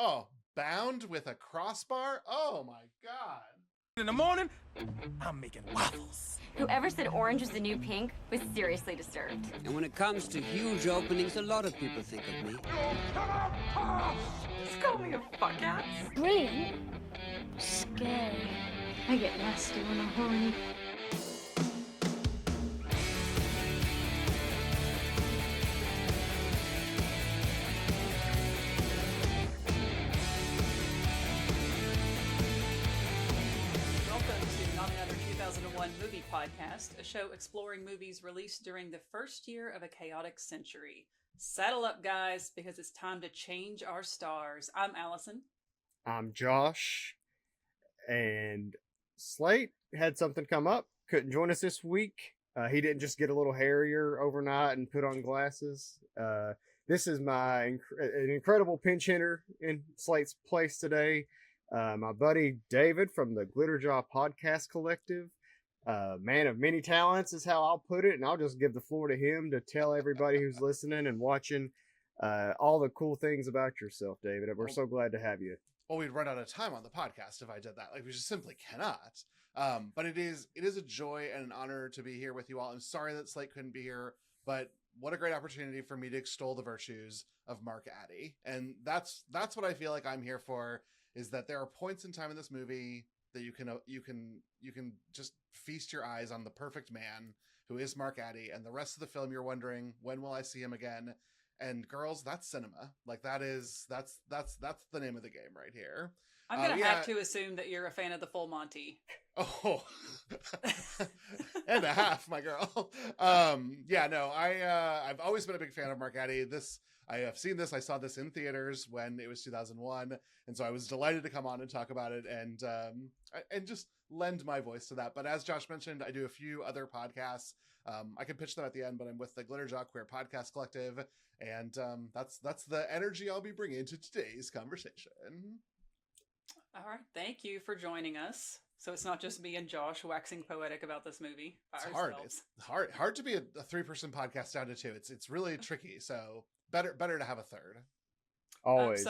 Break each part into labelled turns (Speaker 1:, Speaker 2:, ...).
Speaker 1: Oh, bound with a crossbar? Oh my God.
Speaker 2: In the morning, I'm making waffles.
Speaker 3: Whoever said orange was the new pink was seriously disturbed.
Speaker 4: And when it comes to huge openings, a lot of people think of me.
Speaker 3: Just call me a fuck ass.
Speaker 5: Green? Scary. I get nasty when I'm horny.
Speaker 6: Movie Podcast, a show exploring movies released during the first year of a chaotic century. Saddle up, guys, because it's time to change our stars. I'm Allison.
Speaker 7: I'm Josh. And Slate had something come up. Couldn't join us this week. He didn't just get a little hairier overnight and put on glasses. This is an incredible pinch hitter in Slate's place today. My buddy David from the Glitterjaw Podcast Collective. Man of many talents is how I'll put it, and I'll just give the floor to him to tell everybody who's listening and watching all the cool things about yourself, David. We're so glad to have you.
Speaker 1: Well, we'd run out of time on the podcast if I did that. Like, we just simply cannot. But it is a joy and an honor to be here with you all. I'm sorry that Slate couldn't be here, but what a great opportunity for me to extol the virtues of Mark Addy. And that's what I feel like I'm here for, is that there are points in time in this movie that you can just feast your eyes on the perfect man who is Mark Addy, and the rest of the film you're wondering, when will I see him again? And girls, that's cinema. Like, that's the name of the game right here.
Speaker 6: I'm gonna have to assume that you're a fan of the Full Monty.
Speaker 1: Oh, and a half, my girl. I've always been a big fan of Mark Addy. I have seen this. I saw this in theaters when it was 2001, and so I was delighted to come on and talk about it and just lend my voice to that. But as Josh mentioned, I do a few other podcasts. I can pitch them at the end, but I'm with the Glitterjaw Queer Podcast Collective, and that's the energy I'll be bringing to today's conversation.
Speaker 6: All right, thank you for joining us. So it's not just me and Josh waxing poetic about this movie by ourselves.
Speaker 1: It's hard to be a 3-person podcast down to 2. It's really tricky. So better to have a third.
Speaker 7: Always.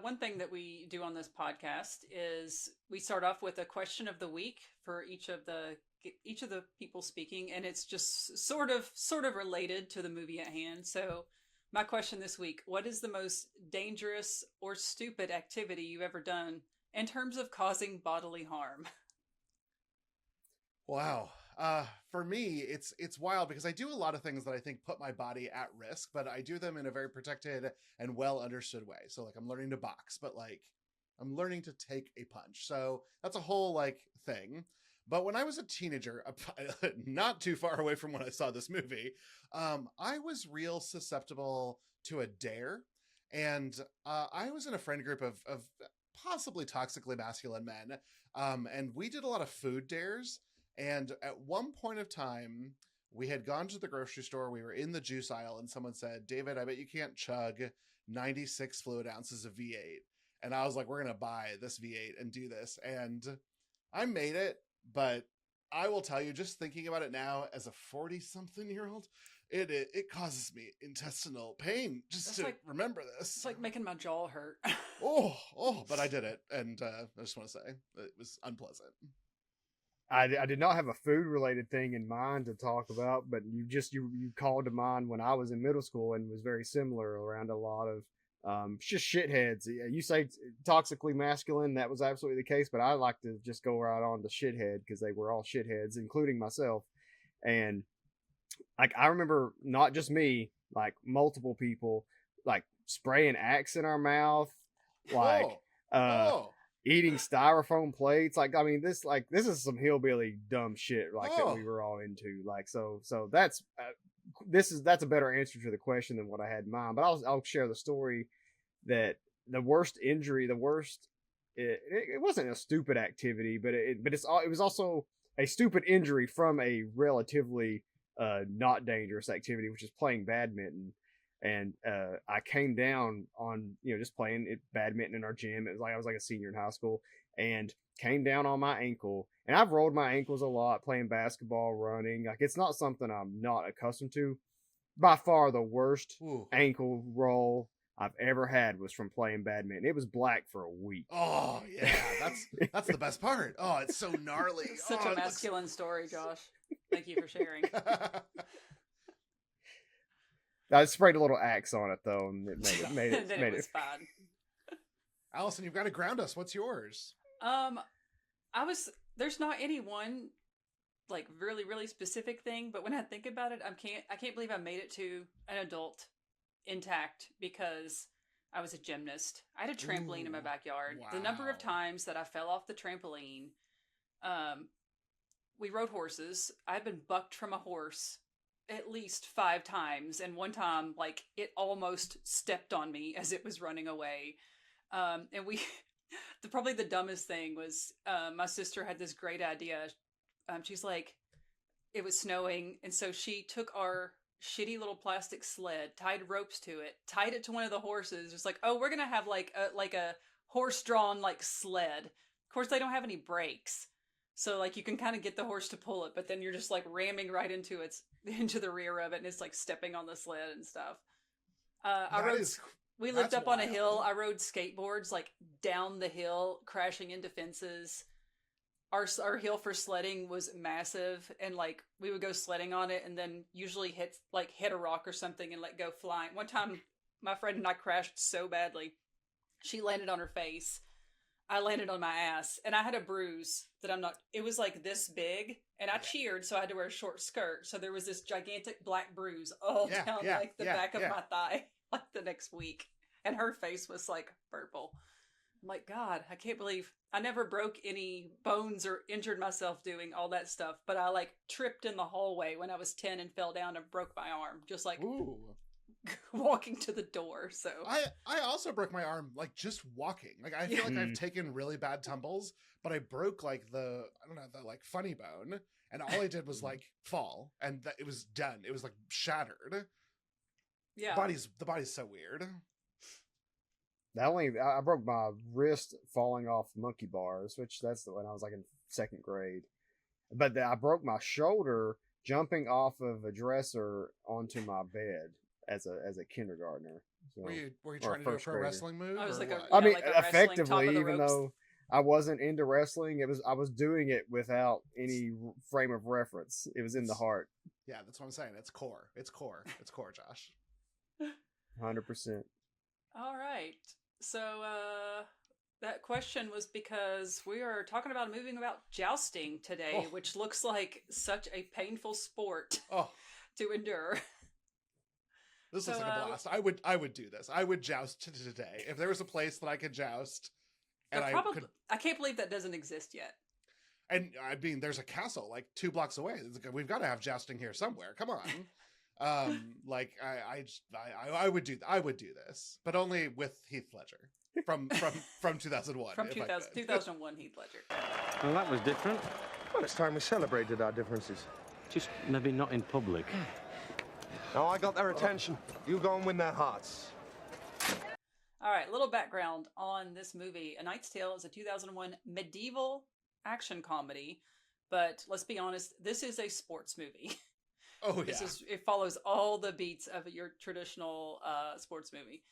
Speaker 6: One thing that we do on this podcast is we start off with a question of the week for each of the people speaking, and it's just sort of related to the movie at hand. So my question this week: what is the most dangerous or stupid activity you've ever done in terms of causing bodily harm?
Speaker 1: Wow. For me, it's wild because I do a lot of things that I think put my body at risk, but I do them in a very protected and well understood way. So like, I'm learning to box, but like, I'm learning to take a punch. So that's a whole like thing. But when I was a teenager, not too far away from when I saw this movie, I was real susceptible to a dare. And I was in a friend group of possibly toxically masculine men. And we did a lot of food dares. And at one point of time, we had gone to the grocery store. We were in the juice aisle, and someone said, "David, I bet you can't chug 96 fluid ounces of V8." And I was like, we're going to buy this V8 and do this. And I made it, but I will tell you, just thinking about it now as a 40-something-year-old, it causes me intestinal pain just to remember this.
Speaker 6: It's like making my jaw hurt.
Speaker 1: But I did it. And I just want to say it was unpleasant.
Speaker 7: I did not have a food related thing in mind to talk about, but you called to mind when I was in middle school and was very similar around a lot of just shitheads. You say toxically masculine, that was absolutely the case, but I like to just go right on to shithead because they were all shitheads, including myself. And like, I remember not just me, like multiple people, like spraying Axe in our mouth, like eating styrofoam plates. Like, I mean, this is some hillbilly dumb shit that we were all into. Like, so that's that's a better answer to the question than what I had in mind. But I'll share the story that the worst injury, it wasn't a stupid activity, but it was also a stupid injury from a relatively not dangerous activity, which is playing badminton. And I came down on, just playing badminton in our gym. It was like I was like a senior in high school, and came down on my ankle. And I've rolled my ankles a lot playing basketball, running. Like, it's not something I'm not accustomed to. By far the worst ankle roll I've ever had was from playing badminton. It was black for a week.
Speaker 1: Oh yeah, that's the best part. Oh, it's so gnarly.
Speaker 6: Such a masculine story, Josh. Thank you for sharing.
Speaker 7: I sprayed a little Axe on it though, and it made it.
Speaker 6: Then it was fine.
Speaker 1: Allison, you've got to ground us. What's yours?
Speaker 6: There's not any one like really, really specific thing, but when I think about it, I can't believe I made it to an adult intact because I was a gymnast. I had a trampoline in my backyard.
Speaker 1: Wow.
Speaker 6: The number of times that I fell off the trampoline, we rode horses. I've been bucked from a horse at least 5 times, and one time, like, it almost stepped on me as it was running away. And we, probably the dumbest thing was, my sister had this great idea. She's like, it was snowing, and so she took our shitty little plastic sled, tied ropes to it, tied it to one of the horses. Just like, oh, we're gonna have like a horse-drawn like sled. Of course, they don't have any brakes, so like you can kind of get the horse to pull it, but then you're just like ramming right into the rear of it, and it's like stepping on the sled and stuff. We lived up on a hill. I rode skateboards like down the hill, crashing into fences. Our hill for sledding was massive, and like we would go sledding on it, and then usually hit a rock or something and go flying. One time, my friend and I crashed so badly. She landed on her face. I landed on my ass, and I had a bruise that it was like this big, and I cheered, so I had to wear a short skirt. So there was this gigantic black bruise all down the back of my thigh, like the next week, and her face was like purple. I'm like, God, I can't believe I never broke any bones or injured myself doing all that stuff, but I like tripped in the hallway when I was 10 and fell down and broke my arm, just like walking to the door. So
Speaker 1: I also broke my arm like just walking. Like I feel like I've taken really bad tumbles, but I broke like the like funny bone, and all I did was like fall, and it was done. It was like shattered. Yeah, the body's so weird.
Speaker 7: I broke my wrist falling off monkey bars, which that's when I was like in 2nd grade. But I broke my shoulder jumping off of a dresser onto my bed as a kindergartner. So,
Speaker 1: were you trying to do a pro wrestling move?
Speaker 6: I was like
Speaker 7: effectively, even though I wasn't into wrestling, I was doing it without any frame of reference. It was in the heart.
Speaker 1: Yeah, that's what I'm saying. It's core. It's core, Josh.
Speaker 7: 100%.
Speaker 6: All right. So, that question was because we are talking about a movie about jousting today, which looks like such a painful sport to endure.
Speaker 1: This looks like a blast. I would do this. I would joust today. If there was a place that I could joust, and
Speaker 6: I can't believe that doesn't exist yet.
Speaker 1: And I mean, there's a castle like 2 blocks away. We've got to have jousting here somewhere. Come on. Like I would do this, but only with Heath Ledger from 2001.
Speaker 6: From 2001 Heath Ledger.
Speaker 8: Well, that was different.
Speaker 9: Well, it's time we celebrated our differences.
Speaker 8: Just maybe not in public.
Speaker 9: Now I got their attention. You go and win their hearts.
Speaker 6: All right, a little background on this movie. A Knight's Tale is a 2001 medieval action comedy, but let's be honest, this is a sports movie.
Speaker 1: Oh, yeah.
Speaker 6: It follows all the beats of your traditional sports movie.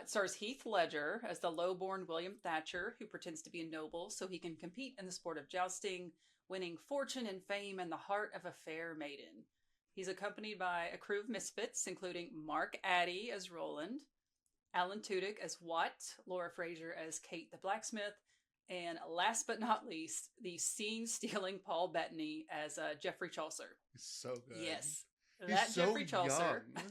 Speaker 6: It stars Heath Ledger as the low-born William Thatcher, who pretends to be a noble so he can compete in the sport of jousting, winning fortune and fame and the heart of a fair maiden. He's accompanied by a crew of misfits, including Mark Addy as Roland, Alan Tudyk as Watt, Laura Fraser as Kate the blacksmith, and last but not least, the scene-stealing Paul Bettany as Geoffrey Chaucer.
Speaker 1: He's so good.
Speaker 6: Yes.
Speaker 1: He's so
Speaker 6: Geoffrey Chaucer.
Speaker 1: young.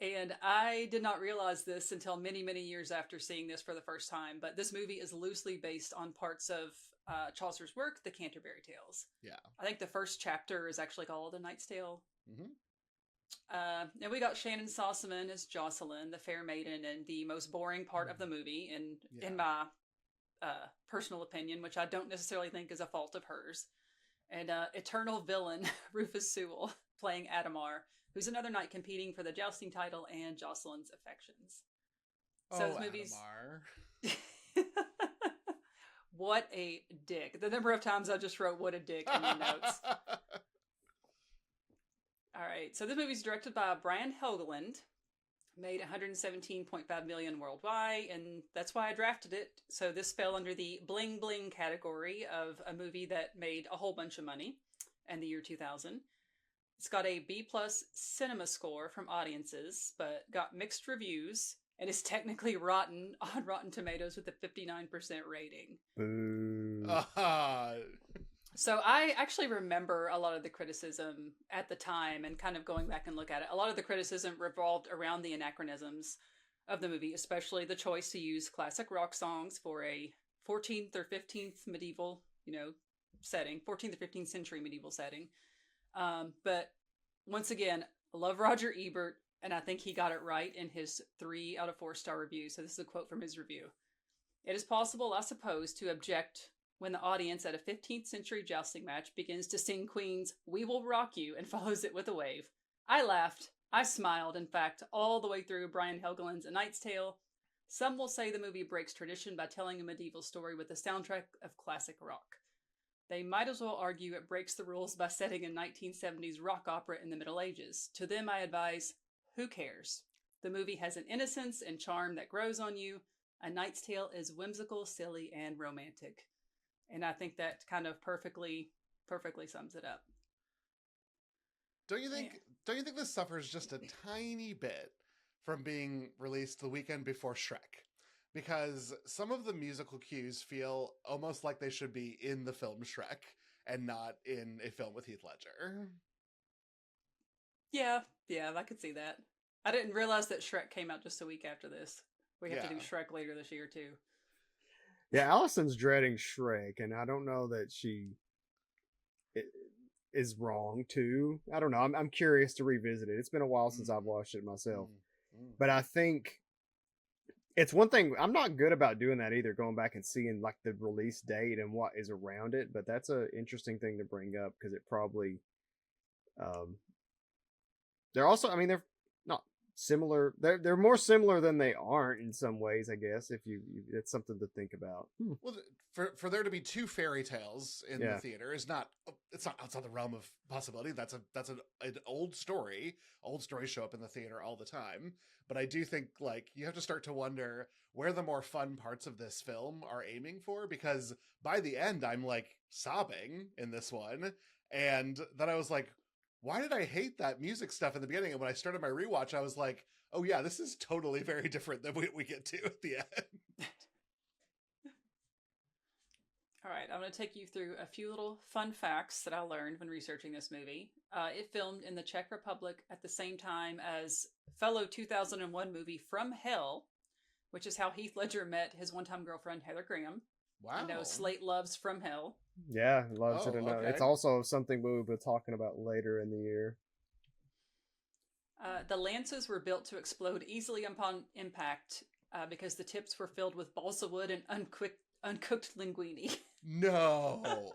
Speaker 6: And I did not realize this until many, many years after seeing this for the first time, but this movie is loosely based on parts of Chaucer's work, The Canterbury Tales.
Speaker 1: Yeah.
Speaker 6: I think the first chapter is actually called A Knight's Tale.
Speaker 1: Mm-hmm.
Speaker 6: And we got Shannon Sossamon as Jocelyn, the fair maiden, and the most boring part of the movie, in my personal opinion, which I don't necessarily think is a fault of hers. And eternal villain Rufus Sewell playing Adamar, who's another knight competing for the jousting title and Jocelyn's affections. So this movie's
Speaker 1: Adamar.
Speaker 6: What a dick. The number of times I just wrote "what a dick" in my notes. All right, so this movie's directed by Brian Helgeland, Made 117.5 million worldwide, and that's why I drafted it. So this fell under the bling bling category of a movie that made a whole bunch of money in the year 2000. It's got a B+ cinema score from audiences, but got mixed reviews, and is technically rotten on Rotten Tomatoes with a 59% rating.
Speaker 7: Boo.
Speaker 6: So I actually remember a lot of the criticism at the time, and kind of going back and look at it. A lot of the criticism revolved around the anachronisms of the movie, especially the choice to use classic rock songs for a 14th or 15th medieval, setting, 14th or 15th century medieval setting. But once again, I love Roger Ebert, and I think he got it right in his 3 out of 4 star review. So this is a quote from his review. "It is possible, I suppose, to object when the audience at a 15th century jousting match begins to sing Queen's 'We Will Rock You' and follows it with a wave. I laughed. I smiled, in fact, all the way through Brian Helgeland's A Knight's Tale. Some will say the movie breaks tradition by telling a medieval story with a soundtrack of classic rock. They might as well argue it breaks the rules by setting a 1970s rock opera in the Middle Ages. To them I advise, who cares? The movie has an innocence and charm that grows on you. A Knight's Tale is whimsical, silly, and romantic." And I think that kind of perfectly sums it up.
Speaker 1: Don't you think this suffers just a tiny bit from being released the weekend before Shrek? Because some of the musical cues feel almost like they should be in the film Shrek and not in a film with Heath Ledger.
Speaker 6: Yeah, I could see that. I didn't realize that Shrek came out just a week after this. We have to do Shrek later this year too.
Speaker 7: Yeah, Allison's dreading Shrek, and I don't know that she is wrong too. I don't know. I'm curious to revisit it. It's been a while since I've watched it myself. But I think it's one thing. I'm not good about doing that either, going back and seeing like the release date and what is around it. But that's an interesting thing to bring up, because it probably they're also, I mean, they're not similar. They're more similar than they aren't in some ways, I guess. If you it's something to think about.
Speaker 1: Well, for there to be 2 fairy tales in the theater is not, it's not outside the realm of possibility. That's an old story. Old stories show up in the theater all the time. But I do think like you have to start to wonder where the more fun parts of this film are aiming for, because by the end I'm like sobbing in this one, and then I was like, why did I hate that music stuff in the beginning? And when I started my rewatch, I was like, oh yeah, this is totally very different than what we get to at the end.
Speaker 6: All right, I'm going to take you through a few little fun facts that I learned when researching this movie. It filmed in the Czech Republic at the same time as fellow 2001 movie From Hell, which is how Heath Ledger met his one-time girlfriend, Heather Graham.
Speaker 1: Wow.
Speaker 6: I know Slate loves From Hell.
Speaker 7: Yeah, loves it enough.
Speaker 1: Okay.
Speaker 7: It's also something we'll be talking about later in the year.
Speaker 6: The lances were built to explode easily upon impact because the tips were filled with balsa wood and uncooked linguine.
Speaker 1: No.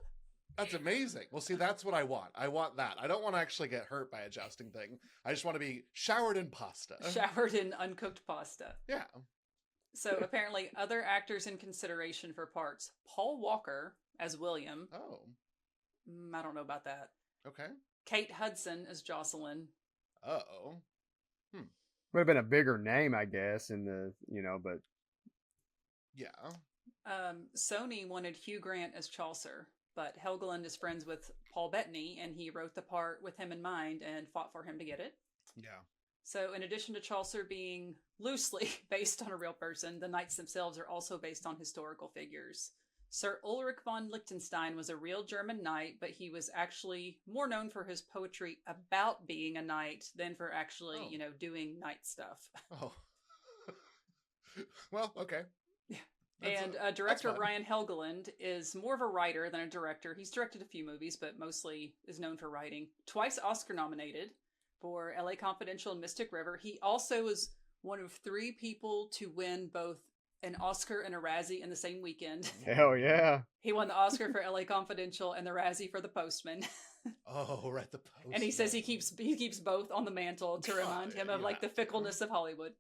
Speaker 1: That's amazing. Well, see, that's what I want. I want that. I don't want to actually get hurt by a jousting thing. I just want to be showered in pasta.
Speaker 6: Showered in uncooked pasta.
Speaker 1: Yeah.
Speaker 6: So apparently other actors in consideration for parts. Paul Walker as William.
Speaker 1: Oh.
Speaker 6: I don't know about that.
Speaker 1: Okay.
Speaker 6: Kate Hudson as Jocelyn.
Speaker 1: Uh-oh.
Speaker 7: Would have been a bigger name, I guess, in the, but...
Speaker 1: Yeah.
Speaker 6: Sony wanted Hugh Grant as Chaucer, but Helgeland is friends with Paul Bettany, and he wrote the part with him in mind and fought for him to get it.
Speaker 1: Yeah.
Speaker 6: So in addition to Chaucer being loosely based on a real person, the knights themselves are also based on historical figures. Sir Ulrich von Liechtenstein was a real German knight, but he was actually more known for his poetry about being a knight than for actually, doing knight stuff.
Speaker 1: Oh. Well, okay.
Speaker 6: And director Brian Helgeland is more of a writer than a director. He's directed a few movies, but mostly is known for writing. Twice Oscar nominated for LA Confidential and Mystic River. He also was one of 3 people to win both an Oscar and a Razzie in the same weekend.
Speaker 7: Hell yeah.
Speaker 6: He won the Oscar for LA Confidential and the Razzie for The Postman.
Speaker 1: Oh, right, The Postman.
Speaker 6: And he says he keeps both on the mantle to remind him of like the fickleness of Hollywood.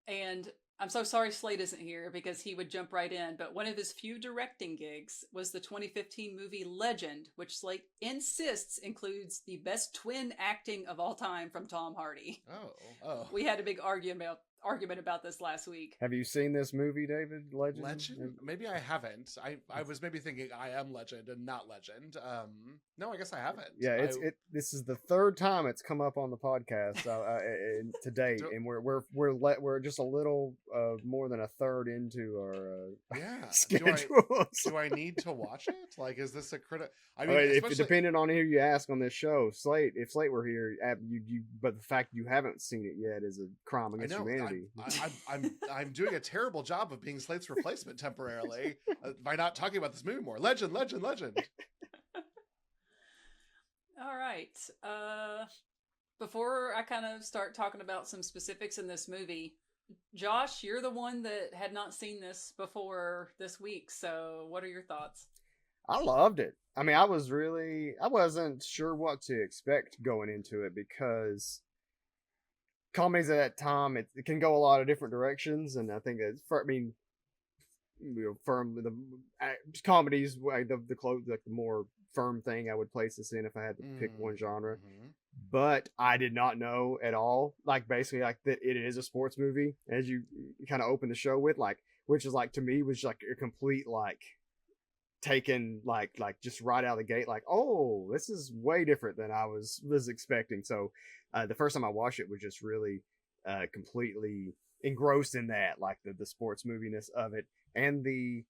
Speaker 6: And I'm so sorry Slate isn't here because he would jump right in, but one of his few directing gigs was the 2015 movie Legend, which Slate insists includes the best twin acting of all time from Tom Hardy.
Speaker 1: Oh.
Speaker 6: We had a big argument about this last week.
Speaker 7: Have you seen this movie, David? Legend?
Speaker 1: Legend? Maybe I haven't. I was maybe thinking I Am Legend and not Legend. No, I guess I haven't.
Speaker 7: Yeah, this is the third time it's come up on the podcast to date, and we're just a little more than a third into our schedule.
Speaker 1: Do I need to watch it? Like, is this a critic? I
Speaker 7: mean, if depending on who you ask on this show, Slate. If Slate were here, but the fact you haven't seen it yet is a crime against humanity.
Speaker 1: I'm doing a terrible job of being Slate's replacement temporarily by not talking about this movie more. Legend.
Speaker 6: All right. Before I kind of start talking about some specifics in this movie, Josh, you're the one that had not seen this before this week. So what are your thoughts?
Speaker 7: I loved it. I mean, I wasn't sure what to expect going into it because comedies at that time, it can go a lot of different directions. And I think the comedies, the more firm thing I would place this in if I had to pick one genre. Mm-hmm. But I did not know at all, basically that it is a sports movie, as you kind of open the show with, which is to me was a complete taken just right out of the gate, oh, this is way different than I was expecting. So the first time I watched it was just really completely engrossed in that, the sports moviness of it, and the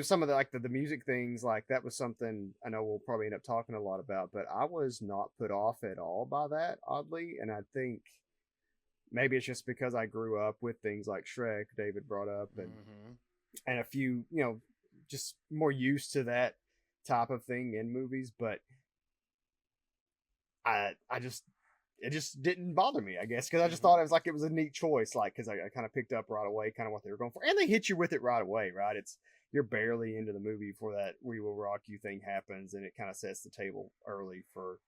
Speaker 7: some of the music things, that was something I know we'll probably end up talking a lot about, but I was not put off at all by that, oddly. And I think maybe it's just because I grew up with things like Shrek, David brought up, and a few, just more used to that type of thing in movies. But it just didn't bother me, I guess, because I just thought it was a neat choice, because I kind of picked up right away kind of what they were going for, and they hit you with it right away, right? You're barely into the movie before that "We Will Rock You" thing happens, and it kind of sets the table early for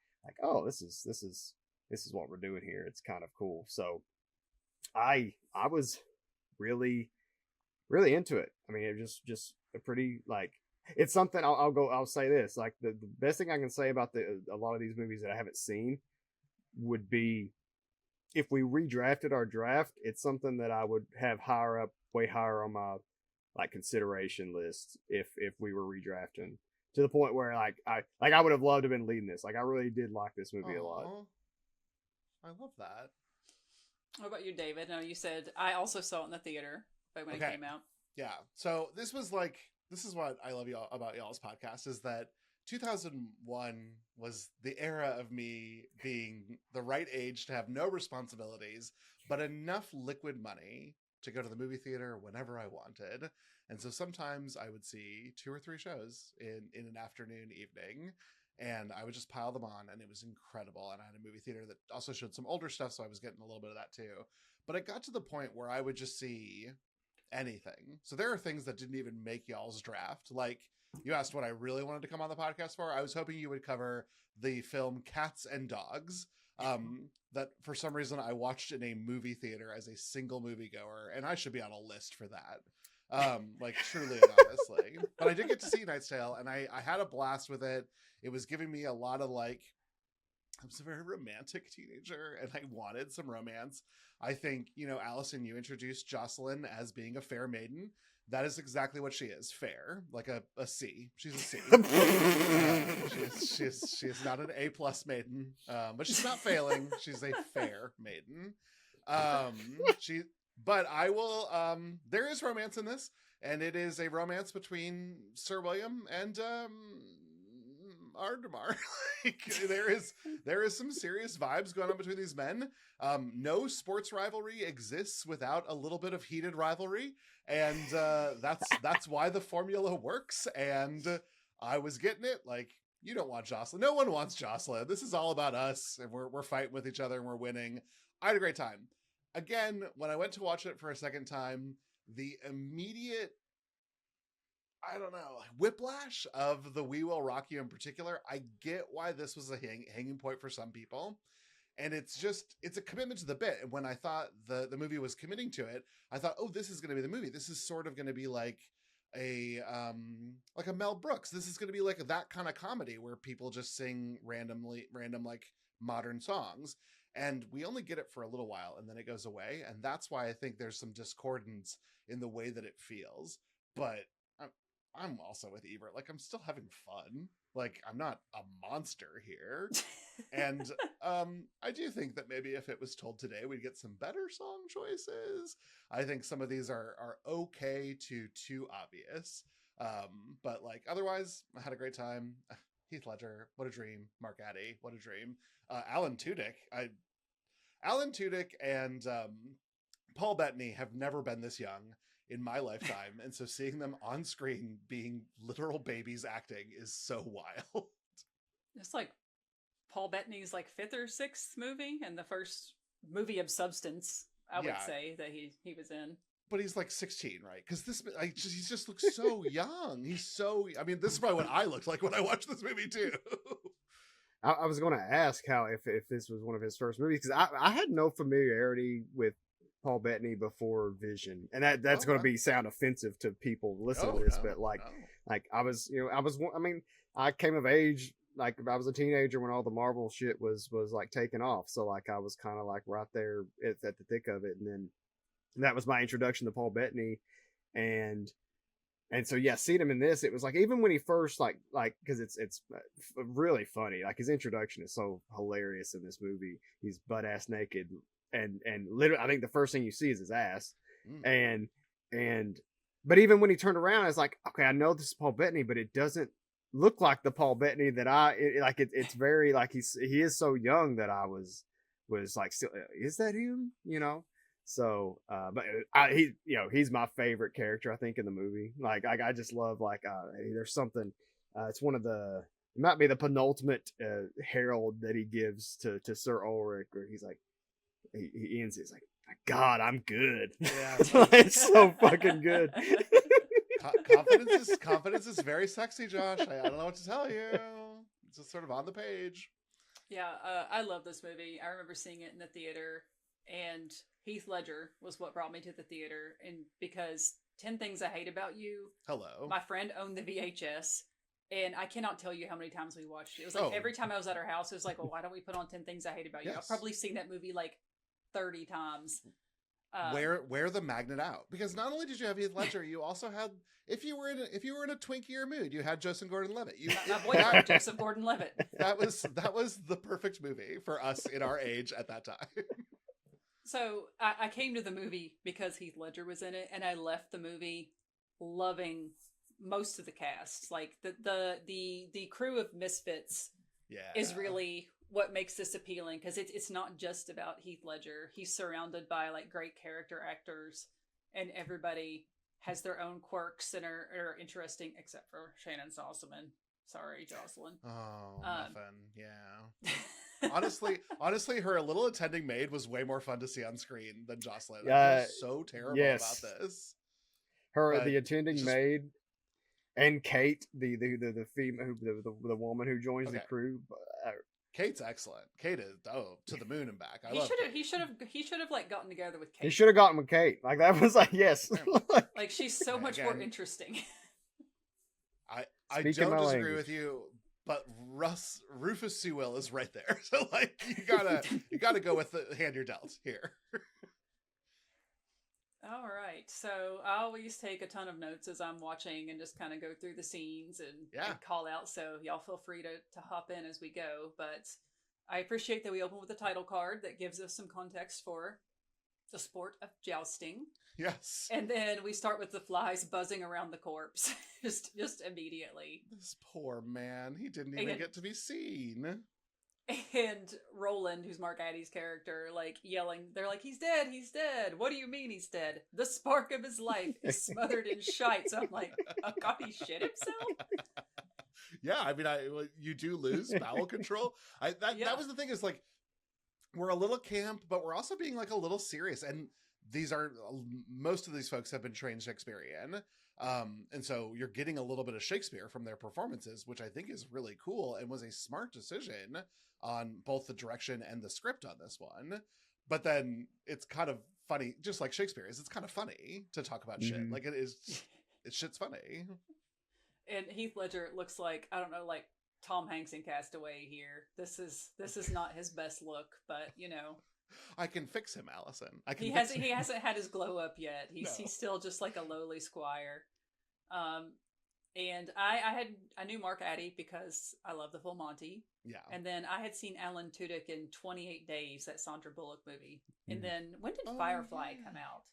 Speaker 7: oh, this is what we're doing here. It's kind of cool. So I was really, really into it. I mean, it just a pretty it's something. I'll say this, the best thing I can say about a lot of these movies that I haven't seen would be if we redrafted our draft, it's something that I would have way higher on my consideration list if we were redrafting, to the point where I would have loved to have been leading this. I really did like this movie a lot.
Speaker 1: I love that.
Speaker 6: What about you, David? No, you said I also saw it in the theater, but when it came out.
Speaker 1: Yeah. So this is what I love y'all about y'all's podcast, is that 2001 was the era of me being the right age to have no responsibilities, but enough liquid money to go to the movie theater whenever I wanted. And so sometimes I would see 2 or 3 shows in an afternoon, evening, and I would just pile them on, and it was incredible. And I had a movie theater that also showed some older stuff, so I was getting a little bit of that too. But it got to the point where I would just see anything. So there are things that didn't even make y'all's draft. You asked what I really wanted to come on the podcast for. I was hoping you would cover the film Cats and Dogs, that for some reason I watched in a movie theater as a single moviegoer, and I should be on a list for that. Truly and honestly. But I did get to see Knight's Tale, and I had a blast with it. It was giving me a lot of I was a very romantic teenager, and I wanted some romance. I think, Allison, you introduced Jocelyn as being a fair maiden. That is exactly what she is. Fair, a C. She's a C. She is not an A+ maiden, but she's not failing. She's a fair maiden. But I will. There is romance in this, and it is a romance between Sir William and Ardmar. There is some serious vibes going on between these men. No sports rivalry exists without a little bit of heated rivalry, and that's why the formula works. And I was getting it. You don't want Jocelyn. No one wants Jocelyn. This is all about us, and we're fighting with each other, and we're winning. I had a great time. Again, when I went to watch it for a second time, the immediate, whiplash of the "We Will Rock You" in particular, I get why this was a hanging point for some people. And it's a commitment to the bit. And when I thought the movie was committing to it, I thought, oh, this is going to be the movie. This is sort of going to be like a Mel Brooks. This is going to be like that kind of comedy where people just sing random like modern songs. And we only get it for a little while and then it goes away. And that's why I think there's some discordance in the way that it feels. But I'm also with Ebert. Like, I'm still having fun. Like, I'm not a monster here. And I do think that maybe if it was told today, we'd get some better song choices. I think some of these are okay to too obvious. But like, otherwise, I had a great time. Heath Ledger, what a dream. Mark Addy, what a dream. Alan Tudyk and Paul Bettany have never been this young in my lifetime. And so seeing them on screen being literal babies acting is so wild.
Speaker 6: It's like Paul Bettany's like 5th or 6th movie and the first movie of substance, I would say, that he was in.
Speaker 1: But he's like 16, right? Because he just looks so young. This is probably what I looked like when I watched this movie too.
Speaker 7: I was going to ask how if this was one of his first movies, because I had no familiarity with Paul Bettany before Vision, and that's going to sound offensive to people listening to this, but I came of age, like I was a teenager when all the Marvel shit was like taking off, so like I was kind of like right there at the thick of it, and then that was my introduction to Paul Bettany, and so yeah, seeing him in this, it was like even when he first like because it's really funny, like his introduction is so hilarious in this movie. He's butt ass naked. And literally, I think the first thing you see is his ass, but even when he turned around, it's like, okay, I know this is Paul Bettany, but it doesn't look like the Paul Bettany that it's very like he is so young that I was like, still, is that him? You know? So, but he's my favorite character, I think, in the movie. Like, I just love there's something. It's one of it might be the penultimate herald that he gives to Sir Ulrich, where he's like. He ends it. It's like, God, I'm good. Yeah, it's so fucking good.
Speaker 1: Confidence is very sexy, Josh. I don't know what to tell you. It's just sort of on the page.
Speaker 6: Yeah, I love this movie. I remember seeing it in the theater, and Heath Ledger was what brought me to the theater. And because 10 Things I Hate About You. Hello. My friend owned the VHS. And I cannot tell you how many times we watched it. It was like every time I was at our house, it was like, well, why don't we put on 10 Things I Hate About You? Yes. I've probably seen that movie like 30 times.
Speaker 1: Wear the magnet out, because not only did you have Heath Ledger, you also had, if you were in a twinkier mood, you had Joseph Gordon-Levitt.
Speaker 6: My boyfriend Joseph Gordon-Levitt.
Speaker 1: That was the perfect movie for us in our age at that time.
Speaker 6: So I came to the movie because Heath Ledger was in it, and I left the movie loving most of the cast. Like the crew of misfits is really what makes this appealing, because it's not just about Heath Ledger. He's surrounded by like great character actors, and everybody has their own quirks and are interesting, except for Shannon Sossamon. Sorry, Jocelyn.
Speaker 1: Oh, nothing. Yeah. honestly, her little attending maid was way more fun to see on screen than Jocelyn. I feel so terrible about this.
Speaker 7: The attending maid. And Kate, the female, the woman who joins the crew.
Speaker 1: Kate's excellent. Kate is to the moon and back.
Speaker 6: He should have like gotten together with Kate.
Speaker 7: He should have gotten with Kate. Like that was like yes.
Speaker 6: Like she's so much more interesting.
Speaker 1: I don't disagree with you, but Rufus Sewell is right there. So like you gotta go with the hand you're dealt here.
Speaker 6: All right. So I always take a ton of notes as I'm watching and just kind of go through the scenes and call out. So y'all feel free to hop in as we go. But I appreciate that we open with a title card that gives us some context for the sport of jousting.
Speaker 1: Yes.
Speaker 6: And then we start with the flies buzzing around the corpse just immediately.
Speaker 1: This poor man. He didn't even get to be seen.
Speaker 6: And Roland, who's Mark Addy's character, like yelling, they're like, he's dead, he's dead. What do you mean he's dead? The spark of his life is smothered in shite. So I'm like, oh God, he shit himself?
Speaker 1: Yeah, I mean, you do lose bowel control. That was the thing, is like, we're a little camp, but we're also being like a little serious. And most of these folks have been trained Shakespearean. And so you're getting a little bit of Shakespeare from their performances, which I think is really cool and was a smart decision on both the direction and the script on this one. But then it's kind of funny, just like Shakespeare is. It's kind of funny to talk about shit. Like shit's funny.
Speaker 6: And Heath Ledger looks like, I don't know, like Tom Hanks in Castaway here. This is not his best look, but you know.
Speaker 1: I can fix him, Allison. He
Speaker 6: hasn't had his glow up yet. He's still just like a lowly squire. And I knew Mark Addy because I love the full Monty. Yeah. And then I had seen Alan Tudyk in 28 Days, that Sandra Bullock movie. And then when did Firefly come out?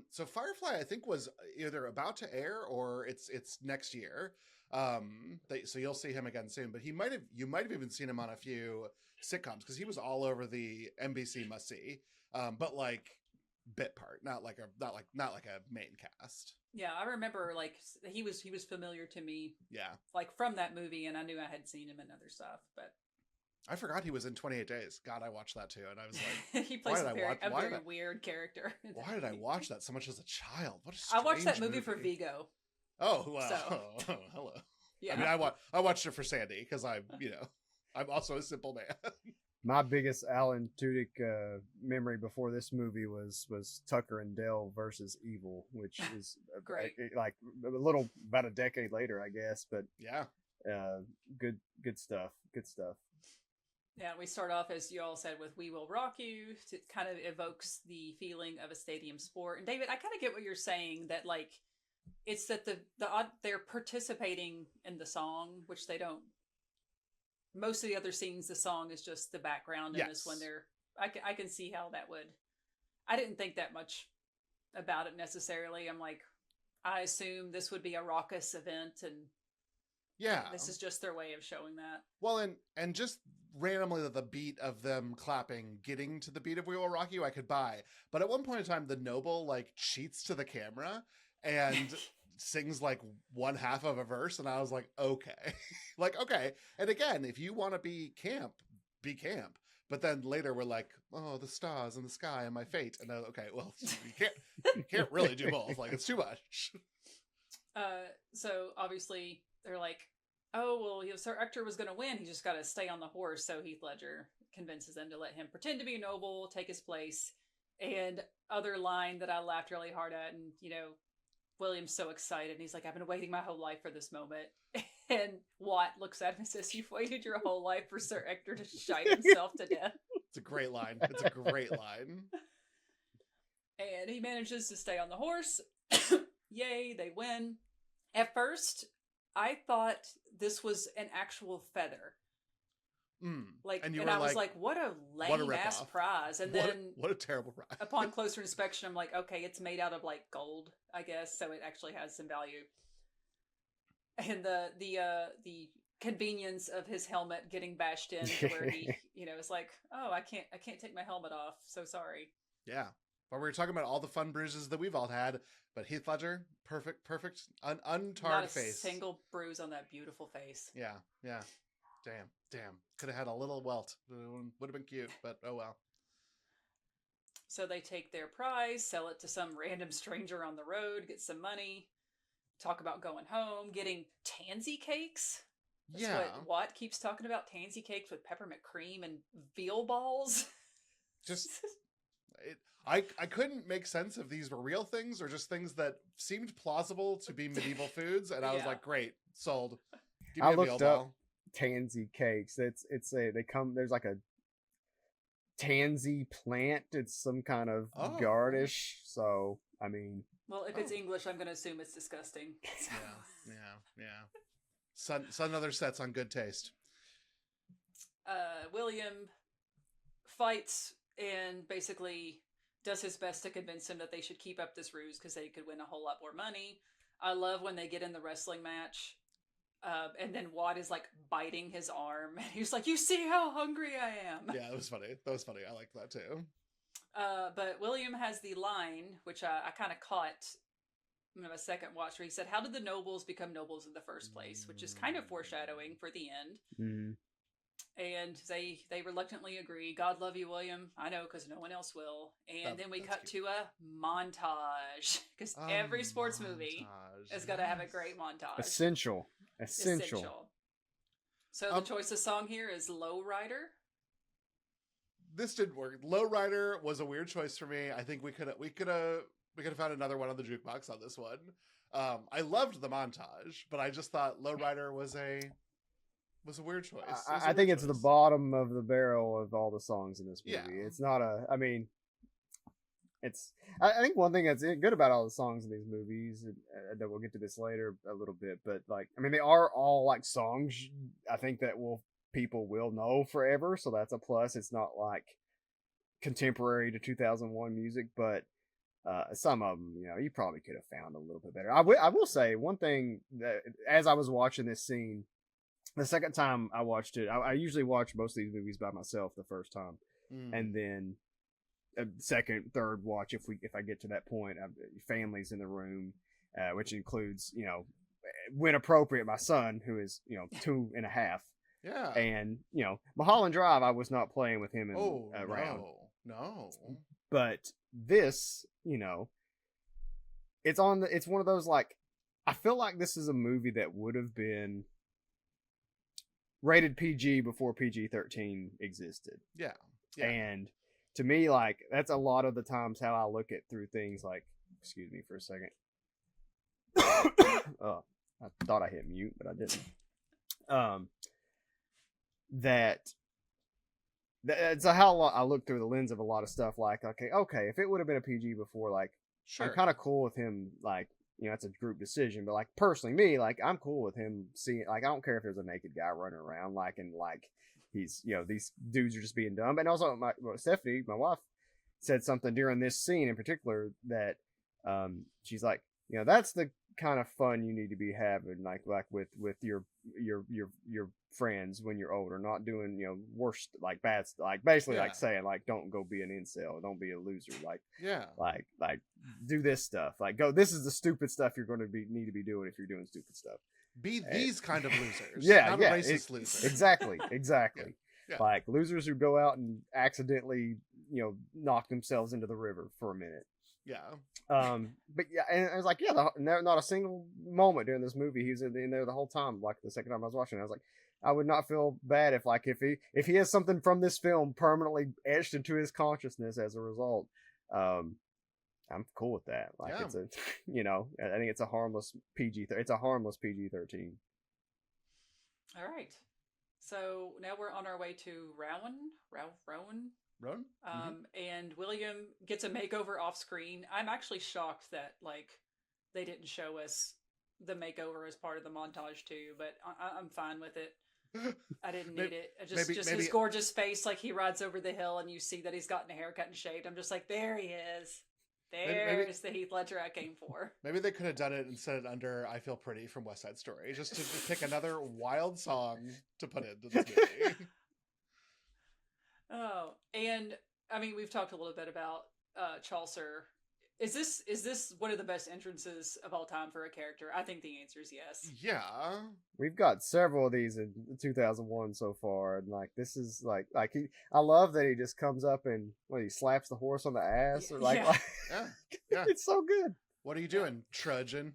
Speaker 1: So Firefly, I think, was either about to air or it's next year. So you'll see him again soon. But you might have even seen him on a few sitcoms because he was all over the NBC must see. But like bit part, not like a main cast.
Speaker 6: Yeah, I remember like he was familiar to me.
Speaker 1: Yeah,
Speaker 6: like from that movie, and I knew I had seen him in other stuff, but.
Speaker 1: I forgot he was in 28 Days. God, I watched that too, and I was like,
Speaker 6: he plays a very weird character.
Speaker 1: Why did I watch that so much as a child? What a strange
Speaker 6: I watched that movie for Vigo.
Speaker 1: Oh, wow. So. Oh, hello. Yeah. I mean, I watched it for Sandy because I'm also a simple man.
Speaker 7: My biggest Alan Tudyk memory before this movie was Tucker and Dale versus Evil, which is
Speaker 6: great.
Speaker 7: Like about a decade later, I guess. But
Speaker 1: yeah,
Speaker 7: good stuff. Good stuff.
Speaker 6: Yeah, we start off, as you all said, with "We Will Rock You." It kind of evokes the feeling of a stadium sport. And David, I kind of get what you're saying, that like it's that they're participating in the song, which they don't. Most of the other scenes, the song is just the background, and this one, I can see how that would. I didn't think that much about it necessarily. I'm like, I assume this would be a raucous event, and this is just their way of showing that.
Speaker 1: Well, and just randomly the beat of them clapping, getting to the beat of "We Will Rock You," I could buy. But at one point in time, the noble like cheats to the camera and sings like one half of a verse, and I was like, okay. Like, okay. And again, if you want to be camp, be camp. But then later we're like, oh, the stars and the sky and my fate. And okay, well, you can't really do both. Like, it's too much.
Speaker 6: So obviously they're like, oh, well, Sir Ector was going to win. He just got to stay on the horse. So Heath Ledger convinces them to let him pretend to be noble, take his place. And other line that I laughed really hard at, and, William's so excited. He's like, I've been waiting my whole life for this moment. And Watt looks at him and says, you've waited your whole life for Sir Ector to shite himself to death.
Speaker 1: It's a great line. It's a great line.
Speaker 6: And he manages to stay on the horse. Yay, they win. At first, I thought this was an actual feather. And I was like, what a lame ass prize. And
Speaker 1: what a terrible prize.
Speaker 6: Upon closer inspection, I'm like, okay, it's made out of like gold, I guess, so it actually has some value. And the convenience of his helmet getting bashed in, where he, is like, oh, I can't take my helmet off. So sorry.
Speaker 1: Yeah, but we were talking about all the fun bruises that we've all had, but Heath Ledger, perfect, untarred face. Not a
Speaker 6: single bruise on that beautiful face.
Speaker 1: Yeah. Damn. Could have had a little welt. Would have been cute, but oh well.
Speaker 6: So they take their prize, sell it to some random stranger on the road, get some money, talk about going home, getting tansy cakes. That's what Watt keeps talking about, tansy cakes with peppermint cream and veal balls.
Speaker 1: I couldn't make sense if these were real things or just things that seemed plausible to be medieval foods, and I was like, great, sold. Give me a veal ball.
Speaker 7: Tansy cakes. There's like a tansy plant. It's some kind of garnish. So I mean,
Speaker 6: well, if it's English, I'm going to assume it's disgusting.
Speaker 1: Yeah. Son other sets on good taste.
Speaker 6: William fights and basically does his best to convince him that they should keep up this ruse because they could win a whole lot more money. I love when they get in the wrestling match. And then Watt is like biting his arm. And he's like, you see how hungry I am.
Speaker 1: Yeah, that was funny. I liked that too.
Speaker 6: But William has the line, which I kind of caught in a second watch, where he said, how did the nobles become nobles in the first place? Which is kind of foreshadowing for the end. And they reluctantly agree. God love you, William. I know, because no one else will. And then we cut to a montage. Because every sports movie has got to have a great montage.
Speaker 7: Essential.
Speaker 6: So the choice of song here is Lowrider.
Speaker 1: This didn't work. Lowrider was a weird choice for me. I think we could have found another one on the jukebox on this one. I loved the montage, but I just thought Lowrider was a weird choice.
Speaker 7: I think it's the bottom of the barrel of all the songs in this movie.
Speaker 1: Yeah.
Speaker 7: It's not I think one thing that's good about all the songs in these movies, and we'll get to this later a little bit, but like, I mean, they are all like songs I think that people will know forever. So that's a plus. It's not like contemporary to 2001 music, but some of them, you probably could have found a little bit better. I will say one thing that as I was watching this scene, the second time I watched it, I usually watch most of these movies by myself the first time, and then a second, third watch if I get to that point. Family's in the room, which includes when appropriate, my son who is 2.5.
Speaker 1: Yeah,
Speaker 7: and Mulholland Drive, I was not playing with him around.
Speaker 1: No.
Speaker 7: But this, it's one of those, like, I feel like this is a movie that would have been rated PG before PG-13 existed.
Speaker 1: Yeah.
Speaker 7: And to me, like, that's a lot of the times how I look at through things. Like, excuse me for a second. Oh, I thought I hit mute, but I didn't. That's how I look through the lens of a lot of stuff. Like, okay, if it would have been a PG before, like,
Speaker 1: sure,
Speaker 7: I'm kind of cool with him, like, it's a group decision, but like personally, me, like, I'm cool with him seeing, like, I don't care if there's a naked guy running around, like, and like he's, these dudes are just being dumb. And also, Stephanie, my wife, said something during this scene in particular that she's like, that's the kind of fun you need to be having, like with your friends when you're older, not doing worst, like, bad, like, basically like saying, like, don't go be an incel, don't be a loser, like, like do this stuff, like, go, this is the stupid stuff you're going to need to be doing if you're doing stupid stuff, be
Speaker 1: these kind of losers,
Speaker 7: not
Speaker 1: racist losers.
Speaker 7: exactly
Speaker 1: Yeah.
Speaker 7: Like losers who go out and accidentally knock themselves into the river for a minute. But yeah, and I was like, not a single moment during this movie he was in there the whole time. Like the second time I was watching it, I was like, I would not feel bad if he has something from this film permanently etched into his consciousness as a result. I'm cool with that. Like, it's a, I think it's a harmless PG. It's a harmless PG-13.
Speaker 6: All right. So now we're on our way to Rowan. And William gets a makeover off screen. I'm actually shocked that, like, they didn't show us the makeover as part of the montage too, but I'm fine with it. I didn't need it. Just his gorgeous face, like he rides over the hill and you see that he's gotten a haircut and shaved. I'm just like, there he is. There's the Heath Ledger I came for.
Speaker 1: Maybe they could have done it and set it under "I Feel Pretty" from West Side Story, just to pick another wild song to put into this movie.
Speaker 6: Oh, and I mean, we've talked a little bit about Chaucer. Is this one of the best entrances of all time for a character? I think the answer is yes.
Speaker 1: Yeah.
Speaker 7: We've got several of these in 2001 so far, and like this is I love that he just comes up and he slaps the horse on the ass, or
Speaker 1: yeah.
Speaker 7: It's so good.
Speaker 1: What are you doing, trudging?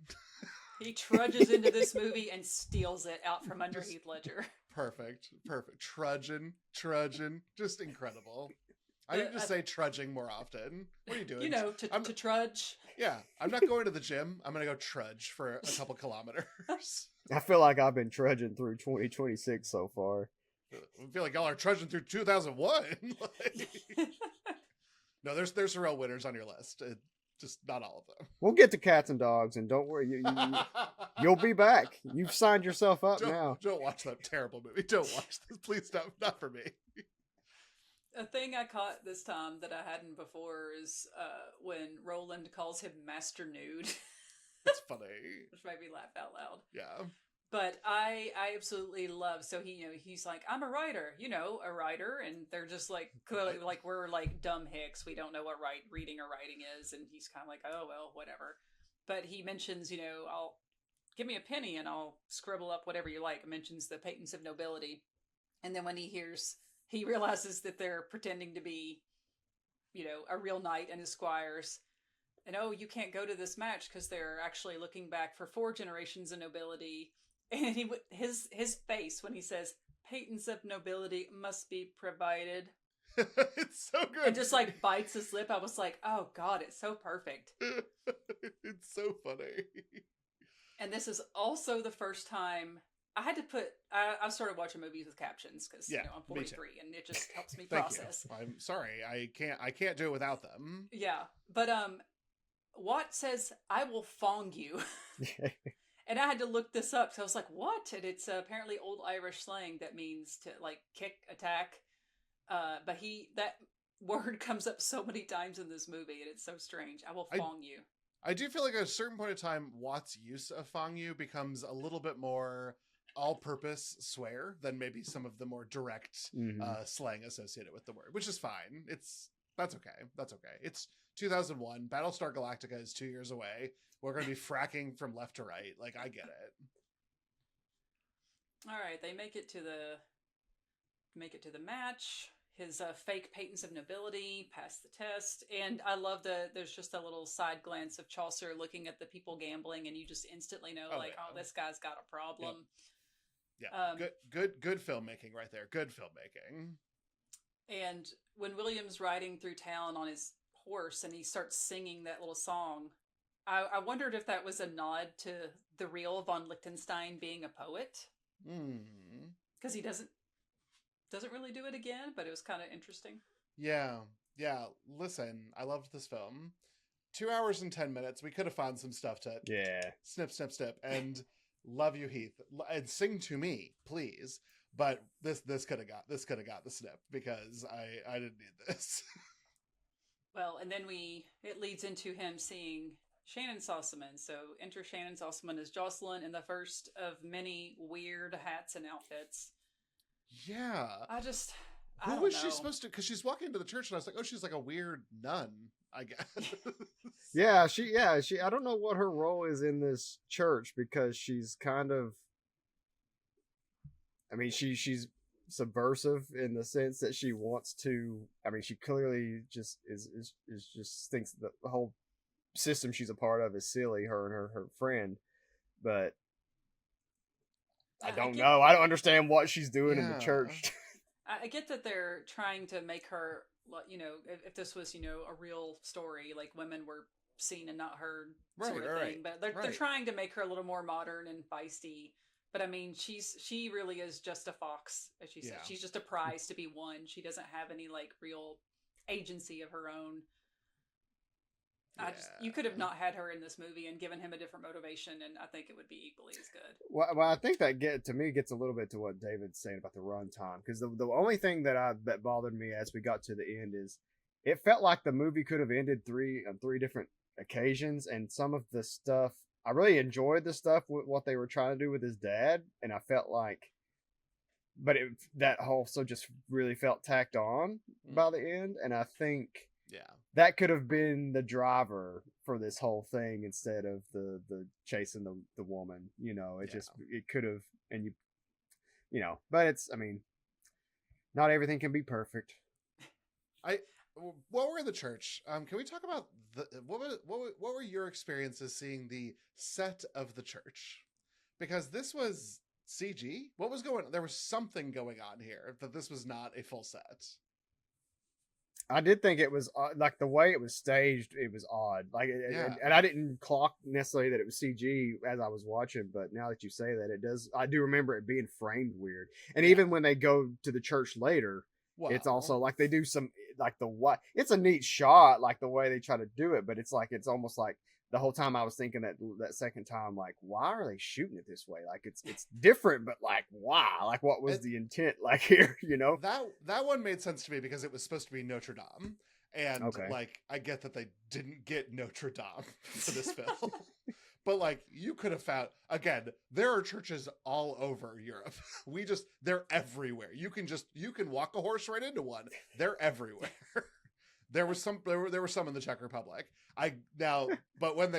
Speaker 6: He trudges into this movie and steals it out from under Heath Ledger.
Speaker 1: Perfect. Trudging, just incredible. I need to say trudging more often. What are you doing?
Speaker 6: To trudge.
Speaker 1: Yeah, I'm not going to the gym. I'm going to go trudge for a couple kilometers.
Speaker 7: I feel like I've been trudging through 2026 so far.
Speaker 1: I feel like y'all are trudging through 2001. No, there's some real winners on your list. Just not all of them.
Speaker 7: We'll get to Cats and Dogs, and don't worry, you'll be back. You've signed yourself up now.
Speaker 1: Don't watch that terrible movie. Don't watch this. Please, not for me.
Speaker 6: A thing I caught this time that I hadn't before is when Roland calls him Master Nude.
Speaker 1: It's funny.
Speaker 6: Which made me laugh out loud.
Speaker 1: Yeah.
Speaker 6: But I absolutely love, so he's like, I'm a writer, a writer, and they're just like, clearly, like, we're like dumb hicks, we don't know what reading or writing is, and he's kind of like, oh, well, whatever. But he mentions, I'll give me a penny and I'll scribble up whatever you like. Mentions the patents of nobility. And then when he realizes that they're pretending to be, a real knight and his squires. And, you can't go to this match because they're actually looking back for 4 generations of nobility. And his face when he says, patents of nobility must be provided.
Speaker 1: It's so good.
Speaker 6: And just like bites his lip. I was like, oh God, it's so perfect.
Speaker 1: It's so funny.
Speaker 6: And this is also the first time I had to I started watching movies with captions because I'm 43 and it just helps me process.
Speaker 1: I'm sorry, I can't do it without them.
Speaker 6: Yeah, but Watt says, "I will fong you," and I had to look this up. So I was like, "What?" And it's apparently old Irish slang that means to like kick, attack. But that word comes up so many times in this movie, and it's so strange. I will fong you.
Speaker 1: I do feel like at a certain point of time, Watt's use of fong you becomes a little bit more all-purpose swear than maybe some of the more direct slang associated with the word, which is fine. That's okay. It's 2001. Battlestar Galactica is 2 years away. We're going to be fracking from left to right. Like, I get it.
Speaker 6: All right, they make it to the match. His fake patents of nobility pass the test, and I love there's just a little side glance of Chaucer looking at the people gambling, and you just instantly know, this guy's got a problem.
Speaker 1: Yeah, good filmmaking right there. Good filmmaking.
Speaker 6: And when William's riding through town on his horse and he starts singing that little song, I wondered if that was a nod to the real von Liechtenstein being a poet. Because he doesn't really do it again, but it was kind of interesting. Yeah.
Speaker 1: Listen, I loved this film. 2 hours and 10 minutes. We could have found some stuff to snip, and love you, Heath, and sing to me, please. But this could have got the snip because I didn't need this.
Speaker 6: Well, and then it leads into him seeing Shannon Sossamon. So enter Shannon Sossamon as Jocelyn in the first of many weird hats and outfits.
Speaker 1: Yeah.
Speaker 6: Who
Speaker 1: was she supposed to? Because she's walking into the church, and I was like, oh, she's like a weird nun, I guess.
Speaker 7: She. I don't know what her role is in this church because she's kind of. I mean, she's subversive in the sense that she wants to. I mean, she clearly just is just thinks that the whole system she's a part of is silly. Her and her friend, but. I don't know. I don't understand what she's doing in the church.
Speaker 6: I get that they're trying to make her, if this was, a real story, like women were seen and not heard sort of thing. But they're trying to make her a little more modern and feisty. But I mean, she really is just a fox, as she said. She's just a prize to be won. She doesn't have any like real agency of her own. You could have not had her in this movie and given him a different motivation, and I think it would be equally as good.
Speaker 7: Well, I think that gets a little bit to what David's saying about the runtime, because the only thing that bothered me as we got to the end is it felt like the movie could have ended on three different occasions, and some of the stuff I really enjoyed the stuff with what they were trying to do with his dad, and I felt like, but that also just really felt tacked on by the end, and I think. Yeah. That could have been the driver for this whole thing instead of the chasing the woman. It could have, and but not everything can be perfect.
Speaker 1: While we're in the church, can we talk about what were your experiences seeing the set of the church? Because this was CG. What was going on? There was something going on here that this was not a full set.
Speaker 7: I did think it was like the way it was staged. It was odd. And I didn't clock necessarily that it was CG as I was watching. But now that you say that, it does. I do remember it being framed weird. And even when they go to the church later, it's also like they do some like it's a neat shot, like the way they try to do it. But it's almost like the whole time I was thinking that second time, like, why are they shooting it this way? Like it's different, but like, why? Like what was the intent like here,
Speaker 1: That one made sense to me because it was supposed to be Notre Dame. And like, I get that they didn't get Notre Dame for this film. But like, you could have found, again, there are churches all over Europe. They're everywhere. You can walk a horse right into one. They're everywhere. There were some in the Czech Republic. But when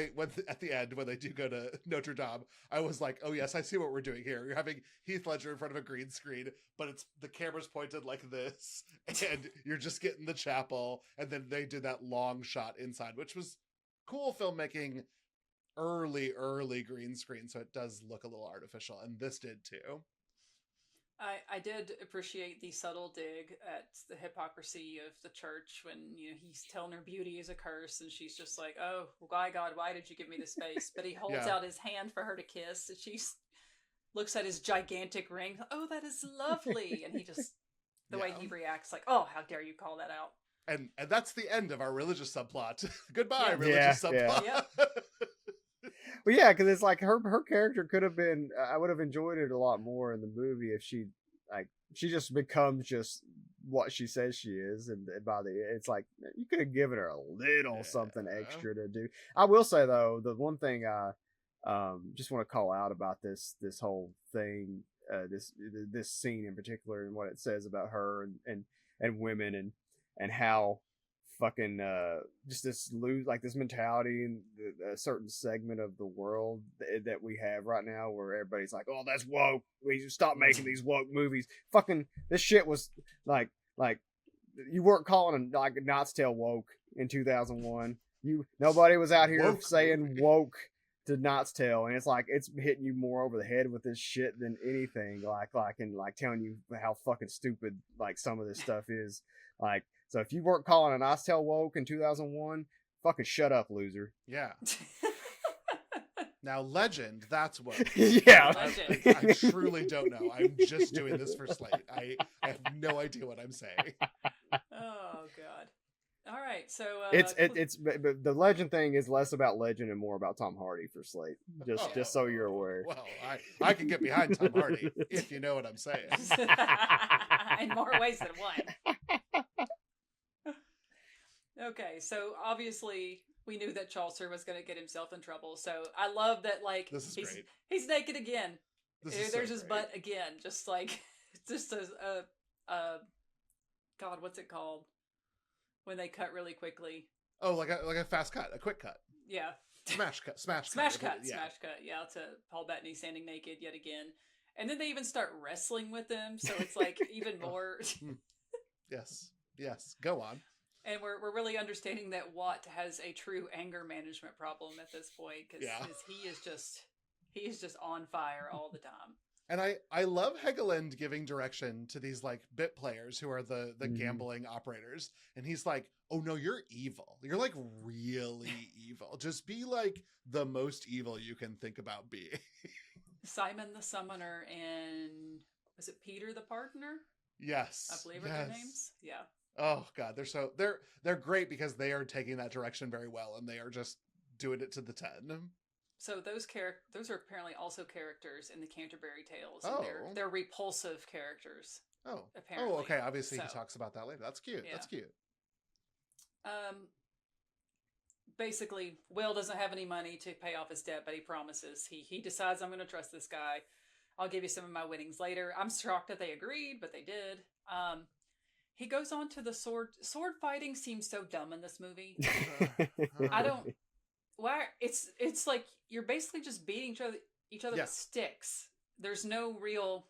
Speaker 1: at the end, when they do go to Notre Dame, I was like, oh yes, I see what we're doing here. You're having Heath Ledger in front of a green screen, but it's the camera's pointed like this, and you're just getting the chapel, and then they did that long shot inside, which was cool filmmaking, early green screen, so it does look a little artificial, and this did too.
Speaker 6: I did appreciate the subtle dig at the hypocrisy of the church when, you know, he's telling her beauty is a curse, and she's just like, oh, why God, why did you give me this face? But he holds out his hand for her to kiss, and she looks at his gigantic ring. Oh, that is lovely. And he just, the way he reacts, like, oh, how dare you call that out? And
Speaker 1: that's the end of our religious subplot. Goodbye, religious subplot.
Speaker 6: Yeah.
Speaker 7: Well, yeah, because it's like her character could have been. I would have enjoyed it a lot more in the movie if she just becomes just what she says she is, and by the it's like you could have given her a little something extra to do. I will say though, the one thing I just want to call out about this whole thing, this scene in particular, and what it says about her and women and how fucking just this mentality in a certain segment of the world that we have right now, where everybody's like, oh, that's woke, we should stop making these woke movies. Fucking this shit was like you weren't calling a Knight's Tale woke in 2001. Nobody was out here saying woke to Knight's Tale, and it's like it's hitting you more over the head with this shit than anything, and telling you how fucking stupid like some of this stuff is. Like, so if you weren't calling a Knight's Tale woke in 2001, fucking shut up, loser.
Speaker 1: Yeah. Now, Legend, that's what.
Speaker 7: Yeah.
Speaker 1: I truly don't know. I'm just doing this for Slate. I have no idea what I'm saying.
Speaker 6: Oh God. All right, so
Speaker 7: it's the Legend thing is less about Legend and more about Tom Hardy for Slate. Just so you're aware.
Speaker 1: Well, I can get behind Tom Hardy if you know what I'm saying.
Speaker 6: In more ways than one. Okay, so obviously we knew that Chaucer was going to get himself in trouble. So I love that, like,
Speaker 1: this is great.
Speaker 6: He's naked again. There's his
Speaker 1: great.
Speaker 6: butt again. Just like, just a God, what's it called? When they cut really quickly.
Speaker 1: Oh, like a fast cut, a quick cut.
Speaker 6: Yeah.
Speaker 1: Smash cut.
Speaker 6: Yeah, to Paul Bettany standing naked yet again. And then they even start wrestling with him, so it's like even more.
Speaker 1: Yes. Go on.
Speaker 6: And we're really understanding that Watt has a true anger management problem at this point, because he is just on fire all the time.
Speaker 1: And I love Hegeland giving direction to these like bit players who are the gambling operators. And he's like, oh no, you're evil. You're like really evil. Just be like the most evil you can think about being.
Speaker 6: Simon the Summoner and was it Peter the Pardoner?
Speaker 1: Yes.
Speaker 6: I believe are their names. Yeah.
Speaker 1: Oh God, they're great because they are taking that direction very well, and they are just doing it to the 10.
Speaker 6: So those are apparently also characters in the Canterbury Tales. And they're repulsive characters.
Speaker 1: Oh.
Speaker 6: Apparently.
Speaker 1: Oh, okay. Obviously he talks about that later. That's cute. Yeah. That's cute.
Speaker 6: Basically, Will doesn't have any money to pay off his debt, but he promises. He decides, I'm going to trust this guy. I'll give you some of my winnings later. I'm shocked that they agreed, but they did. He goes on to the sword fighting seems so dumb in this movie. I don't. Why? It's like you're basically just beating each other with sticks. There's no real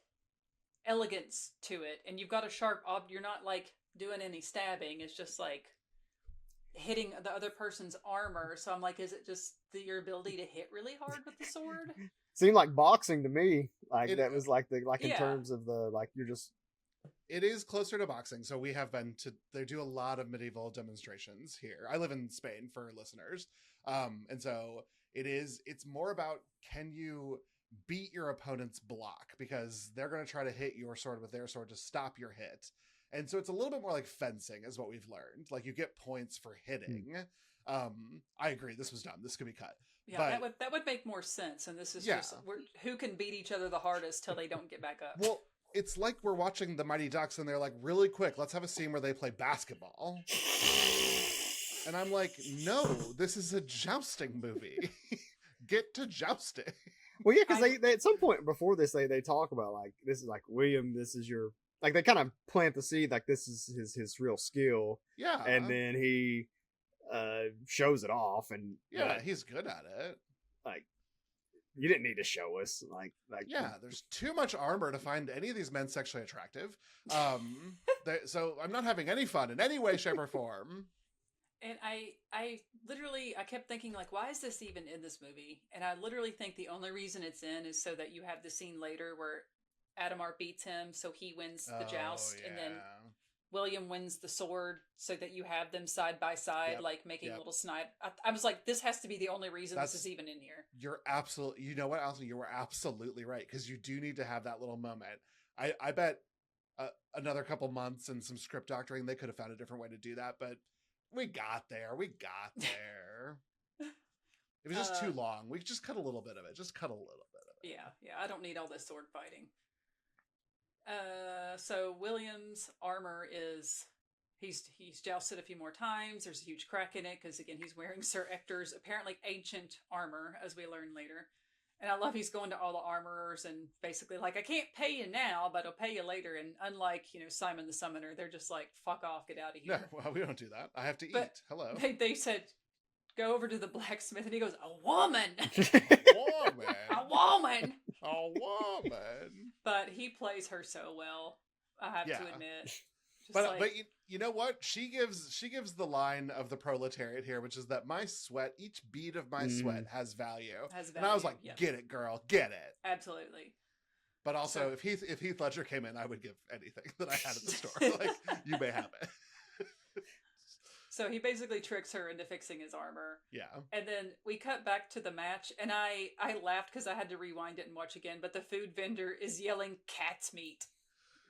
Speaker 6: elegance to it, and you've got a sharp you're not like doing any stabbing. It's just like hitting the other person's armor. So I'm like, is it just your ability to hit really hard with the sword?
Speaker 7: Seemed like boxing to me. Like that was like in terms of the like you're just.
Speaker 1: It is closer to boxing, so we have been to. They do a lot of medieval demonstrations here. I live in Spain for listeners, and so it's more about can you beat your opponent's block, because they're going to try to hit your sword with their sword to stop your hit, and so it's a little bit more like fencing, is what we've learned. Like you get points for hitting. I agree. This was dumb. This could be cut.
Speaker 6: Yeah, but that would make more sense. And this is just who can beat each other the hardest till they don't get back up.
Speaker 1: Well. It's like we're watching the Mighty Ducks and they're like, really quick, let's have a scene where they play basketball. And I'm like, no, this is a jousting movie. Get to jousting.
Speaker 7: Well, yeah, because they at some point before this, they talk about like, this is like, William, this is your like they kind of plant the seed like this is his real skill.
Speaker 1: Yeah.
Speaker 7: And then he shows it off, and
Speaker 1: he's good at it.
Speaker 7: Like, you didn't need to show us. Like
Speaker 1: yeah, there's too much armor to find any of these men sexually attractive. So I'm not having any fun in any way, shape, or form.
Speaker 6: And I literally, I kept thinking, like, why is this even in this movie? And I literally think the only reason it's in is so that you have the scene later where Adamar beats him, so he wins the joust, and then William wins the sword, so that you have them side by side, like making little snipe. I was like, this has to be the only reason this is even in here.
Speaker 1: You're absolutely, you know what, Alison, you were absolutely right, because you do need to have that little moment. I bet another couple months and some script doctoring, they could have found a different way to do that, but we got there. It was just too long. We just cut a little bit of it.
Speaker 6: Yeah, I don't need all this sword fighting. So William's armor is, he's jousted a few more times. There's a huge crack in it because, again, he's wearing Sir Ector's apparently ancient armor, as we learn later. And I love he's going to all the armorers and basically like, I can't pay you now, but I'll pay you later. And unlike, Simon the Summoner, they're just like, fuck off, get out of here.
Speaker 1: No, well, we don't do that. I have to eat. Hello.
Speaker 6: They said, go over to the blacksmith, and he goes, a woman. A woman. But he plays her so well, I have to admit.
Speaker 1: But you know what? She gives the line of the proletariat here, which is that my sweat, each bead of my sweat has value. And I was like, get it, girl, get it.
Speaker 6: Absolutely.
Speaker 1: But also, if Heath Ledger came in, I would give anything that I had at the store. Like, you may have it.
Speaker 6: So he basically tricks her into fixing his armor.
Speaker 1: Yeah.
Speaker 6: And then we cut back to the match, and I laughed because I had to rewind it and watch again, but the food vendor is yelling cat's meat.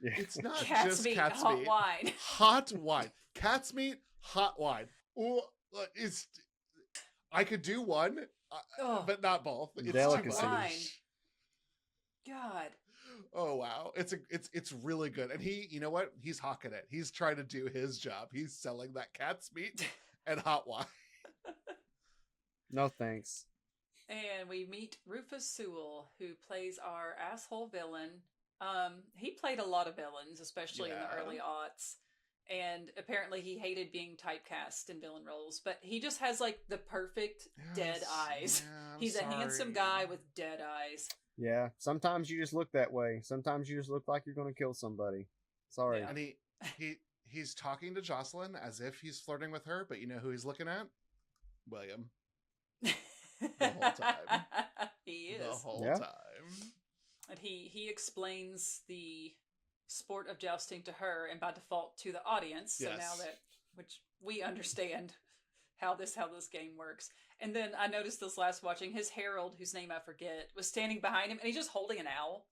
Speaker 1: Yeah. It's not
Speaker 6: cat's meat,
Speaker 1: cat's
Speaker 6: hot
Speaker 1: meat.
Speaker 6: Wine.
Speaker 1: Hot wine. Cat's meat, hot wine. Ooh, I could do one, but not both. It's
Speaker 7: delicacy.
Speaker 1: too much.
Speaker 6: God.
Speaker 1: Oh wow, it's really good, and he, you know what? He's hawking it. He's trying to do his job. He's selling that cat's meat and hot wine.
Speaker 7: No thanks.
Speaker 6: And we meet Rufus Sewell, who plays our asshole villain. He played a lot of villains, especially in the early aughts, and apparently he hated being typecast in villain roles. But he just has like the perfect dead eyes. Yeah, He's a handsome guy with dead eyes.
Speaker 7: Yeah, sometimes you just look that way. Sometimes you just look like you're going to kill somebody. Sorry.
Speaker 1: Yeah. And he's talking to Jocelyn as if he's flirting with her, but you know who he's looking at? William. The whole time.
Speaker 6: He is.
Speaker 1: The whole time.
Speaker 6: And he explains the sport of jousting to her and by default to the audience. So now which we understand how this game works. And then I noticed this last watching, his herald, whose name I forget, was standing behind him, and he's just holding an owl.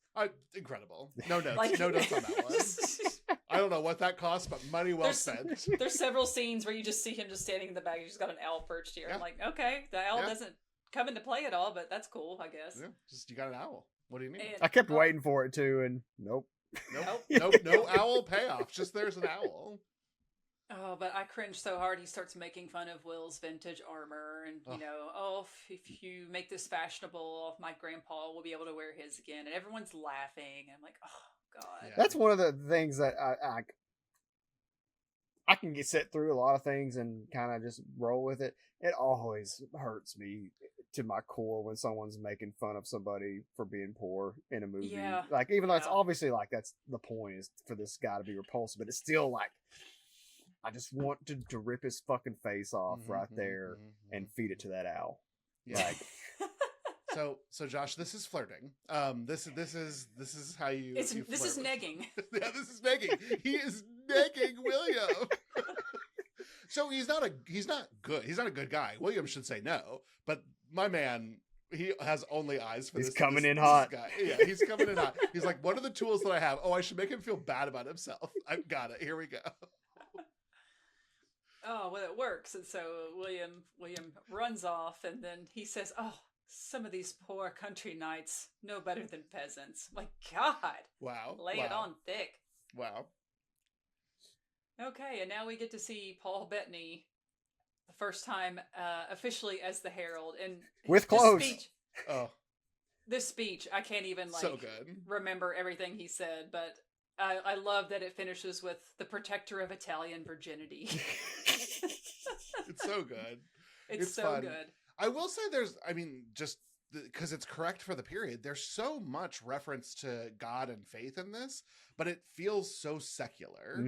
Speaker 1: Incredible. No notes. No notes on that one. I don't know what that cost, but money well spent.
Speaker 6: There's several scenes where you just see him just standing in the back. He's just got an owl perched here. Yeah. I'm like, okay, the owl doesn't come into play at all, but that's cool, I guess.
Speaker 1: Yeah, just you got an owl. What do you mean?
Speaker 6: And,
Speaker 7: I kept waiting for it too, and nope.
Speaker 1: No owl payoff. Just there's an owl.
Speaker 6: Oh, but I cringe so hard. He starts making fun of Will's vintage armor, and if you make this fashionable, my grandpa will be able to wear his again, and everyone's laughing. I'm like, oh god.
Speaker 7: Yeah. That's one of the things that I can sit through a lot of things and kind of just roll with it. It always hurts me to my core when someone's making fun of somebody for being poor in a movie.
Speaker 6: Yeah.
Speaker 7: Like, even though it's obviously like that's the point, is for this guy to be repulsive, but it's still like, I just want to rip his fucking face off right there and feed it to that owl.
Speaker 1: Yeah. Like, so Josh, this is flirting. This is how you.
Speaker 6: This is negging.
Speaker 1: Yeah, this is negging. He is negging William. So he's not good. He's not a good guy. William should say no, but my man, he has only eyes for this.
Speaker 7: He's coming in hot.
Speaker 1: Guy. Yeah, he's coming in hot. He's like, what are the tools that I have? Oh, I should make him feel bad about himself. I've got it. Here we go.
Speaker 6: Oh, well, it works. And so William runs off, and then he says, oh, some of these poor country knights no better than peasants. My God.
Speaker 1: Wow.
Speaker 6: Lay it on thick.
Speaker 1: Wow.
Speaker 6: Okay, and now we get to see Paul Bettany the first time officially as the Herald. And
Speaker 7: with clothes.
Speaker 6: This speech, I can't even
Speaker 1: so good.
Speaker 6: remember everything he said, but I love that it finishes with the protector of Italian virginity.
Speaker 1: It's so good.
Speaker 6: It's so
Speaker 1: fun.
Speaker 6: good.
Speaker 1: I will say just because it's correct for the period, there's so much reference to God and faith in this, but it feels so secular.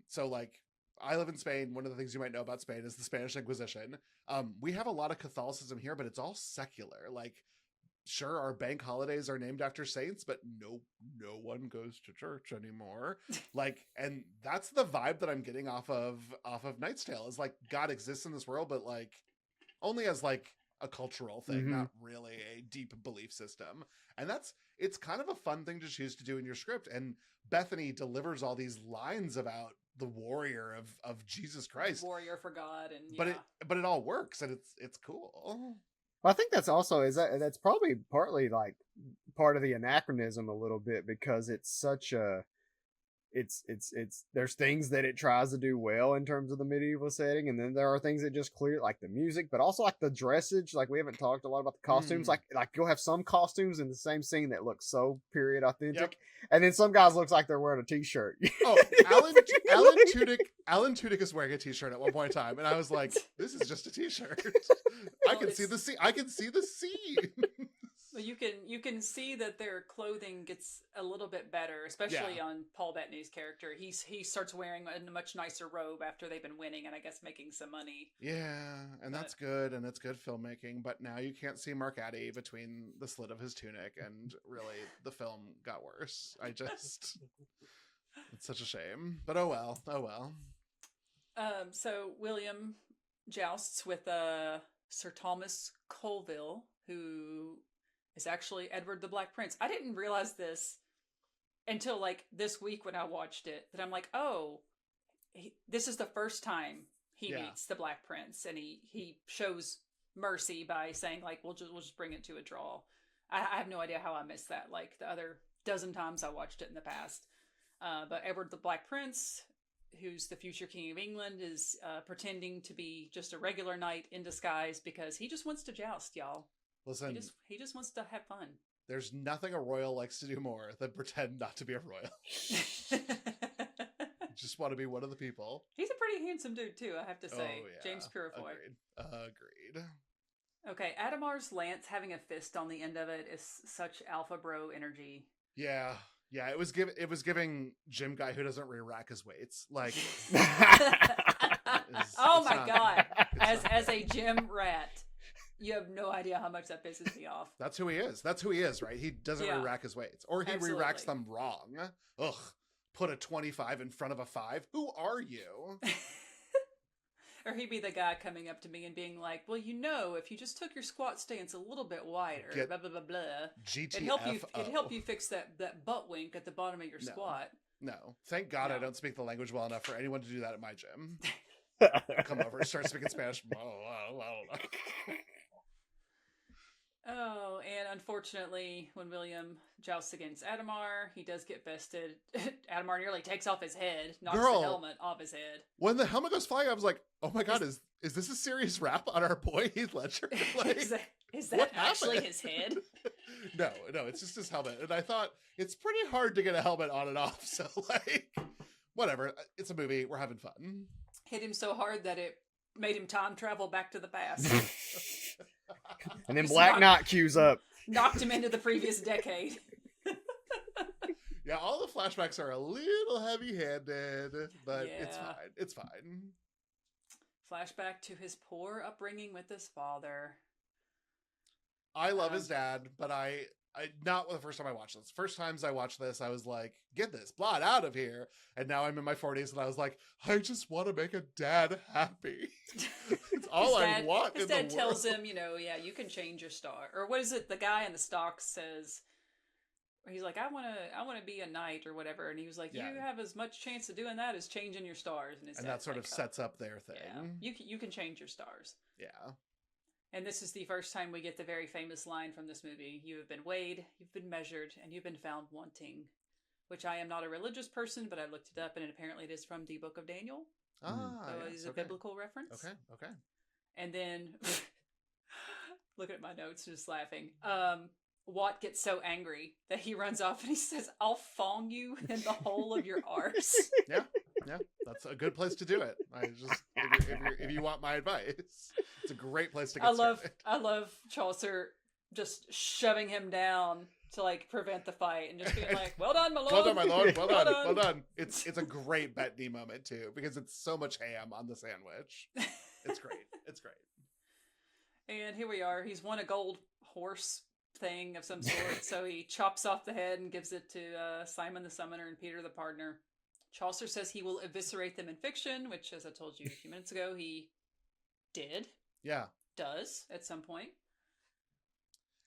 Speaker 1: So like, I live in Spain. One of the things you might know about Spain is the Spanish Inquisition. We have a lot of Catholicism here, but it's all secular. Like, sure, our bank holidays are named after saints, but no one goes to church anymore. Like, and that's the vibe that I'm getting off of Knight's Tale, is like, God exists in this world, but like only as like a cultural thing, not really a deep belief system. And it's kind of a fun thing to choose to do in your script. And Bethany delivers all these lines about the warrior of Jesus Christ,
Speaker 6: warrior for God, and
Speaker 1: but it all works, and it's cool.
Speaker 7: I think that's also that's probably partly like part of the anachronism a little bit, because it's such a it's there's things that it tries to do well in terms of the medieval setting, and then there are things that just clear, like the music, but also like the dressage. Like, we haven't talked a lot about the costumes. Like you'll have some costumes in the same scene that look so period authentic, and then some guys looks like they're wearing a t-shirt.
Speaker 1: Oh, Alan Tudyk is wearing a t-shirt at one point in time, and I was like, this is just a t-shirt. I can see the scene. I can see the scene.
Speaker 6: Well, you can see that their clothing gets a little bit better, especially on Paul Bettany's character. He starts wearing a much nicer robe after they've been winning and I guess making some money. Yeah,
Speaker 1: and that's good, and it's good filmmaking. But now you can't see Mark Addy between the slit of his tunic, and really the film got worse. It's such a shame. But oh well.
Speaker 6: So William jousts with Sir Thomas Colville, who is actually Edward the Black Prince. I didn't realize this until like this week when I watched it, that I'm like, oh, this is the first time he meets the Black Prince, and he shows mercy by saying like, we'll just bring it to a draw. I have no idea how I missed that, like the other dozen times I watched it in the past. But Edward the Black Prince, who's the future king of England, is pretending to be just a regular knight in disguise because he just wants to joust, y'all.
Speaker 1: Listen,
Speaker 6: he just wants to have fun.
Speaker 1: There's nothing a royal likes to do more than pretend not to be a royal. Just want to be one of the people.
Speaker 6: He's a pretty handsome dude too, I have to say. James Purefoy.
Speaker 1: Agreed.
Speaker 6: Okay, Adamar's lance having a fist on the end of it is such alpha bro energy.
Speaker 1: Yeah, it was giving gym guy who doesn't re-rack his weights. Like,
Speaker 6: oh my god! As a gym rat, you have no idea how much that pisses me off.
Speaker 1: That's who he is, right? He doesn't re-rack his weights, or he re-racks them wrong. Ugh. Put a 25 in front of a 5. Who are you?
Speaker 6: Or he'd be the guy coming up to me and being like, well, if you just took your squat stance a little bit wider, blah, blah, blah, blah. It'd help you fix that butt wink at the bottom of your squat.
Speaker 1: No. Thank God I don't speak the language well enough for anyone to do that at my gym. Come over and start speaking Spanish.
Speaker 6: Oh, and unfortunately, when William jousts against Adamar, he does get bested. Adamar nearly takes off his head, knocks the helmet off his head.
Speaker 1: When the helmet goes flying, I was like, oh my god, is this a serious rap on our boy Heath Ledger? Like,
Speaker 6: is that actually his head?
Speaker 1: No, it's just his helmet. And I thought, it's pretty hard to get a helmet on and off, so like, whatever. It's a movie. We're having fun.
Speaker 6: Hit him so hard that it made him time travel back to the past.
Speaker 7: And then Black Knight cues up.
Speaker 6: Knocked him into the previous decade.
Speaker 1: Yeah, all the flashbacks are a little heavy-handed, but it's fine.
Speaker 6: Flashback to his poor upbringing with his father.
Speaker 1: I love his dad, but I not the first time I watched this. First times I watched this, I was like, get this blot out of here. And now I'm in my 40s and I was like, I just want to make a dad happy. It's all I want in the world.
Speaker 6: His dad tells him, you can change your star. Or what is it? The guy in the stocks says, he's like, I want to be a knight or whatever. And he was like, you have as much chance of doing that as changing your stars. And
Speaker 1: that sort of sets up their thing.
Speaker 6: Yeah, you can change your stars.
Speaker 1: Yeah.
Speaker 6: And this is the first time we get the very famous line from this movie. You have been weighed, you've been measured, and you've been found wanting. Which I am not a religious person, but I looked it up, and apparently it is from the Book of Daniel. So it's a biblical reference.
Speaker 1: Okay.
Speaker 6: And then, looking at my notes, just laughing. Watt gets so angry that he runs off and he says, "I'll fong you in the hole of your arse."
Speaker 1: Yeah, that's a good place to do it. I just, if you want my advice, it's a great place to get started.
Speaker 6: I love Chaucer just shoving him down to like prevent the fight and just being like, "Well done, my lord.
Speaker 1: Well done, my lord. Well done. It's a great Bettany moment too, because it's so much ham on the sandwich. It's great. It's great.
Speaker 6: And here we are. He's won a gold horse thing of some sort, so he chops off the head and gives it to Simon the Summoner and Peter the Pardoner. Chaucer says he will eviscerate them in fiction, which, as I told you a few minutes ago, he did.
Speaker 1: Yeah.
Speaker 6: Does at some point.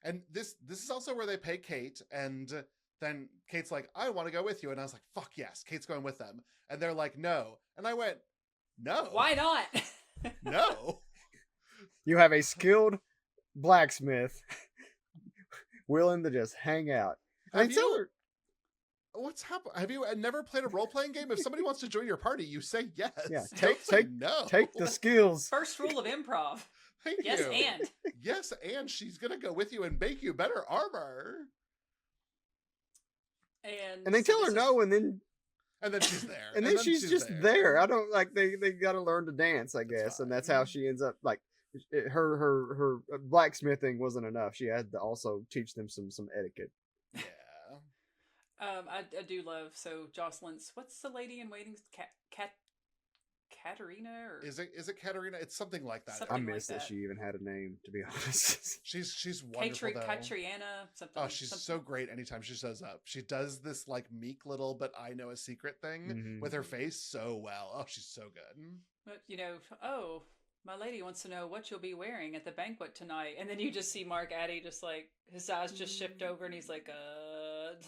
Speaker 1: And this is also where they pay Kate, and then Kate's like, "I want to go with you," and I was like, "Fuck yes, Kate's going with them." And they're like, "No," and I went, "No,
Speaker 6: why not?"
Speaker 1: No.
Speaker 7: You have a skilled blacksmith willing to just hang out.
Speaker 1: What's happened? Have you never played a role-playing game? If somebody wants to join your party, you say yes.
Speaker 7: Yeah,
Speaker 1: No.
Speaker 7: Take the skills.
Speaker 6: First rule of improv.
Speaker 1: Thank
Speaker 6: yes,
Speaker 1: you.
Speaker 6: and.
Speaker 1: Yes, and she's going to go with you and make you better armor.
Speaker 6: And
Speaker 7: they tell her no, and then
Speaker 1: she's there.
Speaker 7: And then she's just there. I don't like they got to learn to dance, I guess, and that's how she ends up like her blacksmithing wasn't enough. She had to also teach them some etiquette.
Speaker 1: Yeah.
Speaker 6: I do love Jocelyn's. What's the lady in waiting? Katerina or
Speaker 1: is it Katerina? It's something like that.
Speaker 7: I missed that she even had a name, to be honest.
Speaker 1: She's wonderful though.
Speaker 6: Katriana something.
Speaker 1: Oh, she's so great anytime she shows up. She does this like meek little but I know a secret thing with her face so well. Oh, she's so good.
Speaker 6: But my lady wants to know what you'll be wearing at the banquet tonight, and then you just see Mark Addy just like his eyes just shift over and he's like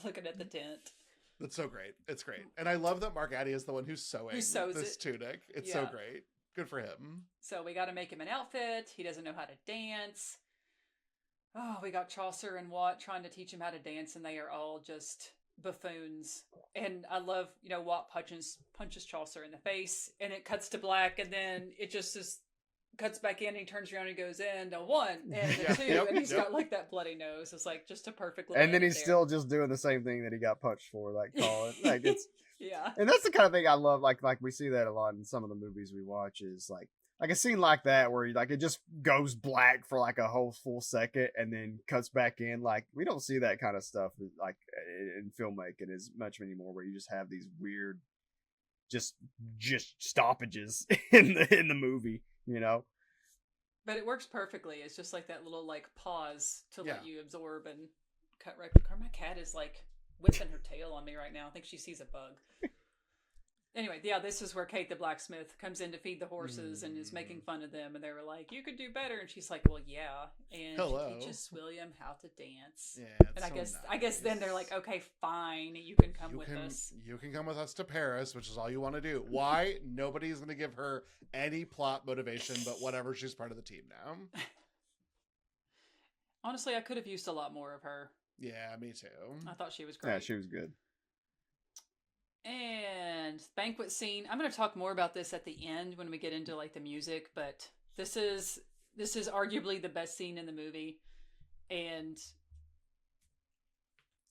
Speaker 6: looking at the tent.
Speaker 1: That's so great. It's great. And I love that Mark Addy is the one who's sewing this tunic. It's so great. Good for him.
Speaker 6: So we got to make him an outfit. He doesn't know how to dance. Oh, we got Chaucer and Watt trying to teach him how to dance, and they are all just buffoons. And I love, Watt punches Chaucer in the face, and it cuts to black, and then it just cuts back in, and he turns around and goes in a 1 and a 2, and he's got like that bloody nose. It's like just a perfect little.
Speaker 7: And then he's still just doing the same thing that he got punched for, like call it. Like it's
Speaker 6: yeah.
Speaker 7: And that's the kind of thing I love. Like we see that a lot in some of the movies we watch. Is like a scene like that where like it just goes black for like a whole full second and then cuts back in. Like we don't see that kind of stuff like in filmmaking as much anymore, where you just have these weird just stoppages in the movie.
Speaker 6: But it works perfectly. It's just like that little like pause to let you absorb and cut right. My cat is like whipping her tail on me right now. I think she sees a bug. Anyway, this is where Kate the blacksmith comes in to feed the horses and is making fun of them, and they were like, "You could do better," and she's like, "Well, yeah." And she teaches William how to dance.
Speaker 1: Yeah,
Speaker 6: and I guess then they're like, "Okay, fine, you can come with us.
Speaker 1: You can come with us to Paris, which is all you want to do." Why? Nobody's going to give her any plot motivation, but whatever. She's part of the team now.
Speaker 6: Honestly, I could have used a lot more of her.
Speaker 1: Yeah, me too.
Speaker 6: I thought she was great.
Speaker 7: Yeah, she was good.
Speaker 6: And banquet scene. I'm going to talk more about this at the end when we get into like the music, but this is arguably the best scene in the movie. And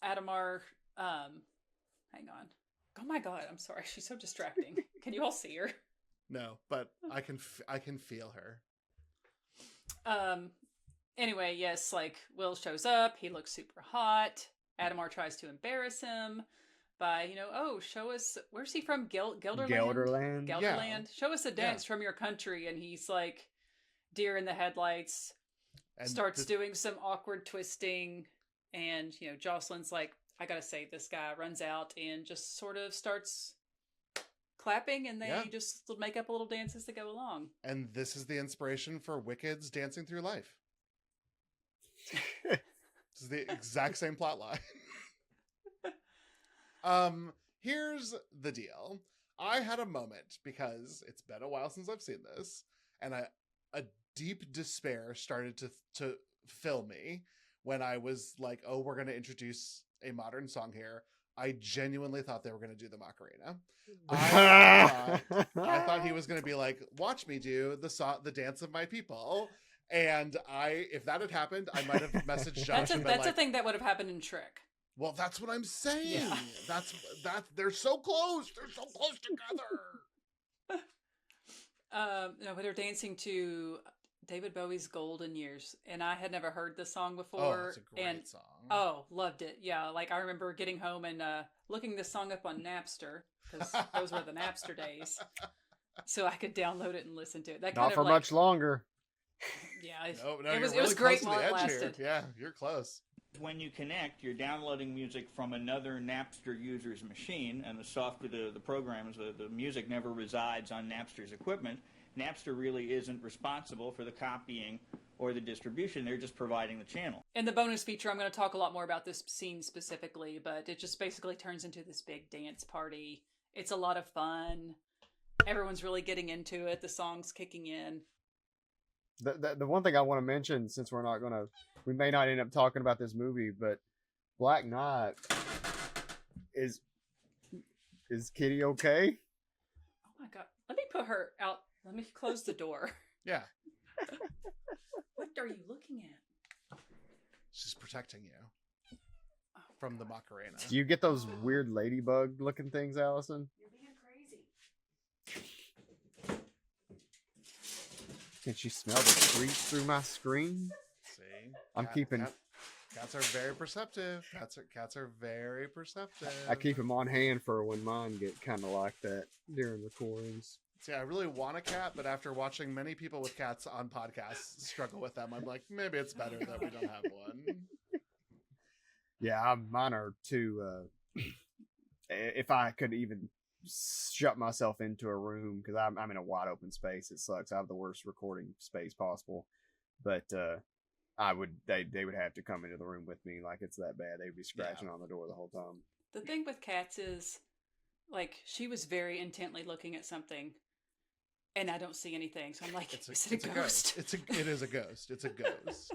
Speaker 6: Adamar, hang on. Oh my God, I'm sorry. She's so distracting. Can you all see her?
Speaker 1: No, but I can feel her.
Speaker 6: Anyway, yes, like Will shows up. He looks super hot. Adamar tries to embarrass him by, show us, where's he from? Gelderland?
Speaker 7: Yeah.
Speaker 6: Show us a dance from your country. And he's like deer in the headlights, and starts doing some awkward twisting. And, Jocelyn's like, I gotta save this guy, runs out and just sort of starts clapping, and they just make up a little dance as they go along.
Speaker 1: And this is the inspiration for Wicked's Dancing Through Life. This is the exact same plot line. Here's the deal. I had a moment, because it's been a while since I've seen this, and a deep despair started to fill me when I was like, oh, we're going to introduce a modern song here. I genuinely thought they were going to do the Macarena. I thought he was going to be like, watch me do the dance of my people. And if that had happened, I might have messaged Josh.
Speaker 6: That's a thing that would have happened in Shrek.
Speaker 1: Well, that's what I'm saying.
Speaker 6: Yeah.
Speaker 1: That's they're so close. They're so close together.
Speaker 6: No, but they're dancing to David Bowie's Golden Years, and I had never heard this song
Speaker 1: Oh,
Speaker 6: before.
Speaker 1: it's a great song.
Speaker 6: Oh, loved it. Yeah, like I remember getting home and looking this song up on Napster, because those were the Napster days, so I could download it and listen to it. That kind
Speaker 7: Not
Speaker 6: of
Speaker 7: for much longer.
Speaker 6: Yeah,
Speaker 1: No,
Speaker 6: it was
Speaker 1: really
Speaker 6: great
Speaker 1: close
Speaker 6: while
Speaker 1: to
Speaker 6: it
Speaker 1: the edge here.
Speaker 6: lasted.
Speaker 1: Yeah, you're close.
Speaker 10: When you connect, you're downloading music from another Napster user's machine, and the software, the programs, the music never resides on Napster's equipment. Napster really isn't responsible for the copying or the distribution. They're just providing the channel.
Speaker 6: In the bonus feature, I'm going to talk a lot more about this scene specifically, but it just basically turns into this big dance party. It's a lot of fun. Everyone's really getting into it. The song's kicking in.
Speaker 7: The one thing I want to mention, since we may not end up talking about this movie, but Black Knight, is Kitty okay?
Speaker 6: Oh my god. Let me put her out. Let me close the door.
Speaker 1: Yeah.
Speaker 6: What are you looking at?
Speaker 1: She's protecting you from the Macarena.
Speaker 7: Do you get those weird ladybug looking things, Allison?
Speaker 6: You're being crazy.
Speaker 7: Can she smell the creeps through my screen?
Speaker 1: See?
Speaker 7: I'm keeping...
Speaker 1: Cats are very perceptive. Cats are very perceptive.
Speaker 7: I keep them on hand for when mine get kind of like that during recordings.
Speaker 1: See, I really want a cat, but after watching many people with cats on podcasts struggle with them, I'm like, maybe it's better that we don't have one.
Speaker 7: Yeah, mine are too... if I could even shut myself into a room, because I'm in a wide open space, it sucks. I have the worst recording space possible. But they would have to come into the room with me, like it's that bad. They'd be scratching on the door the whole time.
Speaker 6: The thing with cats is, like, she was very intently looking at something, and I don't see anything. So I'm like, is it a ghost?
Speaker 1: It is a ghost. It's a ghost.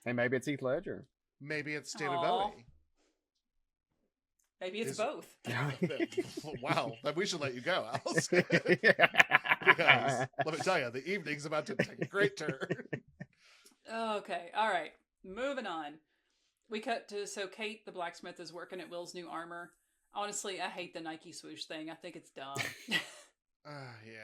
Speaker 7: Hey, maybe it's Heath Ledger.
Speaker 1: Maybe it's David Bowie.
Speaker 6: Maybe it's both.
Speaker 1: Wow, then we should let you go, Alice. Because let me tell you, the evening's about to take a great turn.
Speaker 6: Okay, all right. Moving on. We cut to, so Kate, the blacksmith, is working at Will's new armor. Honestly, I hate the Nike swoosh thing. I think it's dumb.
Speaker 1: Yeah.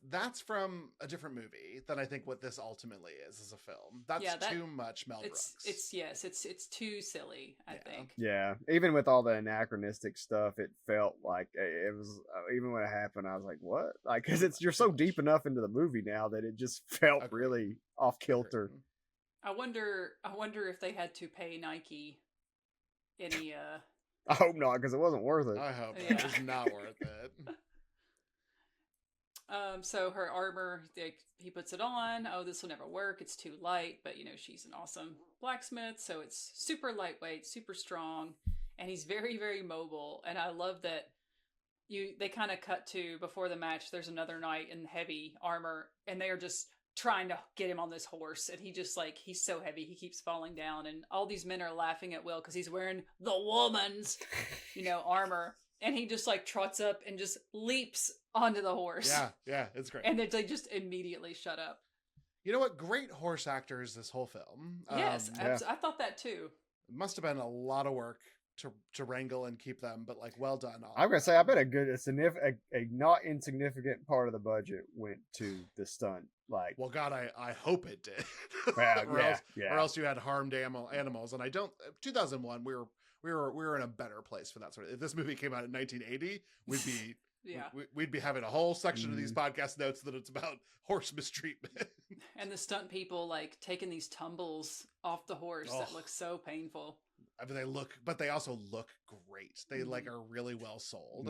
Speaker 1: That's from a different movie than I think what this ultimately is as a film. That's too much Mel Brooks.
Speaker 6: It's too silly, I think.
Speaker 7: Yeah, even with all the anachronistic stuff, it felt like it was. Even when it happened, I was like, "What?" Like, because you're so deep enough into the movie now that it just felt really off kilter.
Speaker 6: I wonder if they had to pay Nike any.
Speaker 7: I hope not, because it wasn't worth it.
Speaker 1: I hope it was not worth it.
Speaker 6: So her armor, he puts it on. Oh, this will never work. It's too light. But, she's an awesome blacksmith. So it's super lightweight, super strong. And he's very, very mobile. And I love that they kind of cut to, before the match, there's another knight in heavy armor. And they are just trying to get him on this horse. And he just, he's so heavy. He keeps falling down. And all these men are laughing at Will because he's wearing the woman's, armor. And he just trots up and just leaps onto the horse.
Speaker 1: Yeah, it's great.
Speaker 6: And they just immediately shut up.
Speaker 1: You know what? Great horse actors this whole film.
Speaker 6: Yes, I thought that too.
Speaker 1: It must have been a lot of work to wrangle and keep them, but well done.
Speaker 7: I'm gonna say I bet a not insignificant part of the budget went to the stunt.
Speaker 1: Well, God, I hope it did.
Speaker 7: Or
Speaker 1: else you had harmed animals, and 2001 we were in a better place for that sort of. If this movie came out in 1980, we'd be we'd be having a whole section of these podcast notes that it's about horse mistreatment.
Speaker 6: And the stunt people taking these tumbles off the horse that look so painful.
Speaker 1: I mean, they also look great. They are really well sold.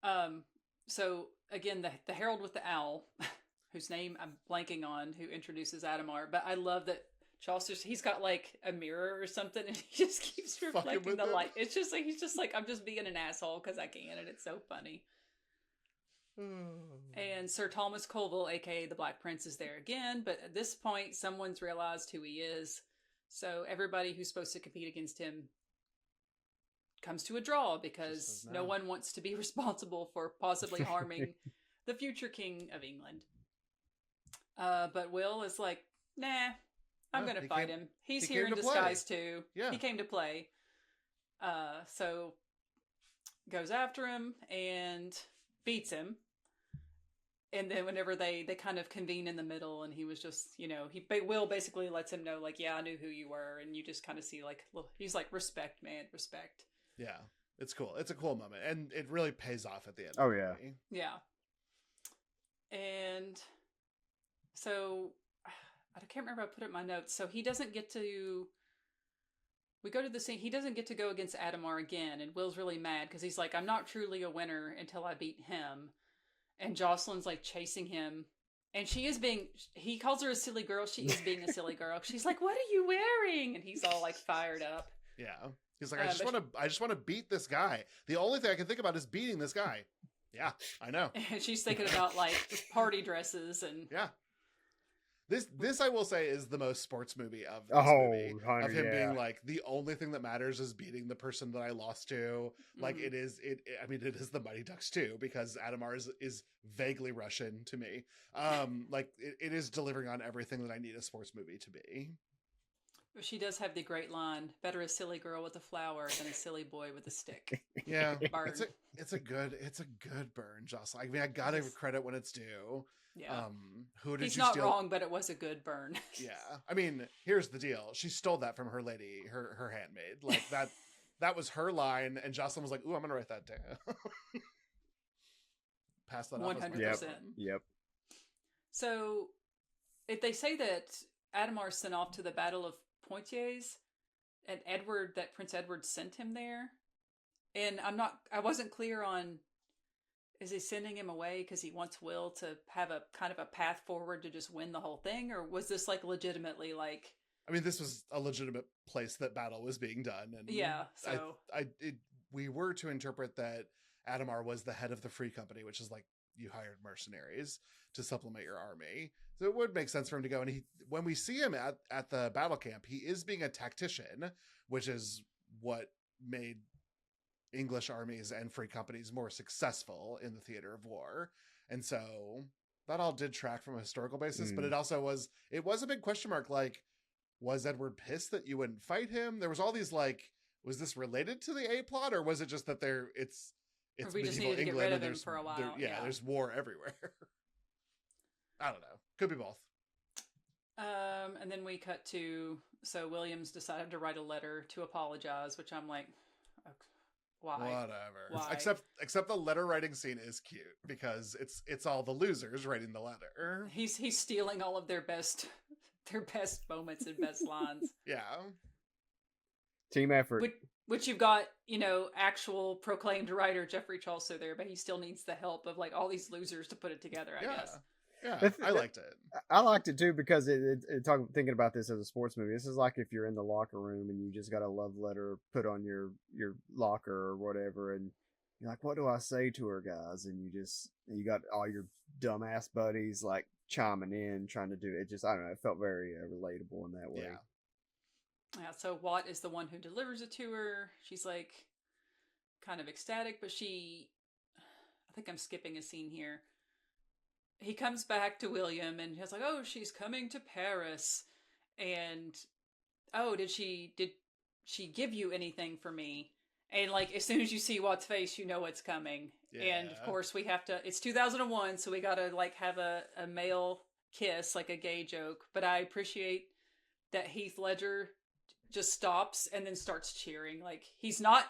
Speaker 7: Mm-hmm.
Speaker 6: So again, the Herald with the Owl, whose name I'm blanking on, who introduces Adamar, but I love that Jouster's, he's got a mirror or something, and he just keeps reflecting the light. It's just he's just I'm just being an asshole because I can, and it's so funny. And Sir Thomas Colville, aka the Black Prince, is there again, but at this point, someone's realized who he is. So everybody who's supposed to compete against him comes to a draw because no one wants to be responsible for possibly harming the future king of England. But Will is like, nah, I'm going to fight him. He's here in disguise too.
Speaker 1: Yeah.
Speaker 6: He came to play. So goes after him and beats him. And then whenever they kind of convene in the middle, and he was just, Will basically lets him know, like, yeah, I knew who you were. And you just kind of see, like, he's like, respect, man, respect.
Speaker 1: Yeah, it's cool. It's a cool moment. And it really pays off at the end.
Speaker 7: Oh, yeah.
Speaker 6: Yeah. And so, I can't remember, I put it in my notes. So he doesn't get to, we go to the scene, he doesn't get to go against Adamar again. And Will's really mad because he's like, I'm not truly a winner until I beat him. And Jocelyn's like chasing him, and he calls her a silly girl. She is being a silly girl. She's like, what are you wearing? And he's all like fired up.
Speaker 1: Yeah. He's like, I just want to beat this guy. The only thing I can think about is beating this guy. Yeah, I know.
Speaker 6: And she's thinking about like party dresses and
Speaker 1: yeah. This I will say is the most sports movie of this movie. Of him being like, the only thing that matters is beating the person that I lost to. Like it is the Mighty Ducks too, because Adamar is vaguely Russian to me. Like it is delivering on everything that I need a sports movie to be.
Speaker 6: She does have the great line, better a silly girl with a flower than a silly boy with a stick.
Speaker 1: Yeah.
Speaker 6: Burn.
Speaker 1: It's a good burn, Jocelyn. I mean, I gotta give credit when it's due.
Speaker 6: Yeah.
Speaker 1: He's
Speaker 6: not wrong, but it was a good burn.
Speaker 1: Yeah. I mean, here's the deal. She stole that from her lady, her handmaid. Like that was her line, and Jocelyn was like, ooh, I'm gonna write that down. Pass that off.
Speaker 6: 100%.
Speaker 7: Yep.
Speaker 6: So if they say that Adamar sent off to the Battle of Poitiers, and Prince Edward sent him there, and I wasn't clear on, is he sending him away because he wants Will to have a kind of a path forward to just win the whole thing? Or was this like legitimately like...
Speaker 1: I mean, this was a legitimate place that battle was being done. And
Speaker 6: yeah, so...
Speaker 1: we were to interpret that Adamar was the head of the Free Company, which is like, you hired mercenaries to supplement your army. So it would make sense for him to go. And when we see him at the battle camp, he is being a tactician, which is what made English armies and free companies more successful in the theater of war. And so that all did track from a historical basis, but it also was a big question mark. Like, was Edward pissed that you wouldn't fight him? There was all these like, was this related to the A plot, or was it just that it's
Speaker 6: we just needed to get rid of him for a while.
Speaker 1: There's war everywhere. I don't know. Could be both.
Speaker 6: And then we cut to, so Williams decided to write a letter to apologize, which I'm like, okay, why?
Speaker 1: Whatever.
Speaker 6: Why?
Speaker 1: Except the letter writing scene is cute because it's all the losers writing the letter.
Speaker 6: He's stealing all of their best moments and best lines.
Speaker 1: Yeah.
Speaker 7: Team effort.
Speaker 6: Which you've got, actual proclaimed writer Jeffrey Chaucer there, but he still needs the help of like all these losers to put it together, I guess.
Speaker 1: Yeah, I liked it.
Speaker 7: I liked it too because thinking about this as a sports movie, this is like if you're in the locker room and you just got a love letter put on your locker or whatever, and you're like, what do I say to her, guys? And you got all your dumbass buddies like chiming in, trying to do it. Just, I don't know, it felt very relatable in that way.
Speaker 6: Yeah, so Watt is the one who delivers it to her. She's like kind of ecstatic, but I think I'm skipping a scene here. He comes back to William and he's like, oh, she's coming to Paris. And, oh, did she give you anything for me? And like, as soon as you see Watt's face, you know what's coming. Yeah. And of course it's 2001. So we got to like have a male kiss, like a gay joke. But I appreciate that Heath Ledger just stops and then starts cheering. Like he's not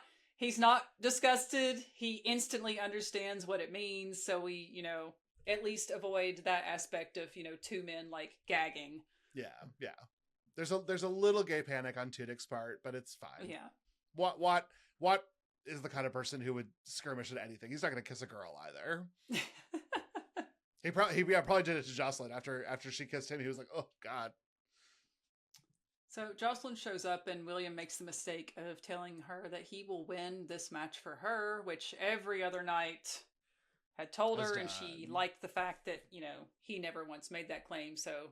Speaker 6: disgusted. He instantly understands what it means. So we, at least avoid that aspect of, two men like gagging. Yeah.
Speaker 1: There's a little gay panic on Tudyk's part, but it's fine.
Speaker 6: Yeah.
Speaker 1: What is the kind of person who would skirmish at anything? He's not going to kiss a girl either. He probably did it to Jocelyn after she kissed him. He was like, oh God.
Speaker 6: So Jocelyn shows up and William makes the mistake of telling her that he will win this match for her, which every other night had told her, and she liked the fact that, he never once made that claim. So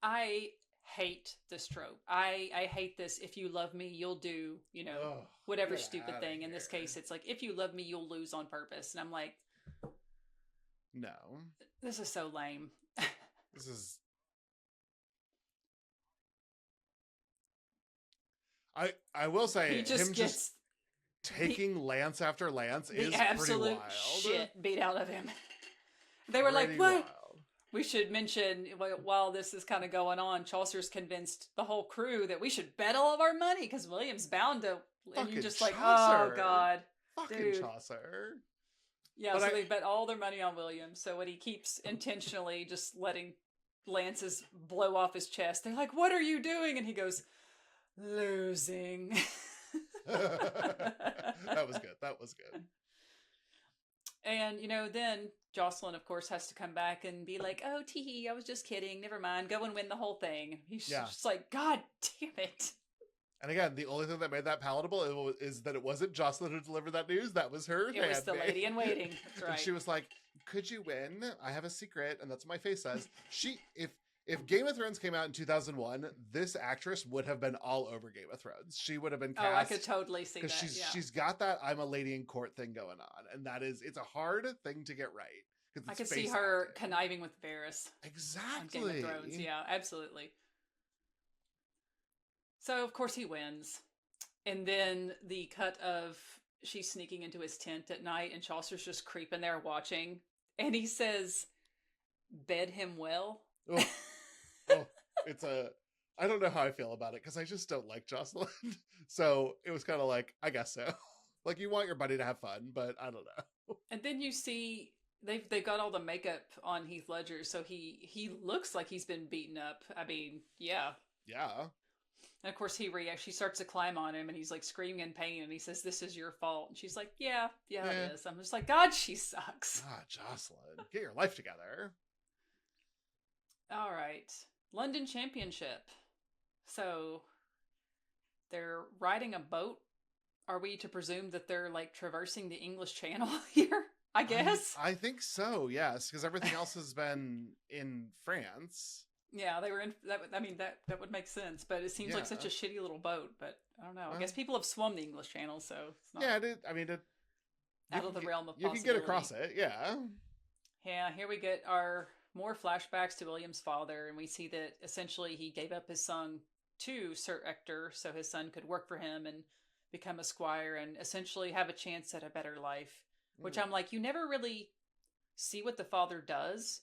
Speaker 6: I hate this trope. I hate this. If you love me, you'll do, whatever stupid thing. In this case, it's like, if you love me, you'll lose on purpose. And I'm like,
Speaker 1: No.
Speaker 6: This is so lame.
Speaker 1: This is... I will say,
Speaker 6: he just gets
Speaker 1: taking lance after lance is
Speaker 6: the
Speaker 1: pretty
Speaker 6: absolute
Speaker 1: wild.
Speaker 6: shit beat out of him. They were like, what? Wild. We should mention, while this is kind of going on, Chaucer's convinced the whole crew that we should bet all of our money because William's bound to... And you're just
Speaker 1: Chaucer.
Speaker 6: like, oh, God.
Speaker 1: Fucking
Speaker 6: dude.
Speaker 1: Chaucer.
Speaker 6: Yeah, but so they bet all their money on William. So when he keeps intentionally just letting lances blow off his chest, they're like, what are you doing? And he goes, losing.
Speaker 1: That was good. That was good.
Speaker 6: And, then Jocelyn, of course, has to come back and be like, oh, tee, I was just kidding. Never mind. Go and win the whole thing. He's just like, God damn it.
Speaker 1: And again, the only thing that made that palatable is that it wasn't Jocelyn who delivered that news. That was her.
Speaker 6: It was the lady in waiting. That's right.
Speaker 1: And she was like, could you win? I have a secret. And that's what my face says. If Game of Thrones came out in 2001, this actress would have been all over Game of Thrones. She would have been cast.
Speaker 6: Oh, I could totally see that.
Speaker 1: Because she's got that I'm a lady in court thing going on. And it's a hard thing to get right.
Speaker 6: I could see her conniving with Varys.
Speaker 1: Exactly.
Speaker 6: On Game of Thrones. Yeah, absolutely. So, of course, he wins. And then the cut of she's sneaking into his tent at night and Chaucer's just creeping there watching. And he says, bed him well.
Speaker 1: I don't know how I feel about it because I just don't like Jocelyn. So it was kind of like, I guess so. Like, you want your buddy to have fun, but I don't know.
Speaker 6: And then you see they've got all the makeup on Heath Ledger, so he looks like he's been beaten up. I mean, yeah.
Speaker 1: Yeah.
Speaker 6: And of course he reacts. She starts to climb on him and he's like screaming in pain and he says, this is your fault. And she's like, yeah, it is. I'm just like, God, she sucks.
Speaker 1: Ah, Jocelyn, get your life together.
Speaker 6: All right. London Championship. So they're riding a boat. Are we to presume that they're like traversing the English Channel here? I guess.
Speaker 1: I think so, yes, because everything else has been in France.
Speaker 6: Yeah, they were in that. I mean, that would make sense, but it seems like such a shitty little boat. But I don't know. I guess people have swum the English Channel, so it's not.
Speaker 1: Yeah,
Speaker 6: out of the realm of possibility.
Speaker 1: You can get across it, yeah.
Speaker 6: Yeah, here we get our more flashbacks to William's father, and we see that essentially he gave up his son to Sir Ector so his son could work for him and become a squire and essentially have a chance at a better life. Which I'm like, you never really see what the father does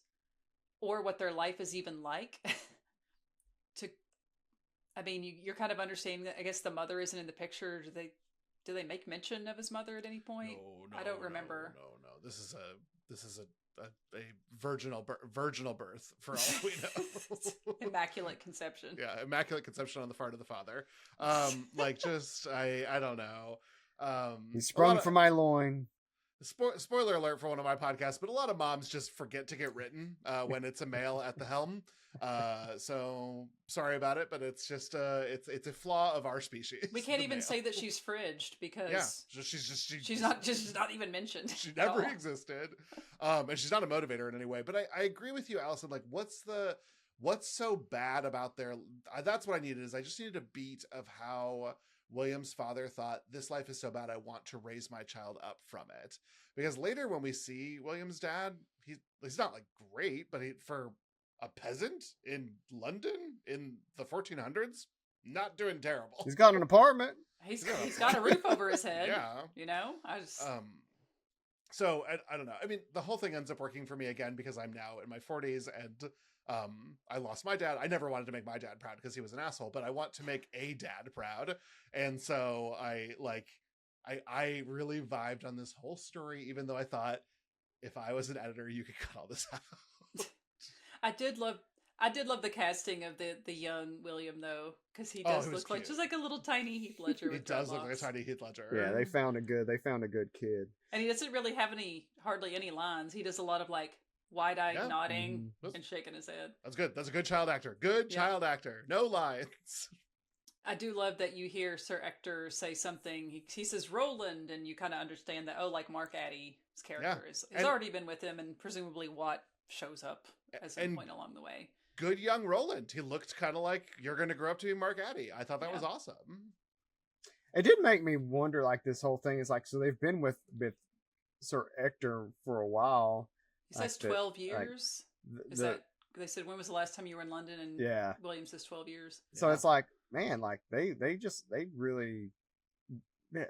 Speaker 6: or what their life is even like. You're kind of understanding that. I guess the mother isn't in the picture. Do they make mention of his mother at any point?
Speaker 1: No,
Speaker 6: I don't remember.
Speaker 1: No. This is a virginal birth for all we know.
Speaker 6: Immaculate conception.
Speaker 1: Yeah, immaculate conception on the part of the father. I don't know.
Speaker 7: He sprung from my loin.
Speaker 1: Spoiler alert for one of my podcasts, but a lot of moms just forget to get written when it's a male at the helm. So sorry about it, but it's just it's a flaw of our species.
Speaker 6: We can't even say that she's fridged because she's not even mentioned.
Speaker 1: She never existed, and she's not a motivator in any way. But I agree with you, Allison. Like, what's so bad about their? That's what I needed. I just needed a beat of how William's father thought, this life is so bad, I want to raise my child up from it. Because later when we see William's dad, he's not like great, but for a peasant in London in the 1400s, not doing terrible.
Speaker 7: He's got an apartment.
Speaker 6: He's got a roof over his head.
Speaker 1: Yeah. So I don't know. I mean, the whole thing ends up working for me again because I'm now in my 40s and I lost my dad. I never wanted to make my dad proud because he was an asshole, but I want to make a dad proud. And so I really vibed on this whole story, even though I thought if I was an editor, you could cut all this out.
Speaker 6: I did love the casting of the young William though, because he does look like just like a little tiny Heath Ledger.
Speaker 1: He does look like a tiny Heath Ledger.
Speaker 7: Yeah, they found a good kid.
Speaker 6: And he doesn't really have hardly any lines. He does a lot of like wide-eyed nodding and shaking his head.
Speaker 1: That's good. That's a good child actor. Child actor. No lines.
Speaker 6: I do love that you hear Sir Ector say something. He says Roland, and you kind of understand that, Like Mark Addy's character has already been with him, and presumably Watt shows up at some point along the way.
Speaker 1: Good young Roland. He looked kind of like you're going to grow up to be Mark Addy. I thought that was awesome.
Speaker 7: It did make me wonder, like, this whole thing is like, so they've been with Sir Ector for a while.
Speaker 6: He says 12 years. Is that they said when was the last time you were in London? And
Speaker 7: yeah,
Speaker 6: William says 12 years.
Speaker 7: So it's like, man, like they really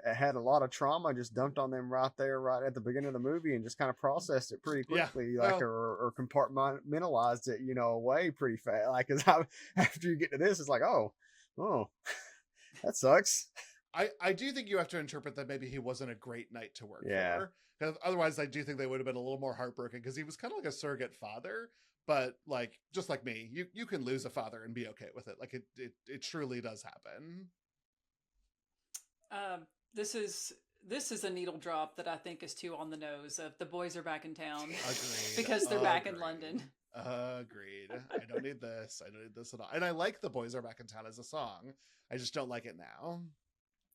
Speaker 7: had a lot of trauma just dumped on them right at the beginning of the movie, and just kind of processed it pretty quickly, or compartmentalized it, away pretty fast. Like, cause after you get to this, it's like, oh, that sucks.
Speaker 1: I do think you have to interpret that maybe he wasn't a great knight to work for. Because otherwise, I do think they would have been a little more heartbroken, because he was kind of like a surrogate father. But like, just like me, you can lose a father and be okay with it. Like it truly does happen.
Speaker 6: This is a needle drop that I think is too on the nose of the boys are back in town.
Speaker 1: Agreed.
Speaker 6: Because they're back in London.
Speaker 1: Agreed. I don't need this. I don't need this at all. And I like The Boys Are Back in Town as a song. I just don't like it now.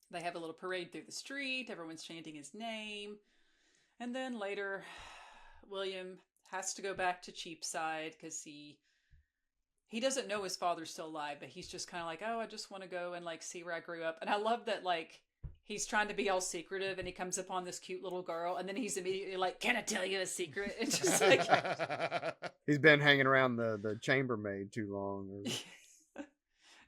Speaker 6: They have a little parade through the street. Everyone's chanting his name. And then later, William has to go back to Cheapside because he doesn't know his father's still alive, but he's just kind of like, oh, I just want to go and like see where I grew up. And I love that, like, he's trying to be all secretive, and he comes upon this cute little girl, and then he's immediately like, can I tell you a secret? It's just like
Speaker 7: he's been hanging around the chambermaid too long.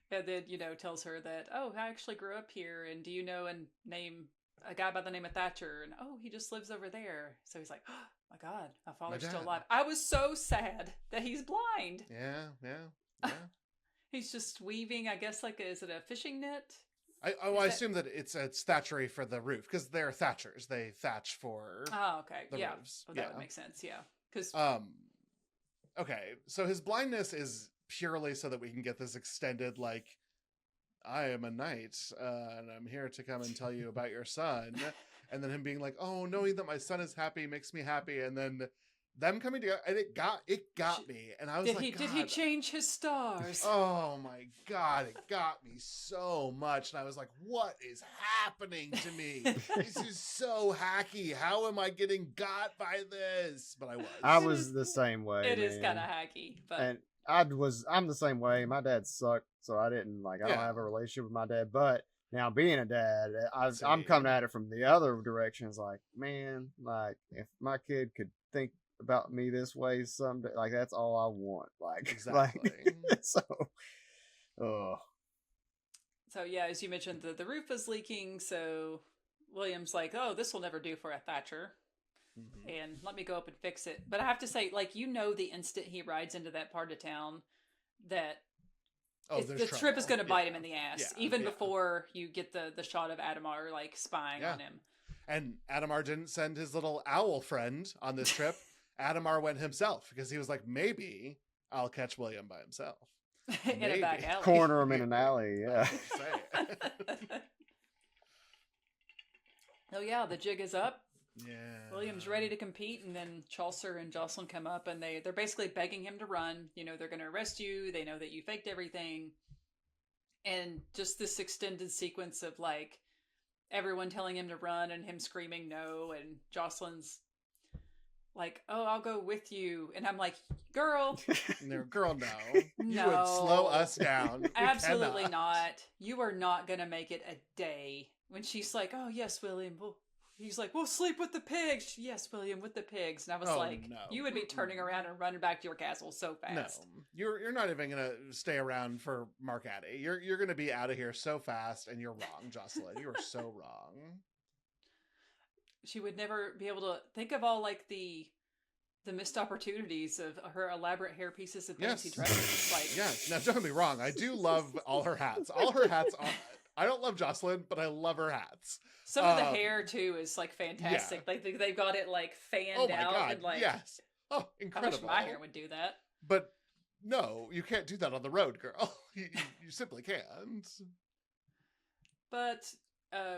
Speaker 6: And then, tells her that, oh, I actually grew up here, and do you know and name a guy by the name of Thatcher? And oh, he just lives over there. So he's like, oh my God, my father's still alive. I was so sad that he's blind.
Speaker 1: Yeah.
Speaker 6: He's just weaving, I guess, like, is it a fishing net?
Speaker 1: I assume that it's thatchery for the roof, because they're thatchers. They thatch for the roofs.
Speaker 6: Oh, that would make sense, yeah. Because
Speaker 1: okay, so his blindness is purely so that we can get this extended, like, I am a knight, and I'm here to come and tell you about your son. And then him being like, oh, knowing that my son is happy makes me happy. And then them coming together, and it got me. And I was
Speaker 6: did he change his stars?
Speaker 1: Oh my God, it got me so much. And I was like, what is happening to me? This is so hacky. How am I getting got by this? But I was
Speaker 7: the same way.
Speaker 6: It is kind of hacky, but
Speaker 7: and I'm the same way. My dad sucked, so I don't have a relationship with my dad. But now being a dad, I'm coming at it from the other direction. It's like, man, like, if my kid could think about me this way someday, like, that's all I want. Like,
Speaker 1: exactly.
Speaker 7: So
Speaker 6: yeah, as you mentioned, the roof is leaking. So William's like, oh, this will never do for a Thatcher. Mm-hmm. And let me go up and fix it. But I have to say, like, the instant he rides into that part of town, that the trip is going to bite him in the ass, even before you get the shot of Adamar, like, spying on him.
Speaker 1: And Adamar didn't send his little owl friend on this trip. Adamar went himself, because he was like, maybe I'll catch William by himself.
Speaker 6: In a back alley.
Speaker 7: Corner him in an alley, yeah.
Speaker 6: Oh yeah, the jig is up.
Speaker 1: Yeah.
Speaker 6: William's ready to compete, and then Chaucer and Jocelyn come up, and they're basically begging him to run. They're going to arrest you. They know that you faked everything. And just this extended sequence of, like, everyone telling him to run and him screaming no, and Jocelyn's like, oh, I'll go with you. And I'm like, girl.
Speaker 1: No, girl, no. You would slow us down.
Speaker 6: Absolutely not. You are not going to make it a day. When she's like, oh, yes, William, he's like, we'll sleep with the pigs. Yes, William, with the pigs. And I was no. You would be turning around and running back to your castle so fast.
Speaker 1: No, you're not even going to stay around for Mark Addy. You're going to be out of here so fast, and you're wrong, Jocelyn. You are so wrong.
Speaker 6: She would never be able to think of all, like, the missed opportunities of her elaborate hair pieces and fancy dresses. Like,
Speaker 1: yes. Now, don't get me wrong. I do love all her hats. All her hats are... I don't love Jocelyn, but I love her hats.
Speaker 6: Some of the hair too is, like, fantastic. Yeah. Like, they've got it, like, fanned out.
Speaker 1: God,
Speaker 6: and, like,
Speaker 1: yes. Oh, incredible.
Speaker 6: I wish my hair would do that.
Speaker 1: But no, you can't do that on the road, girl. You simply can't.
Speaker 6: But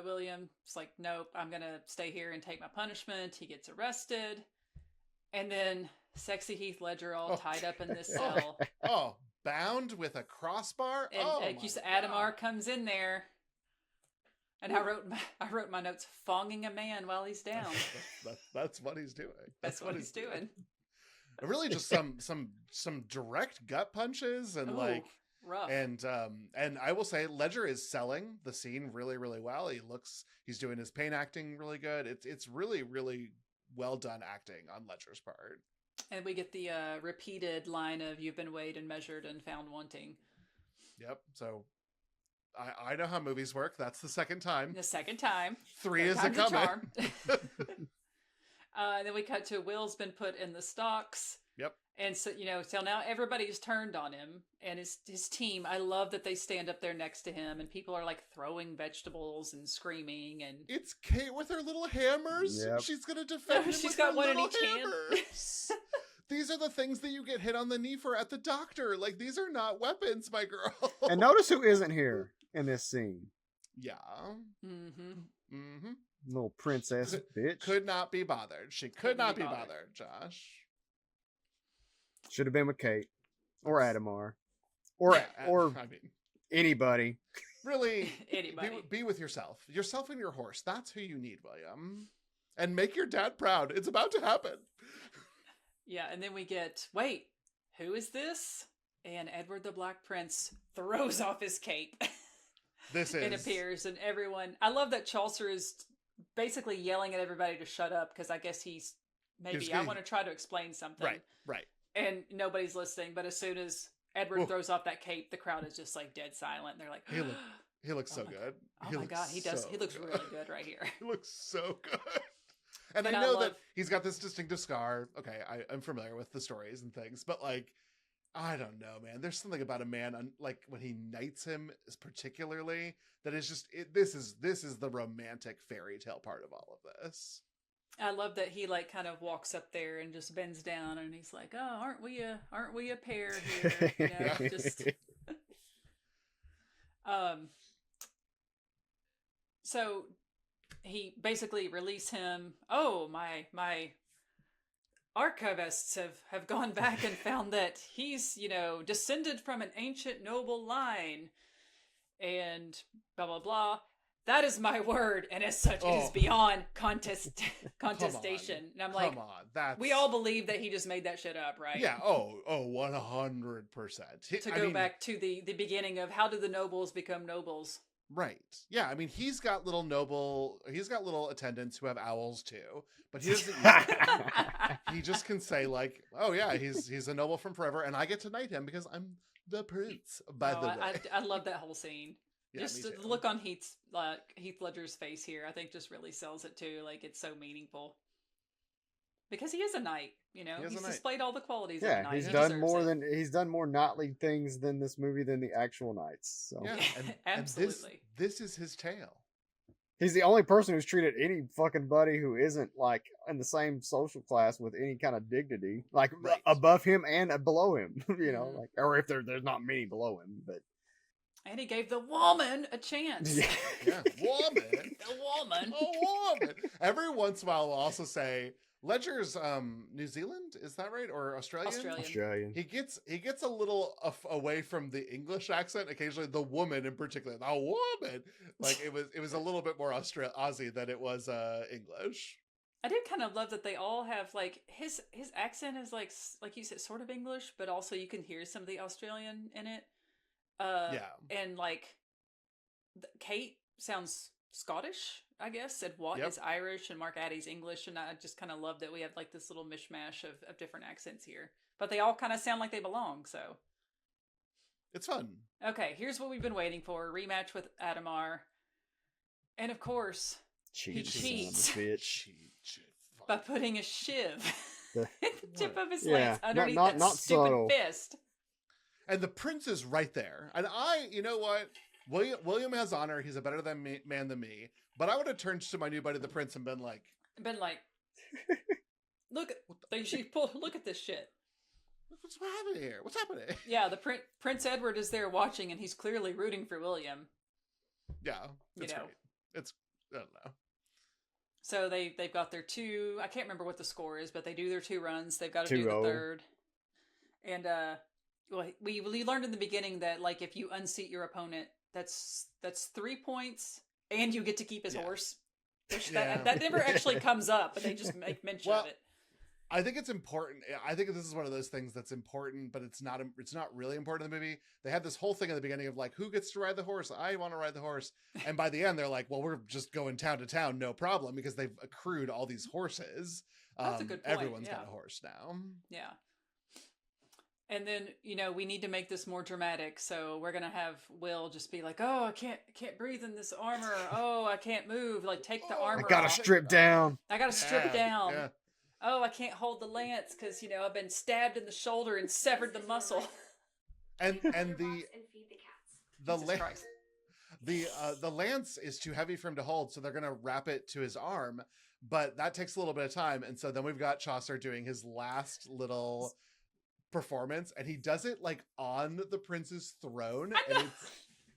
Speaker 6: William's like, nope, I'm gonna stay here and take my punishment. He gets arrested, and then sexy Heath Ledger all tied up in this cell.
Speaker 1: Bound with a crossbar.
Speaker 6: And like you said, Adamar comes in there, and I wrote my notes, fonging a man while he's down.
Speaker 1: That's what he's doing.
Speaker 6: That's what he's doing.
Speaker 1: Really, just some direct gut punches and
Speaker 6: rough.
Speaker 1: And I will say, Ledger is selling the scene really, really well. He's doing his pain acting really good. It's really, really well done acting on Ledger's part.
Speaker 6: And we get the repeated line of "You've been weighed and measured and found wanting."
Speaker 1: Yep. So I know how movies work. That's the second time.
Speaker 6: The second time.
Speaker 1: 3 is a coming.
Speaker 6: And then we cut to Will's been put in the stocks.
Speaker 1: Yep.
Speaker 6: And so, so now everybody's turned on him and his team. I love that they stand up there next to him and people are like throwing vegetables and screaming. And
Speaker 1: it's Kate with her little hammers.
Speaker 7: Yep.
Speaker 1: She's going to defend him
Speaker 6: She's
Speaker 1: with
Speaker 6: got
Speaker 1: her
Speaker 6: one in
Speaker 1: little
Speaker 6: each hand.
Speaker 1: hammers. These are the things that you get hit on the knee for at the doctor. Like, these are not weapons, my girl.
Speaker 7: And notice who isn't here in this scene.
Speaker 1: Yeah.
Speaker 6: Mm-hmm.
Speaker 1: Mm-hmm.
Speaker 7: Little princess bitch.
Speaker 1: Could not be bothered. She could not be bothered, Josh.
Speaker 7: Should have been with Kate. Or Adamar. Or
Speaker 1: I mean,
Speaker 7: anybody.
Speaker 1: Really,
Speaker 6: anybody.
Speaker 1: Be with yourself. Yourself and your horse. That's who you need, William. And make your dad proud. It's about to happen.
Speaker 6: Yeah, and then we get, wait, who is this? And Edward the Black Prince throws off his cape. It appears, and everyone... I love that Chaucer is basically yelling at everybody to shut up, because I guess he's... I want to try to explain something.
Speaker 1: Right.
Speaker 6: And nobody's listening, but as soon as Edward throws off that cape, the crowd is just like dead silent. They're like...
Speaker 1: He looks so good.
Speaker 6: Oh my God, he does. He looks really good right here.
Speaker 1: He looks so good. And I know that he's got this distinctive scar. Okay, I'm familiar with the stories and things, but like, I don't know, man. There's something about a man, like when he knights him, particularly, that is just this is the romantic fairy tale part of all of this.
Speaker 6: I love that he like kind of walks up there and just bends down, and he's like, "Oh, aren't we a pair here?" Just. So he basically released him. Oh, my archivists have gone back and found that he's, descended from an ancient noble line and blah, blah, blah. That is my word. And as such, it is beyond contestation. And I'm like, we all believe that he just made that shit up, right?
Speaker 1: Yeah. Oh, 100%.
Speaker 6: To go back to the beginning of how did the nobles become nobles?
Speaker 1: Right. Yeah. I mean, he's got little attendants who have owls too, but he doesn't. He just can say like, "Oh yeah, he's a noble from forever, and I get to knight him because I'm the prince." By the way,
Speaker 6: I love that whole scene.
Speaker 1: Yeah,
Speaker 6: just the look on Heath Ledger's face here, I think, just really sells it too. Like it's so meaningful because he is a knight. He's displayed all the qualities of a knight.
Speaker 7: He's done more knightly things than this movie than the actual knights. So.
Speaker 1: Yeah,
Speaker 6: absolutely.
Speaker 1: And this is his tale.
Speaker 7: He's the only person who's treated any fucking buddy who isn't like in the same social class with any kind of dignity, like above him and below him. Like, or if there's not many below him, but.
Speaker 6: And he gave the woman a chance.
Speaker 1: Yeah, woman.
Speaker 6: A
Speaker 1: woman. Every once in a while, we'll also say. Ledger's New Zealand, is that right, or Australian? He gets a little away from the English accent occasionally. The woman in particular, the woman, like it was a little bit more Aussie than it was English.
Speaker 6: I did kind of love that they all have like his accent is like you said, sort of English, but also you can hear some of the Australian in it. And like Kate sounds Scottish, I guess, and Watt is Irish, and Mark Addy's English, and I just kind of love that we have like this little mishmash of different accents here, but they all kind of sound like they belong, so
Speaker 1: it's fun.
Speaker 6: Okay, here's what we've been waiting for: rematch with Adamar, and of course he cheats by putting a shiv in the tip of his lance underneath that stupid fist.
Speaker 1: And the prince is right there, and you know what? William has honor. He's a better man than me. But I would have turned to my new buddy, the prince, and been like, look at this shit. What's happening here? What's happening?
Speaker 6: Yeah, the Prince Edward is there watching, and he's clearly rooting for William.
Speaker 1: Yeah, it's great. It's, I don't know.
Speaker 6: So they've got their two. I can't remember what the score is, but they do their 2 runs. They've got to do the third. And we learned in the beginning that like if you unseat your opponent, that's 3 points, and you get to keep his horse. That never actually comes up, but they just make mention of it.
Speaker 1: I think it's important. I think this is one of those things that's important, but it's not really important in the movie. They had this whole thing at the beginning of like, who gets to ride the horse? I want to ride the horse. And by the end, they're like, well, we're just going town to town, no problem, because they've accrued all these horses.
Speaker 6: That's a good point.
Speaker 1: Everyone's got a horse now.
Speaker 6: Yeah. And then, we need to make this more dramatic. So we're going to have Will just be like, oh, I can't breathe in this armor. Oh, I can't move. Like, take the armor
Speaker 7: I gotta
Speaker 6: off.
Speaker 7: strip down.
Speaker 6: I got to strip down.
Speaker 1: Yeah.
Speaker 6: Oh, I can't hold the lance because, I've been stabbed in the shoulder and severed the muscle.
Speaker 1: And the lance is too heavy for him to hold, so they're going to wrap it to his arm. But that takes a little bit of time. And so then we've got Chaucer doing his last little performance, and he does it like on the prince's throne, and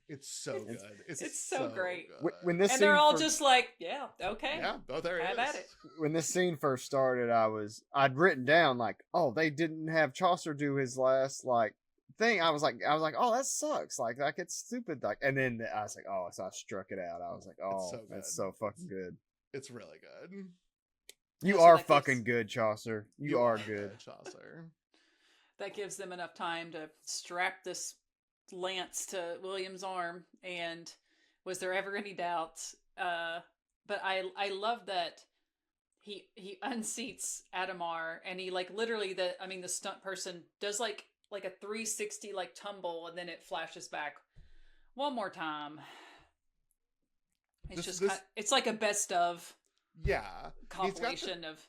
Speaker 1: it's so good. It's so great.
Speaker 7: When this
Speaker 6: and they're all just like, yeah, okay,
Speaker 1: yeah, oh, there it is.
Speaker 6: At it.
Speaker 7: When this scene first started, I'd written down like, oh, they didn't have Chaucer do his last like thing. I was like, oh, that sucks. Like it's stupid. Like, and then I was like, oh, so I struck it out. I was like, oh, that's so fucking good.
Speaker 1: It's really good.
Speaker 7: You are fucking good, Chaucer. You are good,
Speaker 1: Chaucer.
Speaker 6: That gives them enough time to strap this lance to William's arm. And was there ever any doubt? But I love that he unseats Adamar, and he like literally the stunt person does like a 360 like tumble, and then it flashes back one more time. It's it's like a best of compilation of.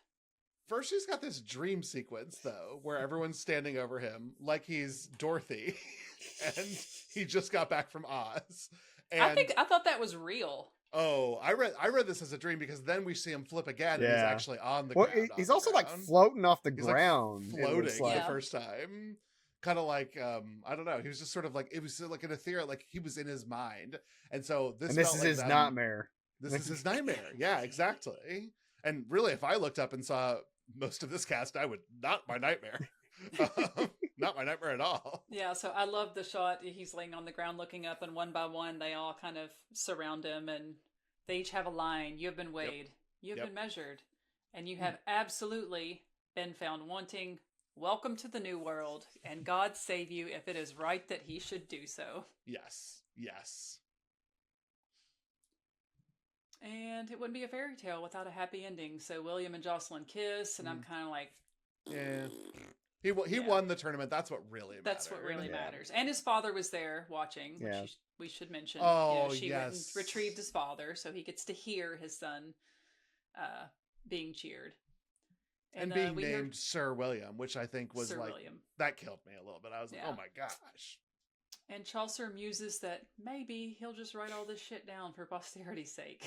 Speaker 1: First, he's got this dream sequence, though, where everyone's standing over him like he's Dorothy, and he just got back from Oz. And
Speaker 6: I thought that was real.
Speaker 1: Oh, I read this as a dream, because then we see him flip again, and he's actually on the ground.
Speaker 7: He's also like floating off the ground.
Speaker 1: Like floating for the first time. Kind of like, I don't know. He was just sort of like, it was like an ethereal, like he was in his mind. And so this
Speaker 7: is his nightmare.
Speaker 1: This is his nightmare. Yeah, exactly. And really, if I looked up and saw most of this cast, I would not my nightmare. Not my nightmare at all.
Speaker 6: Yeah, so I love the shot. He's laying on the ground looking up, and one by one they all kind of surround him, and they each have a line. You have been weighed. You have been measured. And you have absolutely been found wanting. Welcome to the new world, and God save you if it is right that he should do so.
Speaker 1: Yes. Yes.
Speaker 6: And it wouldn't be a fairy tale without a happy ending. So William and Jocelyn kiss, and I'm kind of like...
Speaker 1: Yeah. He won the tournament. That's what really matters.
Speaker 6: That's what really matters. And his father was there watching, which we should mention.
Speaker 1: Oh,
Speaker 6: she went and retrieved his father, so he gets to hear his son being cheered.
Speaker 1: And being named Sir William, which I think was that killed me a little bit. I was like, oh my gosh.
Speaker 6: And Chaucer muses that maybe he'll just write all this shit down for posterity's sake.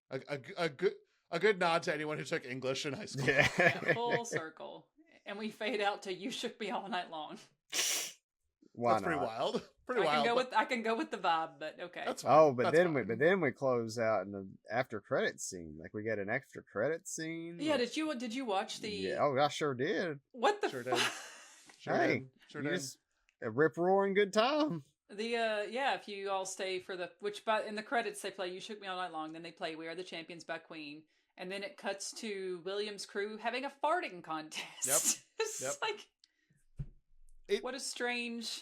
Speaker 1: A good nod to anyone who took English in high school.
Speaker 7: Yeah.
Speaker 6: Full circle. And we fade out to "You Shook Me All Night Long."
Speaker 7: Why
Speaker 1: That's
Speaker 7: not?
Speaker 1: pretty wild.
Speaker 6: I can go with the vibe, but okay.
Speaker 1: That's fine.
Speaker 7: But then we close out in the after credit scene. Like we get an extra credit scene.
Speaker 6: Yeah, did you watch the?
Speaker 7: Yeah, I sure did.
Speaker 6: What the?
Speaker 1: Sure did.
Speaker 7: Sure did. A rip roaring good time.
Speaker 6: If you all stay for in the credits they play "You Shook Me All Night Long," then they play "We Are the Champions" by Queen. And then it cuts to William's crew having a farting contest. It's like, what a strange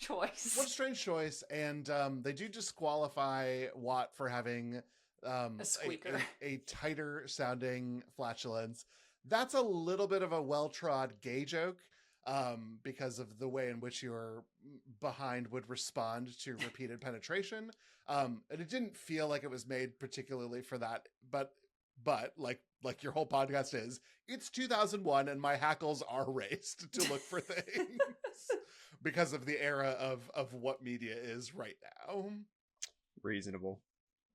Speaker 6: choice.
Speaker 1: What a strange choice. And they do disqualify Watt for having
Speaker 6: a squeaker,
Speaker 1: a tighter sounding flatulence. That's a little bit of a well-trod gay joke, because of the way in which your behind would respond to repeated penetration. And it didn't feel like it was made particularly for that, but like your whole podcast is, it's 2001 and my hackles are raised to look for things because of the era of what media is right now.
Speaker 7: Reasonable.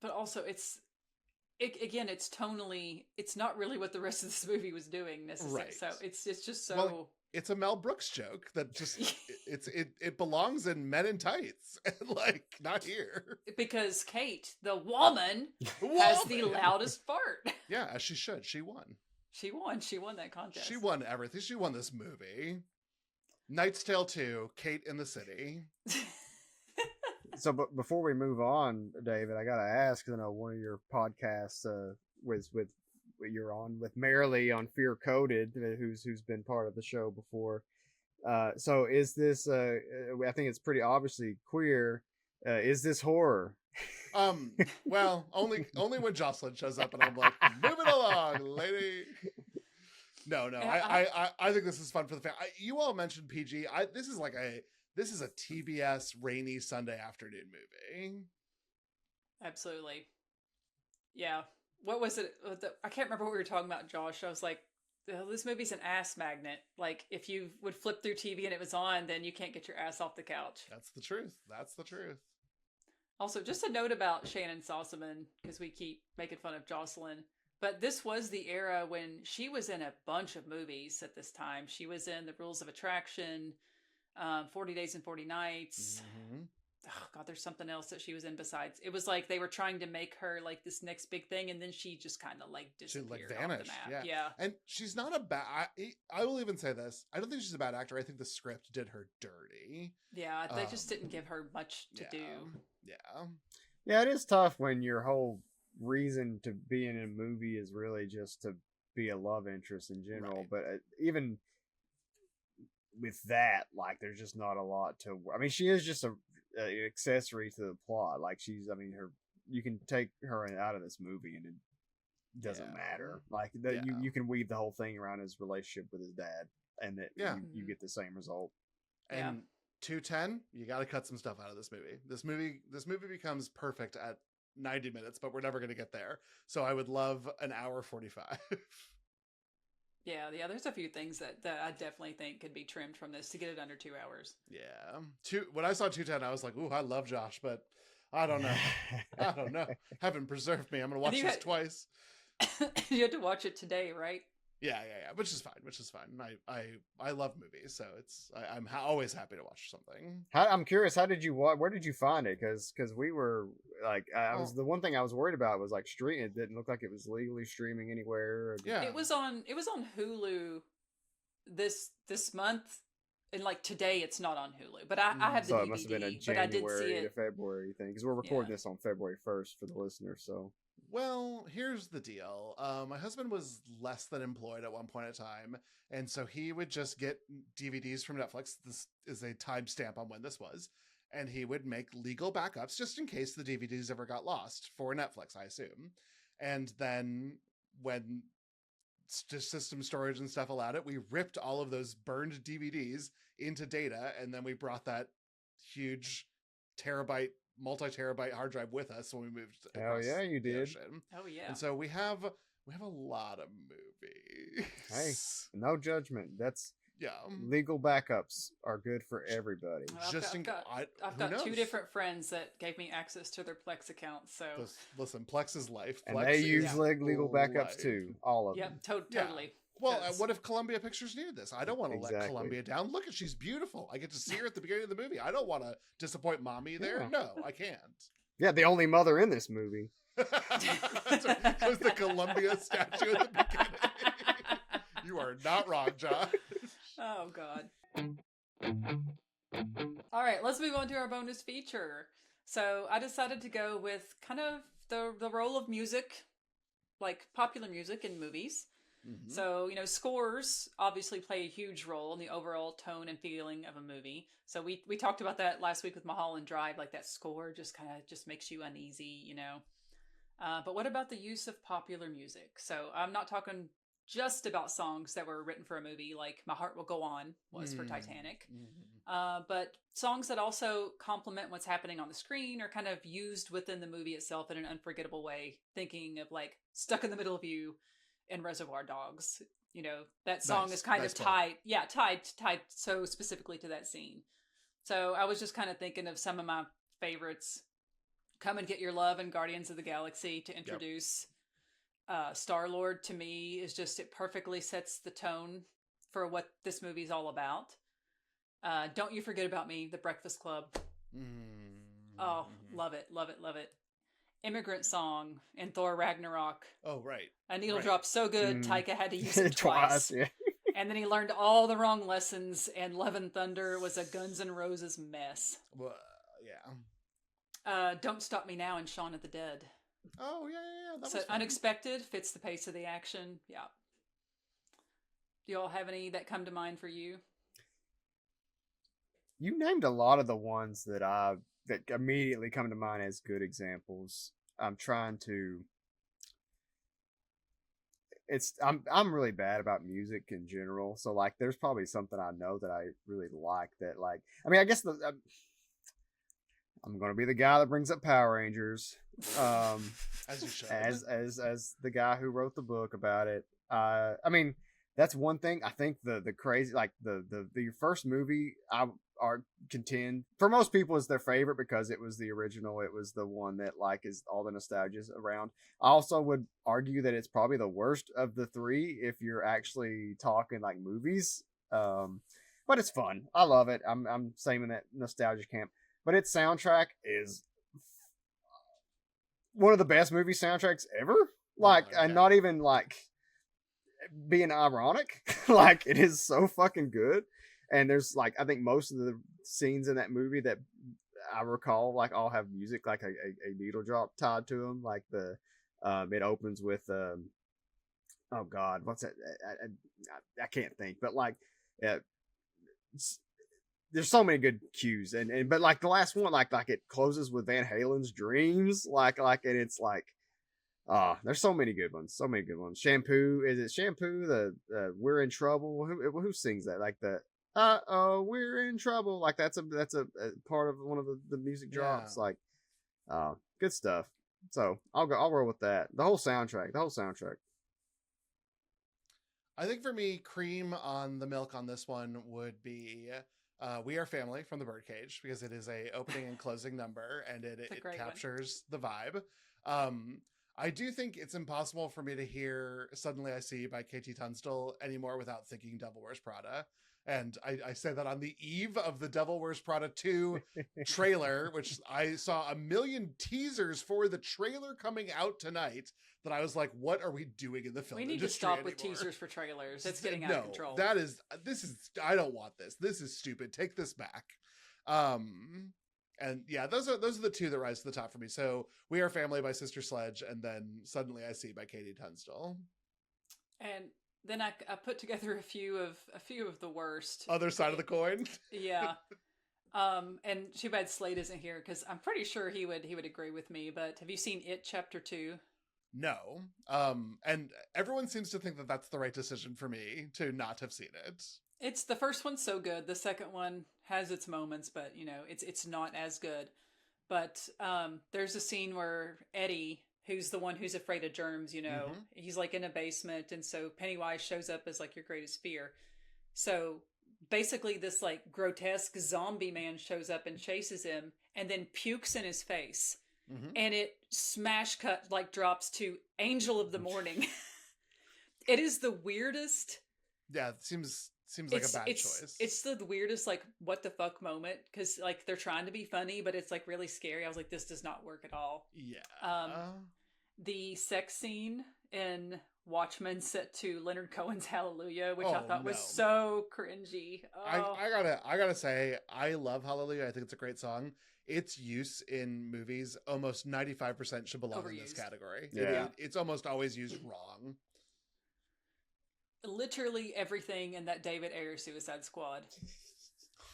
Speaker 6: But also it's tonally, it's not really what the rest of this movie was doing necessarily. Right. So it's just so...
Speaker 1: Well, it's a Mel Brooks joke that just it belongs in Men in Tights, and like not here,
Speaker 6: because Kate, the woman, has the loudest fart.
Speaker 1: Yeah, as she should. She won
Speaker 6: that contest.
Speaker 1: She won everything. She won this movie. Knight's Tale 2, Kate in the City.
Speaker 7: So, but before we move on, David, I gotta ask, because I know one of your podcasts was with you're on with Merrily on Fear Coded, who's been part of the show before. So is this I think it's pretty obviously queer. Is this horror?
Speaker 1: Well, only when Jocelyn shows up and I'm like, move it along, lady. No, I think this is fun for the family. You all mentioned PG. This is a TBS rainy Sunday afternoon movie.
Speaker 6: Absolutely. Yeah. What was it? I can't remember what we were talking about, Josh. I was like, oh, this movie's an ass magnet. Like, if you would flip through TV and it was on, then you can't get your ass off the couch.
Speaker 1: That's the truth. That's the truth.
Speaker 6: Also, just a note about Shannon Sossamon, because we keep making fun of Jocelyn, but this was the era when she was in a bunch of movies at this time. She was in The Rules of Attraction, 40 Days and 40 Nights. Mm-hmm. Oh, God, there's something else that she was in besides. It was like they were trying to make her like this next big thing, and then she just kind of like disappeared. She vanished. Off the map. Yeah.
Speaker 1: And she's not a bad. I will even say this. I don't think she's a bad actor. I think the script did her dirty.
Speaker 6: Yeah, they just didn't give her much to do.
Speaker 7: Yeah, it is tough when your whole reason to be in a movie is really just to be a love interest in general. Right. But even with that, like, there's just not a lot to. I mean, she is just a accessory to the plot. Like, you can take her out of this movie and it doesn't matter. Like, you can weave the whole thing around his relationship with his dad, and that you get the same result.
Speaker 1: And 2:10, you got to cut some stuff out of this movie. This movie becomes perfect at 90 minutes, but we're never going to get there. So I would love an hour 45.
Speaker 6: Yeah, there's a few things that I definitely think could be trimmed from this to get it under 2 hours.
Speaker 1: Yeah. When I saw 2:10, I was like, ooh, I love Josh, but I don't know. Heaven preserve me. I'm going to watch this twice.
Speaker 6: You had to watch it today, right?
Speaker 1: Yeah. Which is fine. I love movies, so I'm always happy to watch something.
Speaker 7: I'm curious, where did you find it? Because we were like, the one thing I was worried about was like streaming. It didn't look like it was legally streaming anywhere.
Speaker 6: Yeah, it was on Hulu this month, and like today it's not on Hulu. But I have the DVD. So it must have been a
Speaker 7: January to February thing, because we're recording this on February 1st for the listener. So.
Speaker 1: Well, here's the deal. My husband was less than employed at one point in time, and so he would just get DVDs from Netflix. This is a timestamp on when this was, and he would make legal backups just in case the DVDs ever got lost for Netflix, I assume. And then when system storage and stuff allowed it, we ripped all of those burned DVDs into data, and then we brought that huge multi-terabyte hard drive with us when we moved across
Speaker 7: you did.
Speaker 1: Ocean.
Speaker 6: Oh yeah.
Speaker 1: And so we have a lot of movies.
Speaker 7: Hey, no judgment. That's legal backups are good for everybody.
Speaker 6: Well, I've got two different friends that gave me access to their Plex account. So
Speaker 1: listen, Plex is life.
Speaker 7: And they use legal backups too. All of them.
Speaker 6: Totally.
Speaker 1: Well, what if Columbia Pictures needed this? I don't want to let Columbia down. Look, she's beautiful. I get to see her at the beginning of the movie. I don't want to disappoint mommy there. Yeah. No, I can't.
Speaker 7: Yeah, the only mother in this movie.
Speaker 1: That's right. It was the Columbia statue at the beginning. You are not wrong, Josh.
Speaker 6: Oh, God. All right, let's move on to our bonus feature. So I decided to go with kind of the role of music, like popular music in movies. Mm-hmm. So, scores obviously play a huge role in the overall tone and feeling of a movie. So we talked about that last week with Mulholland Drive, like that score just makes you uneasy, But what about the use of popular music? So I'm not talking just about songs that were written for a movie, like My Heart Will Go On was for Titanic. Mm-hmm. But songs that also complement what's happening on the screen are kind of used within the movie itself in an unforgettable way. Thinking of like Stuck in the Middle of You and Reservoir Dogs. That song is kind of tied so specifically to that scene. So I was just kind of thinking of some of my favorites. Come and Get Your Love and Guardians of the Galaxy to introduce Star-Lord. To me is just, it perfectly sets the tone for what this movie's all about. Don't You Forget About Me, The Breakfast Club. Oh, love it. Immigrant Song in Thor Ragnarok.
Speaker 1: Oh, right.
Speaker 6: A needle drop so good, Taika had to use it twice. Yeah. And then he learned all the wrong lessons, and Love and Thunder was a Guns N' Roses mess.
Speaker 1: Well, yeah.
Speaker 6: Don't Stop Me Now and Shaun of the Dead.
Speaker 1: Oh, yeah. That
Speaker 6: so
Speaker 1: was fun.
Speaker 6: Unexpected, fits the pace of the action. Yeah. Do you all have any that come to mind for you?
Speaker 7: You named a lot of the ones that I that immediately come to mind as good examples. I'm trying to. I'm really bad about music in general, so like there's probably something I know that I really like that like I mean I guess I'm gonna be the guy that brings up Power Rangers,
Speaker 1: as you should,
Speaker 7: as the guy who wrote the book about it. I mean that's one thing. I think the crazy like the first movie I contend for most people is their favorite because it was the original. It was the one that like is all the nostalgia around. I also would argue that it's probably the worst of the three if you're actually talking like movies. But it's fun. I love it. I'm same in that nostalgia camp. But its soundtrack is one of the best movie soundtracks ever. Like, and not even like being ironic. Like, it is so fucking good. And there's like, I think most of the scenes in that movie that I recall, like, all have music, like a needle drop tied to them. Like it opens with, oh God, what's that? I can't think, but like, there's so many good cues, but like the last one, like it closes with Van Halen's Dreams, like, and it's like, there's so many good ones, Shampoo, is it Shampoo? The We're in Trouble. Who sings that? Like the we're in trouble. Like that's a part of one of the music drops. Like, good stuff. So I'll roll with that. The whole soundtrack.
Speaker 1: I think for me, cream on the milk on this one would be We Are Family from the Birdcage, because it is a opening and closing number, and it captures the vibe. I do think it's impossible for me to hear Suddenly I See by KT Tunstall anymore without thinking Devil Wears Prada. And I say that on the eve of the Devil Wears Prada 2 trailer, which I saw a million teasers for the trailer coming out tonight, that I was like, what are we doing in the film industry?
Speaker 6: We need to stop with teasers for trailers. It's getting out of control.
Speaker 1: I don't want this. This is stupid. Take this back. And yeah, those are the two that rise to the top for me. So We Are Family by Sister Sledge, and then Suddenly I See by KT Tunstall.
Speaker 6: And then I put together a few of the worst.
Speaker 1: Other side of the coin.
Speaker 6: Yeah. And too bad Slate isn't here, because I'm pretty sure he would agree with me. But have you seen It Chapter 2?
Speaker 1: No. And everyone seems to think that that's the right decision for me to not have seen it.
Speaker 6: It's the first one's so good. The second one has its moments, but it's not as good. But there's a scene where Eddie, who's the one who's afraid of germs, he's like in a basement, and so Pennywise shows up as like your greatest fear. So basically this like grotesque zombie man shows up and chases him and then pukes in his face. Mm-hmm. And it smash cut like drops to Angel of the Morning. It is the weirdest.
Speaker 1: Yeah, it seems like a bad choice.
Speaker 6: It's the weirdest like what the fuck moment, because like they're trying to be funny, but it's like really scary. I was like, this does not work at all.
Speaker 1: Yeah.
Speaker 6: The sex scene in Watchmen set to Leonard Cohen's Hallelujah, which I thought was so cringy. Oh.
Speaker 1: I gotta say, I love Hallelujah. I think it's a great song. Its use in movies, almost 95% should belong in this category.
Speaker 7: Yeah.
Speaker 1: It's almost always used wrong.
Speaker 6: Literally everything in that David Ayer Suicide Squad.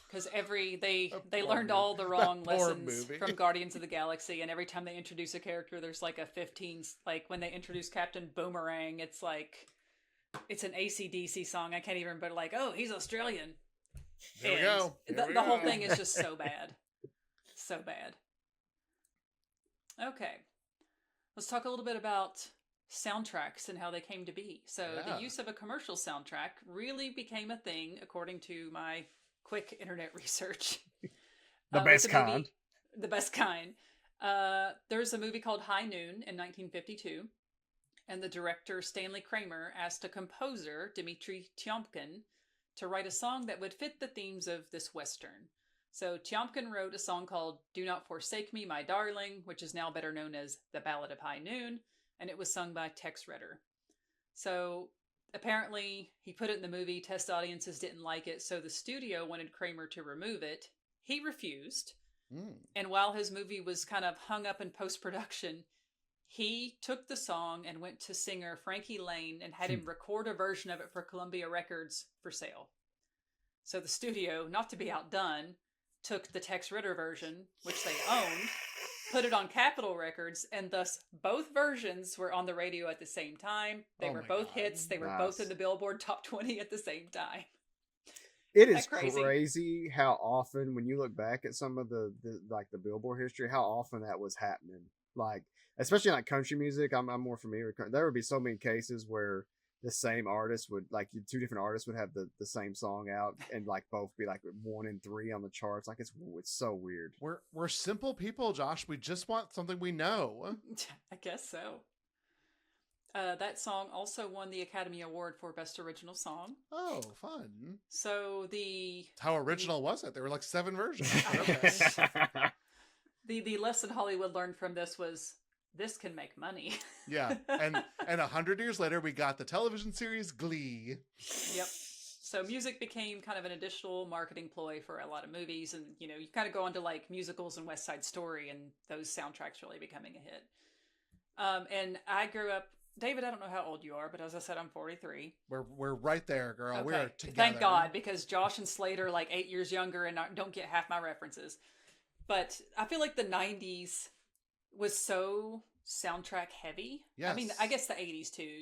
Speaker 6: Because they learned all the wrong lessons from Guardians of the Galaxy, and every time they introduce a character, there's like a 15, like when they introduce Captain Boomerang, it's like, it's an AC/DC song. I can't even remember, like, oh, he's Australian.
Speaker 1: Here we go.
Speaker 6: The whole thing is just so bad. So bad. Okay. Let's talk a little bit about soundtracks and how they came to be. So the use of a commercial soundtrack really became a thing, according to my quick internet research.
Speaker 7: The best kind.
Speaker 6: The best kind. There's a movie called High Noon in 1952, and the director Stanley Kramer asked a composer, Dmitri Tiomkin, to write a song that would fit the themes of this Western. So Tiomkin wrote a song called Do Not Forsake Me, My Darling, which is now better known as The Ballad of High Noon, and it was sung by Tex Ritter. So apparently he put it in the movie, test audiences didn't like it, so the studio wanted Kramer to remove it. He refused. And while his movie was kind of hung up in post-production, he took the song and went to singer Frankie Lane and had him record a version of it for Columbia Records for sale. So the studio, not to be outdone, took the Tex Ritter version, which they owned, put it on Capitol Records, and thus both versions were on the radio at the same time. They were both hits. They were both in the Billboard Top 20 at the same time.
Speaker 7: It is crazy how often, when you look back at some of the Billboard history, how often that was happening. Like, especially like country music, I'm more familiar with country. There would be so many cases where the same artist would, like, two different artists would have the same song out and like both be like 1 and 3 on the charts. Like, it's so weird.
Speaker 1: We're simple people, Josh. We just want something we know.
Speaker 6: I guess so. That song also won the Academy Award for Best Original Song.
Speaker 1: Oh, fun.
Speaker 6: So
Speaker 1: how original was it? There were like 7 versions.
Speaker 6: The lesson Hollywood learned from this was, this can make money.
Speaker 1: Yeah. And 100 years later, we got the television series Glee.
Speaker 6: Yep. So music became kind of an additional marketing ploy for a lot of movies. And, you kind of go into like musicals and West Side Story and those soundtracks really becoming a hit. And I grew up, David, I don't know how old you are, but as I said, I'm 43.
Speaker 1: We're right there, girl.
Speaker 6: Okay.
Speaker 1: We're together.
Speaker 6: Thank God, because Josh and Slate are like 8 years younger and don't get half my references. But I feel like the 90s was so soundtrack heavy.
Speaker 1: Yes.
Speaker 6: I mean, I guess the 80s too,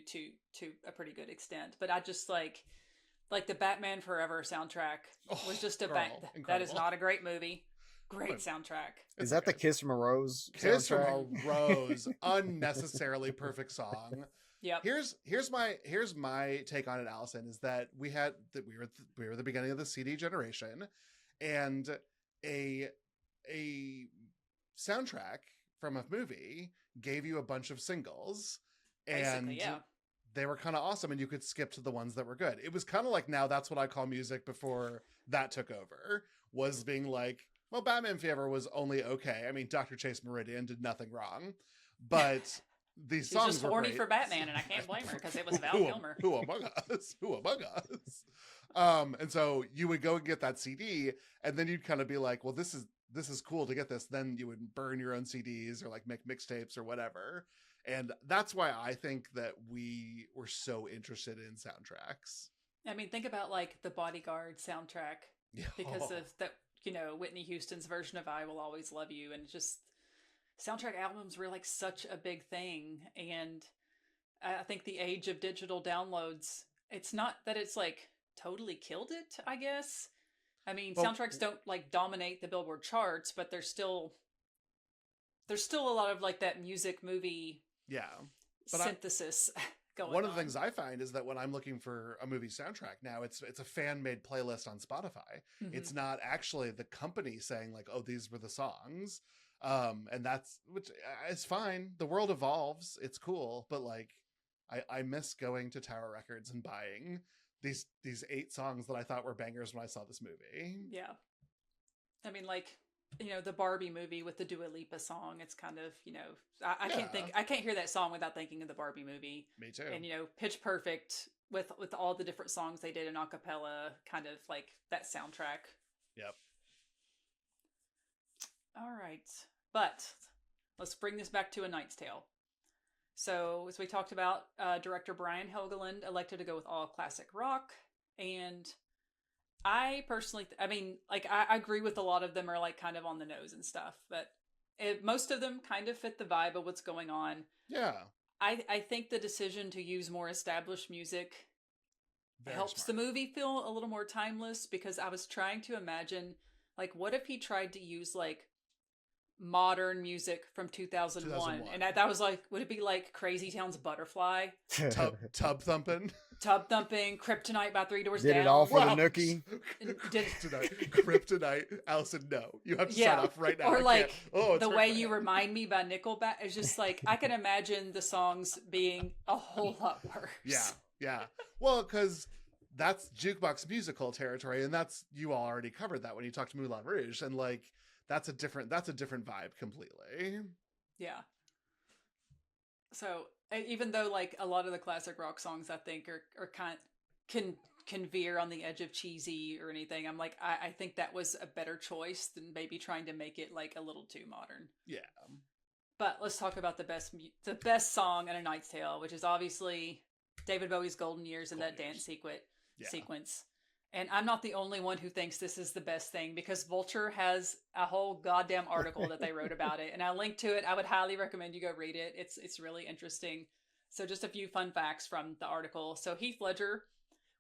Speaker 6: to a pretty good extent. But I just like the Batman Forever soundtrack was just a bang. That is not a great movie. Great soundtrack.
Speaker 7: Is that the Kiss from a Rose soundtrack?
Speaker 1: Kiss from a Rose. Unnecessarily perfect song.
Speaker 6: Yep.
Speaker 1: Here's my take on it, Allison, is that we were the beginning of the CD generation, and a soundtrack from a movie gave you a bunch of singles, and they were kind of awesome, and you could skip to the ones that were good. It was kind of like, now that's what I call music before that took over, was being like, well, Batman Forever was only okay. I mean, Dr. Chase Meridian did nothing wrong, but these songs
Speaker 6: just
Speaker 1: were
Speaker 6: horny
Speaker 1: great.
Speaker 6: for Batman, and I can't blame her because it was Val Kilmer.
Speaker 1: Who among us? Who among us? And so you would go and get that CD, and then you'd kind of be like, well, this is cool to get this. Then you would burn your own CDs or like make mixtapes or whatever. And that's why I think that we were so interested in soundtracks.
Speaker 6: I mean, think about like the Bodyguard soundtrack, because of that, Whitney Houston's version of I Will Always Love You. And just soundtrack albums were like such a big thing. And I think the age of digital downloads, it's not that it's like totally killed it, I guess. I mean, soundtracks don't like dominate the Billboard charts, but there's still a lot of like that music movie synthesis going on.
Speaker 1: One of the things I find is that when I'm looking for a movie soundtrack now, it's a fan-made playlist on Spotify. Mm-hmm. It's not actually the company saying like, oh, these were the songs. And which is fine. The world evolves. It's cool. But like, I miss going to Tower Records and buying these 8 songs that I thought were bangers when I saw this movie.
Speaker 6: Yeah. I mean, like, the Barbie movie with the Dua Lipa song, it's kind of, I can't hear that song without thinking of the Barbie movie.
Speaker 1: Me too.
Speaker 6: And, Pitch Perfect with all the different songs they did in a cappella, kind of like that soundtrack.
Speaker 1: Yep.
Speaker 6: All right. But let's bring this back to A Knight's Tale. So, as we talked about, director Brian Helgeland elected to go with all classic rock. And I personally, I agree with a lot of them are like kind of on the nose and stuff. But most of them kind of fit the vibe of what's going on.
Speaker 1: Yeah.
Speaker 6: I think the decision to use more established music helps the movie feel a little more timeless, because I was trying to imagine, like, what if he tried to use, like, modern music from 2001. And that was like, would it be like Crazy Town's Butterfly?
Speaker 1: Tub thumping,
Speaker 6: Kryptonite by Three Doors
Speaker 7: Did
Speaker 6: Down.
Speaker 7: it all for the nookie.
Speaker 1: Kryptonite. Allison, no. You have to sign off right now.
Speaker 6: Or like, The Way You Remind Me by Nickelback. It's just like, I can imagine the songs being a whole lot worse.
Speaker 1: Yeah. Well, because that's jukebox musical territory, and you all already covered that when you talked to Moulin Rouge, and like, that's a different vibe completely.
Speaker 6: Yeah. So even though like a lot of the classic rock songs I think are can veer on the edge of cheesy or anything, I'm like, I think that was a better choice than maybe trying to make it like a little too modern.
Speaker 1: Yeah.
Speaker 6: But let's talk about the best song in A Knight's Tale, which is obviously David Bowie's Golden Years and that dance sequence. And I'm not the only one who thinks this is the best thing, because Vulture has a whole goddamn article that they wrote about it. And I'll link to it. I would highly recommend you go read it. It's really interesting. So just a few fun facts from the article. So Heath Ledger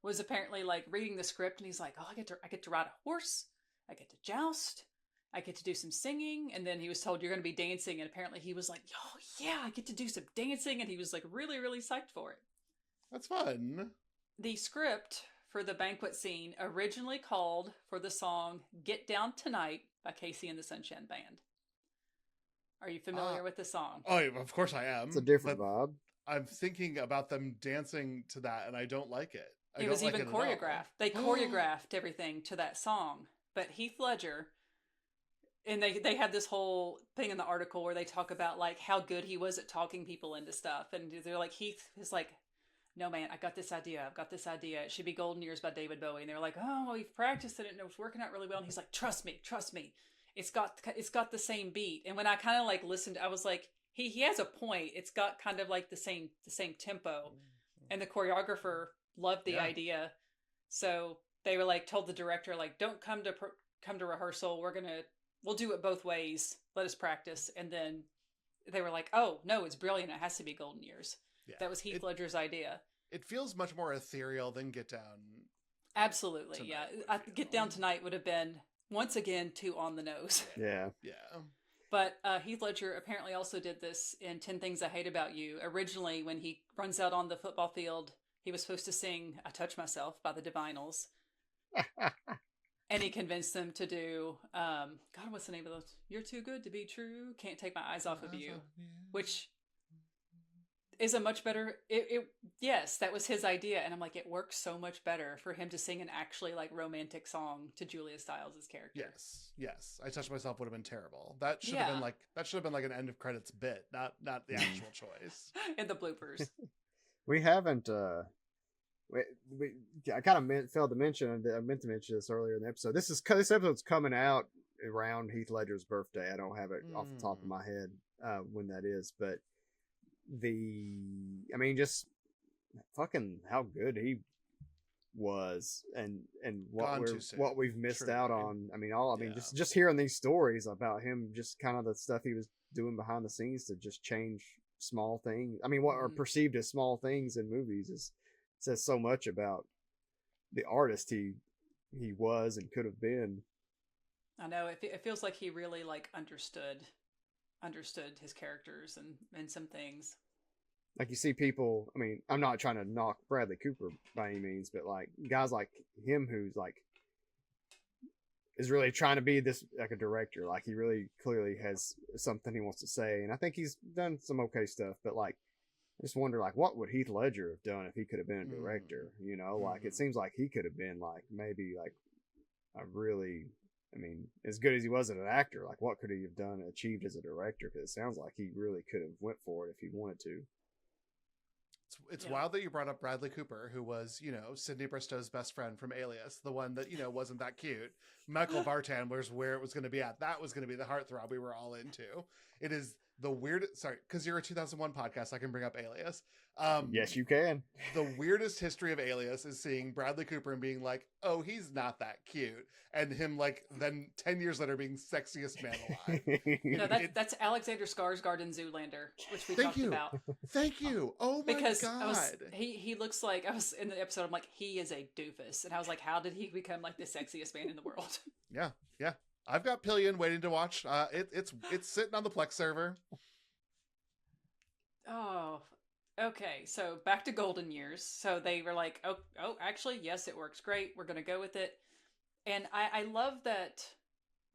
Speaker 6: was apparently like reading the script and he's like, oh, I get to ride a horse. I get to joust. I get to do some singing. And then he was told, you're going to be dancing. And apparently he was like, oh yeah, I get to do some dancing. And he was like really, really psyched for it.
Speaker 1: That's fun.
Speaker 6: The script for the banquet scene originally called for the song Get Down Tonight by Casey and the Sunshine Band. Are you familiar with the song?
Speaker 1: Oh, of course I am.
Speaker 7: It's a different vibe.
Speaker 1: I'm thinking about them dancing to that, and I don't like it.
Speaker 6: It was even choreographed. They choreographed everything to that song. But Heath Ledger, and they had this whole thing in the article where they talk about like how good he was at talking people into stuff. And they're like, Heath is like, no, man, I've got this idea. It should be Golden Years by David Bowie. And they're like, oh, well, we've practiced it and it was working out really well. And he's like, trust me. It's got the same beat. And when I kind of like listened, I was like, he has a point. It's got kind of like the same tempo. And the choreographer loved the idea. So they were like, told the director, like, don't come to rehearsal. We'll do it both ways. Let us practice. And then they were like, oh, no, it's brilliant. It has to be Golden Years. Yeah. That was Heath Ledger's idea.
Speaker 1: It feels much more ethereal than Get Down.
Speaker 6: Absolutely, yeah. Get Down Tonight would have been, once again, too on the nose.
Speaker 7: Yeah.
Speaker 6: But Heath Ledger apparently also did this in 10 Things I Hate About You. Originally, when he runs out on the football field, he was supposed to sing I Touch Myself by the Divinals. And he convinced them to do, God, what's the name of those? You're Too Good to Be True, Can't Take My Eyes Off of You. Which is a much better, yes, that was his idea. And I'm like, it works so much better for him to sing an actually like romantic song to Julia Stiles' character.
Speaker 1: Yes. I Touch Myself would have been terrible. That should have been like an end of credits bit, not the actual choice.
Speaker 6: And the bloopers.
Speaker 7: We haven't, I kind of failed to mention, I meant to mention this earlier in the episode. This episode's coming out around Heath Ledger's birthday. I don't have it off the top of my head when that is, but just fucking how good he was and what we've missed out on. Just hearing these stories about him, just kind of the stuff he was doing behind the scenes to just change small things. What are perceived as small things in movies says so much about the artist he was and could have been.
Speaker 6: I know it feels like he really like understood his characters and some things.
Speaker 7: Like you see people, I'm not trying to knock Bradley Cooper by any means, but like guys like him who's like is really trying to be this like a director. Like he really clearly has something he wants to say, and I think he's done some okay stuff. But like, I just wonder like what would Heath Ledger have done if he could have been a director? You know, like it seems like he could have been like maybe like a really. As good as he was as an actor, like what could he have done, achieved as a director? Because it sounds like he really could have went for it if he wanted to.
Speaker 1: It's wild that you brought up Bradley Cooper, who was, Sidney Bristow's best friend from Alias, the one that, wasn't that cute. Michael Vartan was where it was going to be at. That was going to be the heartthrob we were all into. It is the weirdest, sorry, because you're a 2001 podcast, I can bring up Alias.
Speaker 7: Yes, you can.
Speaker 1: The weirdest history of Alias is seeing Bradley Cooper and being like, oh, he's not that cute. And him, like, then 10 years later being sexiest man alive.
Speaker 6: No, that's Alexander Skarsgård in Zoolander, which we talked about.
Speaker 1: Thank you. Oh my God.
Speaker 6: He looks like, I was in the episode, I'm like, he is a doofus. And I was like, how did he become like the sexiest man in the world?
Speaker 1: Yeah. I've got Pillion waiting to watch. It's sitting on the Plex server.
Speaker 6: Oh, okay. So back to Golden Years. So they were like, oh, actually, yes, it works great. We're going to go with it. And I love that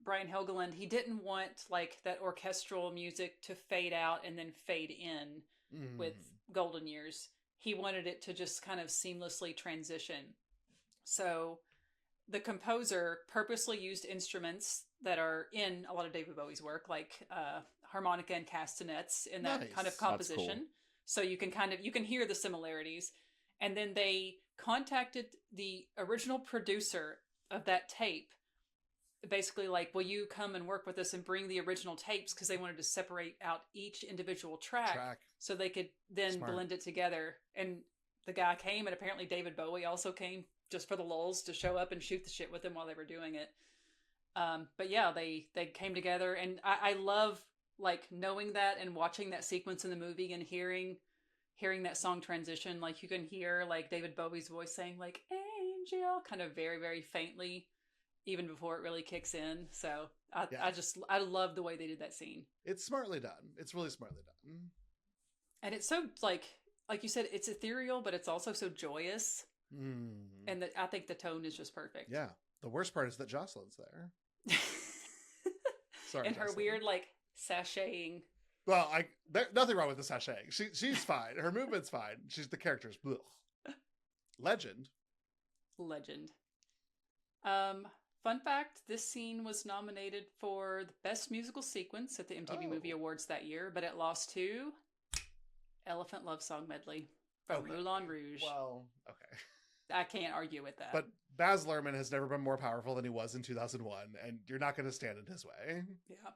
Speaker 6: Brian Helgeland, he didn't want like that orchestral music to fade out and then fade in with Golden Years. He wanted it to just kind of seamlessly transition. So the composer purposely used instruments that are in a lot of David Bowie's work, like harmonica and castanets in that kind of composition. Cool. So you can hear the similarities. And then they contacted the original producer of that tape, basically like, will you come and work with us and bring the original tapes? Because they wanted to separate out each individual track so they could then blend it together. And the guy came, and apparently David Bowie also came just for the lulz to show up and shoot the shit with them while they were doing it. But yeah, they came together, and I love like knowing that and watching that sequence in the movie and hearing that song transition. Like you can hear like David Bowie's voice saying like "Angel" kind of very, very faintly, even before it really kicks in. So I love the way they did that scene.
Speaker 1: It's smartly done. It's really smartly done.
Speaker 6: And it's so like you said, it's ethereal, but it's also so joyous. And I think the tone is just perfect.
Speaker 1: Yeah. The worst part is that Jocelyn's there. Sorry,
Speaker 6: and her
Speaker 1: Jocelyn.
Speaker 6: weird like sashaying.
Speaker 1: Well, nothing wrong with the sashaying. She's fine. Her movement's fine. The character's blech. Legend.
Speaker 6: Fun fact, this scene was nominated for the Best Musical Sequence at the MTV Movie Awards that year, but it lost to Elephant Love Song Medley from Moulin Rouge.
Speaker 1: Well, okay.
Speaker 6: I can't argue with that.
Speaker 1: But Baz Luhrmann has never been more powerful than he was in 2001, and you're not going to stand in his way.
Speaker 6: Yeah.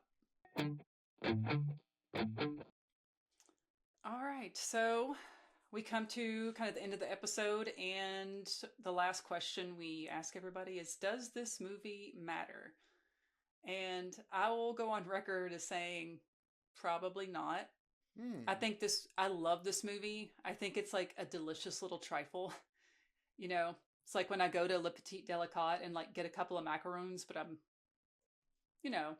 Speaker 6: All right, so we come to kind of the end of the episode, and the last question we ask everybody is, does this movie matter? And I will go on record as saying probably not. I love this movie. I think it's like a delicious little trifle. You know, it's like when I go to Le Petit Delicat and like get a couple of macaroons, but I'm, you know,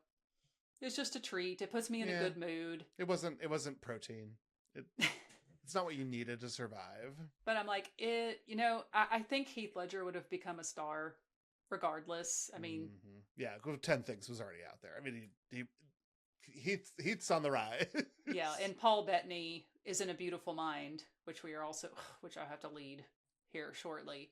Speaker 6: it's just a treat. It puts me in a good mood.
Speaker 1: It wasn't protein. It's not what you needed to survive.
Speaker 6: But I'm like, I think Heath Ledger would have become a star regardless. I mean,
Speaker 1: yeah, 10 Things was already out there. I mean, Heath's on the rise.
Speaker 6: Yeah, and Paul Bettany is in A Beautiful Mind, which I have to lead here shortly.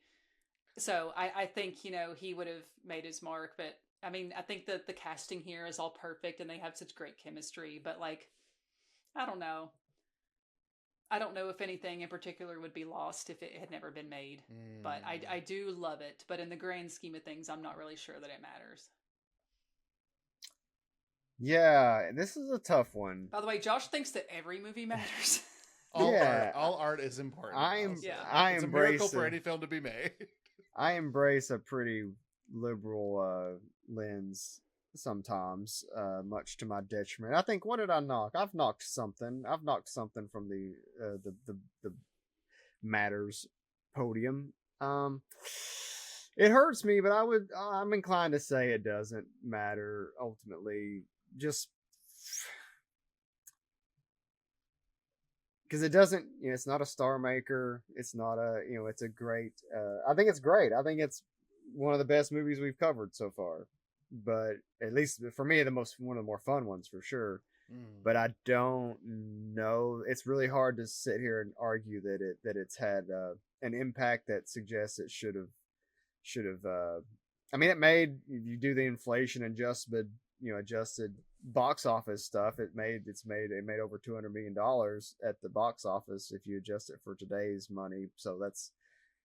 Speaker 6: So I think, he would have made his mark, but I mean, I think that the casting here is all perfect and they have such great chemistry, but like, I don't know. I don't know if anything in particular would be lost if it had never been made, but I do love it. But in the grand scheme of things, I'm not really sure that it matters.
Speaker 7: Yeah, this is a tough one.
Speaker 6: By the way, Josh thinks that every movie matters.
Speaker 1: All art is important. It's a miracle for any film to be made.
Speaker 7: I embrace a pretty liberal lens sometimes, much to my detriment. I think, what did I knock? I've knocked something from the matters podium. It hurts me, but I'm inclined to say it doesn't matter ultimately, just because it doesn't, it's not a star maker. It's not it's a great, I think it's great. I think it's one of the best movies we've covered so far, but at least for me, one of the more fun ones for sure. But I don't know. It's really hard to sit here and argue that it's had an impact that suggests it should have. I mean, it made, you do the inflation adjusted box office stuff. It made over $200 million at the box office if you adjust it for today's money. So that's,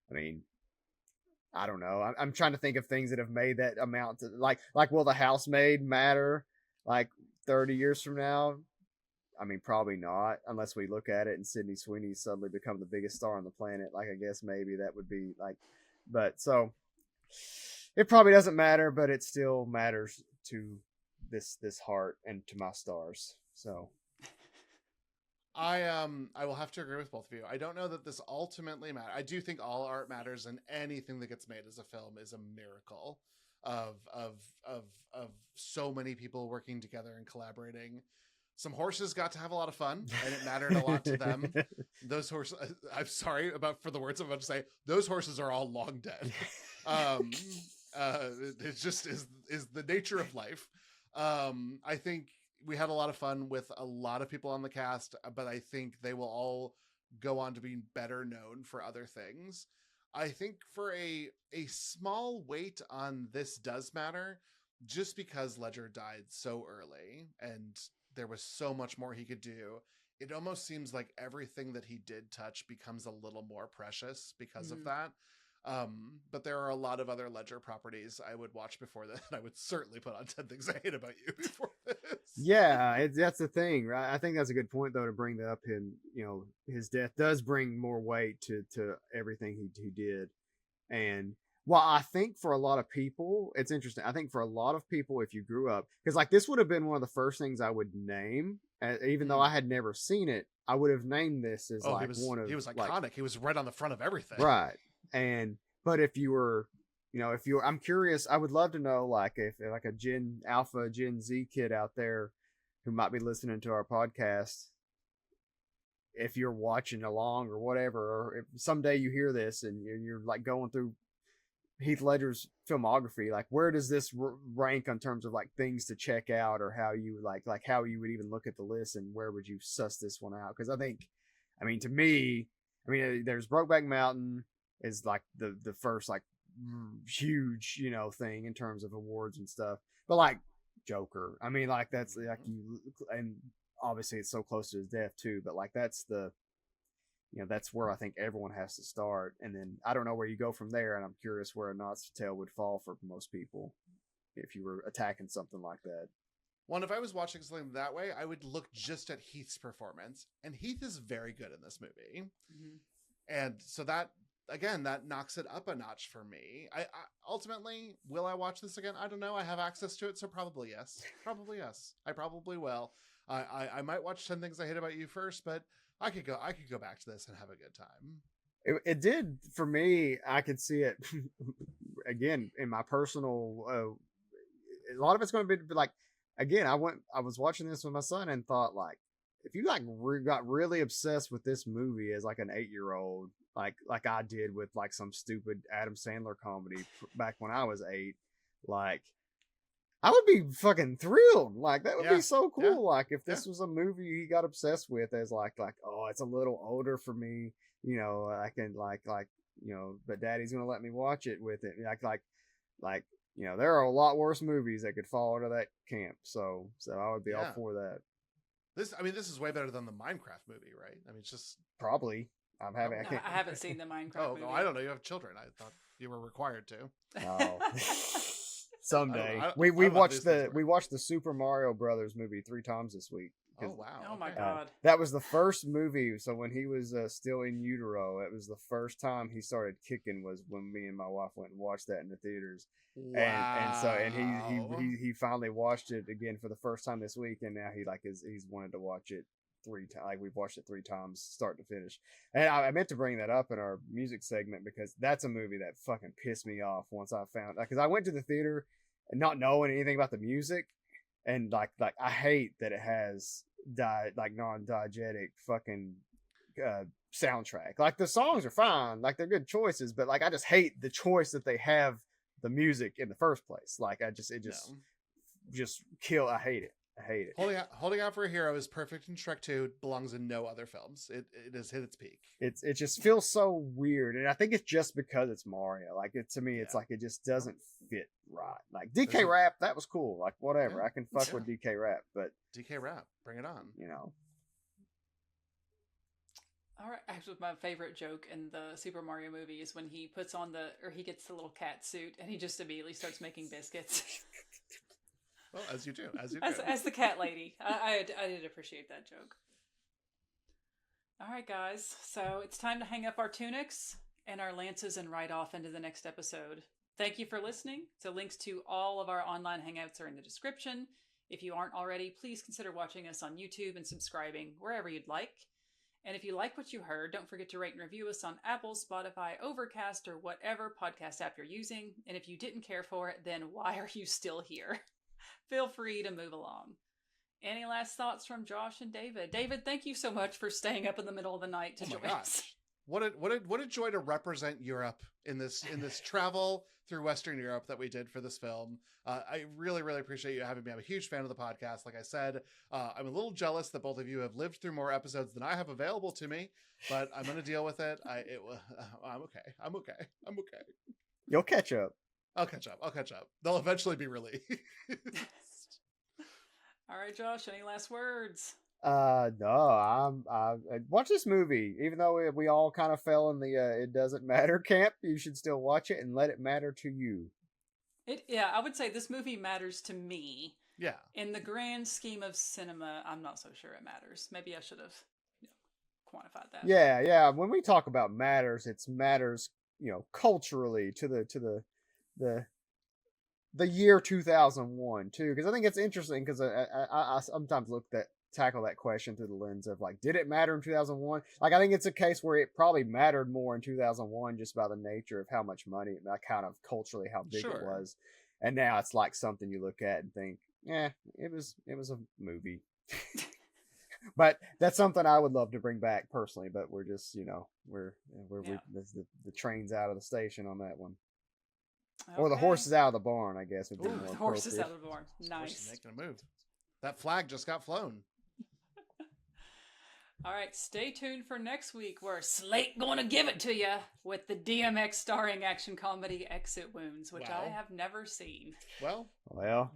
Speaker 7: I mean, I don't know. I'm trying to think of things that have made that amount to like will The Housemaid matter like 30 years from now? I mean, probably not, unless we look at it and Sydney Sweeney suddenly become the biggest star on the planet. Like, I guess maybe that would be like, but so it probably doesn't matter, but it still matters to this heart and to my stars. So
Speaker 1: I will have to agree with both of you. I don't know that this ultimately matters. I do think all art matters, and anything that gets made as a film is a miracle of so many people working together and collaborating. Some horses got to have a lot of fun, and it mattered a lot to them. Those horses, I'm sorry for the words I'm about to say. Those horses are all long dead. It just is the nature of life. I think we had a lot of fun with a lot of people on the cast, but I think they will all go on to be better known for other things. I think for a small weight on this does matter, just because Ledger died so early and there was so much more he could do. It almost seems like everything that he did touch becomes a little more precious because of that. But there are a lot of other Ledger properties I would watch before that. I would certainly put on 10 Things I Hate About You before this.
Speaker 7: Yeah, that's the thing, right? I think that's a good point, though, to bring that up. His death does bring more weight to everything he did. And Well, I think for a lot of people, it's interesting. I think for a lot of people, if you grew up, because like this would have been one of the first things I would name, even though I had never seen it, I would have named this as like
Speaker 1: he was iconic. Like, he was right on the front of everything.
Speaker 7: Right. But if you were, I'm curious, I would love to know, like, if like a Gen Z kid out there who might be listening to our podcast, if you're watching along or whatever, or if someday you hear this and you're like going through Heath Ledger's filmography, like where does this rank in terms of like things to check out, or how you like how you would even look at the list, and where would you suss this one out? Because to me, there's Brokeback Mountain is like the first like huge thing in terms of awards and stuff, but like Joker, that's like you, and obviously it's so close to his death too, but like that's the that's where I think everyone has to start. And then I don't know where you go from there. And I'm curious where A Knot's Tale would fall for most people if you were attacking something like that.
Speaker 1: Well, if I was watching something that way, I would look just at Heath's performance. And Heath is very good in this movie. Mm-hmm. And so that knocks it up a notch for me. I ultimately, will I watch this again? I don't know. I have access to it. So probably yes. Probably yes. I probably will. I might watch 10 Things I Hate About You first, but I could go back to this and have a good time.
Speaker 7: It did for me. I could see it again in my personal. A lot of it's going to be like, again, I was watching this with my son and thought, like, if you like got really obsessed with this movie as like an 8-year-old, like I did with like some stupid Adam Sandler comedy back when I was 8, like, I would be fucking thrilled. Like, that would be so cool. Yeah. Like, if this was a movie he got obsessed with as like, oh, it's a little older for me, I can but Daddy's going to let me watch it with it. Like, there are a lot worse movies that could fall into that camp. So I would be all for that.
Speaker 1: This is way better than the Minecraft movie, right? It's just
Speaker 7: probably.
Speaker 6: I haven't seen the Minecraft movie.
Speaker 1: Oh, I don't know. You have children. I thought you were required to.
Speaker 7: Oh. Someday. We watched the Super Mario Brothers movie 3 times this week.
Speaker 1: Oh wow!
Speaker 6: Oh my god!
Speaker 7: That was the first movie. So when he was still in utero, it was the first time he started kicking. Was when me and my wife went and watched that in the theaters. Wow. And he finally watched it again for the first time this week, and now he's wanted to watch it 3 times. Like, we've watched it 3 times, start to finish. And I meant to bring that up in our music segment because that's a movie that fucking pissed me off once I found, because I went to the theater and not knowing anything about the music, and like I hate that it has non-diegetic fucking soundtrack. Like, the songs are fine, like they're good choices, but like I just hate the choice that they have the music in the first place. Like, I hate it.
Speaker 1: Holding Out for a Hero is perfect in Shrek 2. Belongs in no other films. It has hit its peak.
Speaker 7: It just feels so weird, and I think it's just because it's Mario. Like, to me, it's like it just doesn't fit right. Like, DK Rap, that was cool. Like, whatever, I can fuck with DK Rap, but
Speaker 1: DK Rap, bring it on.
Speaker 6: All right, actually, my favorite joke in the Super Mario movie is when he puts on he gets the little cat suit and he just immediately starts making biscuits.
Speaker 1: Well, as you do.
Speaker 6: As the cat lady. I did appreciate that joke. All right, guys. So it's time to hang up our tunics and our lances and ride off into the next episode. Thank you for listening. So links to all of our online hangouts are in the description. If you aren't already, please consider watching us on YouTube and subscribing wherever you'd like. And if you like what you heard, don't forget to rate and review us on Apple, Spotify, Overcast, or whatever podcast app you're using. And if you didn't care for it, then why are you still here? Feel free to move along. Any last thoughts from Josh and David? David, thank you so much for staying up in the middle of the night to join us.
Speaker 1: What a joy to represent Europe in this travel through Western Europe that we did for this film. I really, really appreciate you having me. I'm a huge fan of the podcast. Like I said, I'm a little jealous that both of you have lived through more episodes than I have available to me, but I'm going to deal with it. I'm okay.
Speaker 7: You'll catch up.
Speaker 1: I'll catch up. They'll eventually be released.
Speaker 6: All right, Josh, any last words?
Speaker 7: No, I watch this movie. Even though we all kind of fell in the it doesn't matter camp, you should still watch it and let it matter to you.
Speaker 6: I would say this movie matters to me.
Speaker 1: Yeah.
Speaker 6: In the grand scheme of cinema, I'm not so sure it matters. Maybe I should have quantified that.
Speaker 7: Yeah. When we talk about matters, it's matters culturally to the year 2001 too, because I think it's interesting because I sometimes tackle that question through the lens of like, did it matter in 2001? Like, I think it's a case where it probably mattered more in 2001 just by the nature of how much money, kind of culturally how big it was, and now it's like something you look at and think, it was a movie. But that's something I would love to bring back personally, but we're just the train's out of the station on that one. Okay. Or the horse is out of the barn, I guess. Would be more
Speaker 6: the horse is out of the barn. Nice.
Speaker 1: Making a move. That flag just got flown.
Speaker 6: All right, stay tuned for next week where Slate gonna give it to you with the DMX starring action comedy Exit Wounds, which I have never seen.
Speaker 1: Well,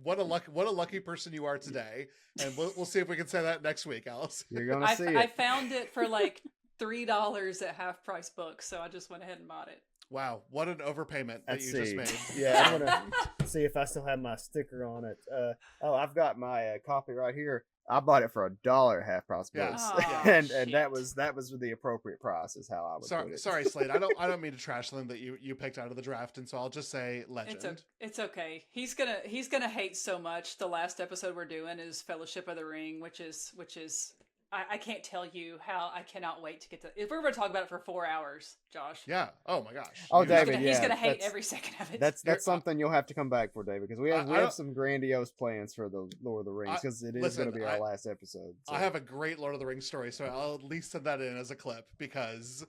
Speaker 1: what a lucky person you are today, and we'll see if we can say that next week, Alice.
Speaker 7: You're gonna see it.
Speaker 6: I found it for like $3 at Half Price Books, so I just went ahead and bought it.
Speaker 1: Wow, what an overpayment that you just made.
Speaker 7: Yeah, I'm gonna see if I still have my sticker on it. I've got my copy right here. I bought it for $1 at Half Price Books, and that was the appropriate price, is how I would put it.
Speaker 1: Sorry, Slade. I don't mean to trash something that you picked out of the draft, and so I'll just say legend.
Speaker 6: It's okay. He's gonna hate so much. The last episode we're doing is Fellowship of the Ring, which is I can't tell you how I cannot wait to get to. If we're going to talk about it for 4 hours, Josh.
Speaker 1: Yeah. Oh my gosh.
Speaker 7: Oh, David.
Speaker 6: He's going to hate every second of it.
Speaker 7: That's something you'll have to come back for, David, because we have some grandiose plans for the Lord of the Rings, because it is going to be our last episode. So.
Speaker 1: I have a great Lord of the Rings story, so I'll at least send that in as a clip, because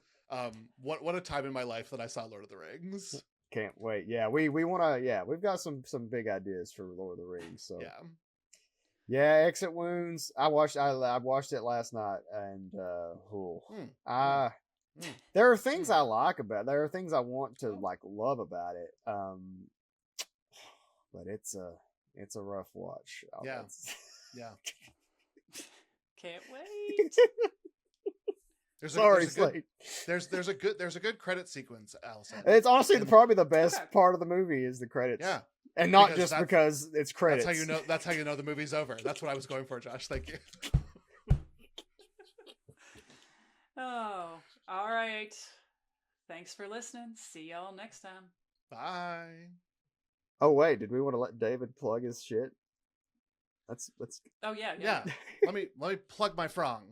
Speaker 1: what a time in my life that I saw Lord of the Rings.
Speaker 7: Can't wait. Yeah, we want to. Yeah, we've got some big ideas for Lord of the Rings. So
Speaker 1: yeah.
Speaker 7: Yeah, Exit Wounds. I watched it last night, and there are things I like about it. There are things I want to love about it. But it's a rough watch.
Speaker 1: Yeah. Yeah.
Speaker 6: Can't wait.
Speaker 1: There's a good credit sequence, Allison.
Speaker 7: It's honestly probably the best part of the movie is the credits.
Speaker 1: Yeah.
Speaker 7: And not because it's credits.
Speaker 1: That's how you know the movie's over. That's what I was going for, Josh. Thank you.
Speaker 6: Oh, all right. Thanks for listening. See y'all next time.
Speaker 1: Bye.
Speaker 7: Oh wait, did we want to let David plug his shit? Let's.
Speaker 6: Oh yeah.
Speaker 1: let me plug my
Speaker 7: Fongus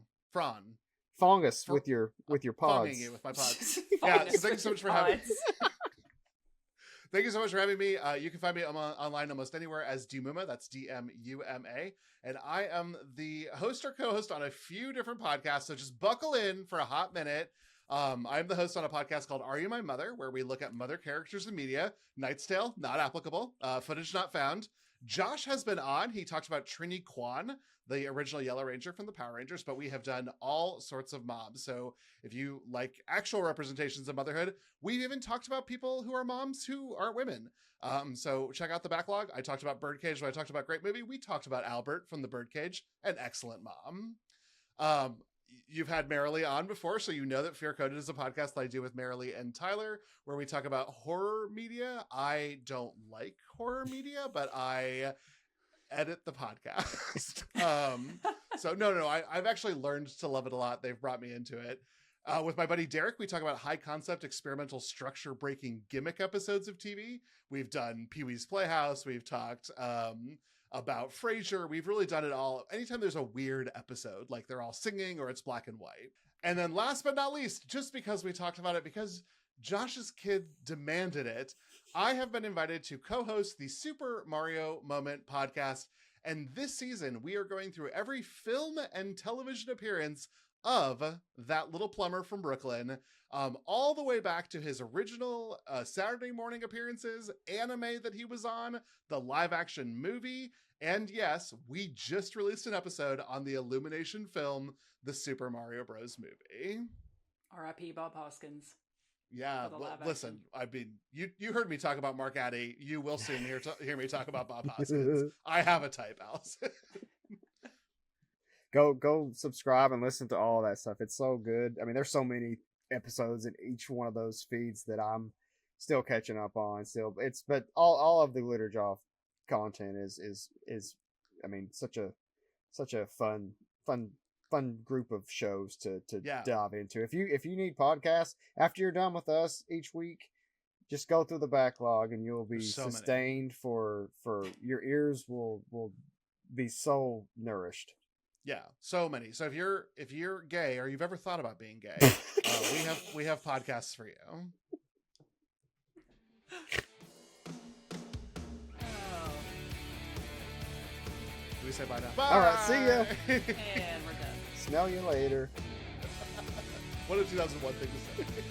Speaker 7: with your pods.
Speaker 1: Fonging you with my pods. Yeah. So thank you so much for having. Thank you so much for having me. You can find me online almost anywhere as Dmuma. That's DMUMA. And I am the host or co-host on a few different podcasts, so just buckle in for a hot minute. I'm the host on a podcast called Are You My Mother, where we look at mother characters in media. Knight's Tale, not applicable. Footage not found. Josh has been on. He talked about Trini Kwan, the original Yellow Ranger from the Power Rangers, but we have done all sorts of moms. So if you like actual representations of motherhood, we've even talked about people who are moms who aren't women. So check out the backlog. I talked about Birdcage when I talked about Great Movie. We talked about Albert from the Birdcage, an excellent mom. You've had Marilee on before, so you know that Fear Coded is a podcast that I do with Marilee and Tyler, where we talk about horror media. I don't like horror media, but I edit the podcast. So no, I've actually learned to love it a lot. They've brought me into it. With my buddy Derek, we talk about high concept, experimental, structure breaking gimmick episodes of TV. We've done Pee-wee's Playhouse. We've talked about Frasier. We've really done it all. Anytime there's a weird episode, like they're all singing or it's black and white. And then last but not least, just because we talked about it, because Josh's kid demanded it, I have been invited to co-host the Super Mario Moment podcast. And this season, we are going through every film and television appearance of that little plumber from Brooklyn, all the way back to his original Saturday morning appearances, anime that he was on, the live action movie, and yes, we just released an episode on the Illumination film, The Super Mario Bros. Movie.
Speaker 6: R.I.P. Bob Hoskins.
Speaker 1: Yeah, listen, I mean, you heard me talk about Mark Addy. You will soon hear me talk about Bob Hoskins. I have a type, Allison.
Speaker 7: Go subscribe and listen to all that stuff. It's so good. I mean, there's so many episodes in each one of those feeds that I'm still catching up on. But all of the Glitterjaw content is I mean, such a fun group of shows to dive into. If you need podcasts after you're done with us each week, Just go through the backlog, and you'll be
Speaker 1: There's so
Speaker 7: sustained for your ears will be so nourished.
Speaker 1: Yeah, so many. So if you're gay or you've ever thought about being gay, we have podcasts for you. Do we say bye now? Bye!
Speaker 7: All right, see ya.
Speaker 6: And we're done.
Speaker 7: Smell you later.
Speaker 1: What a 2001 thing to say.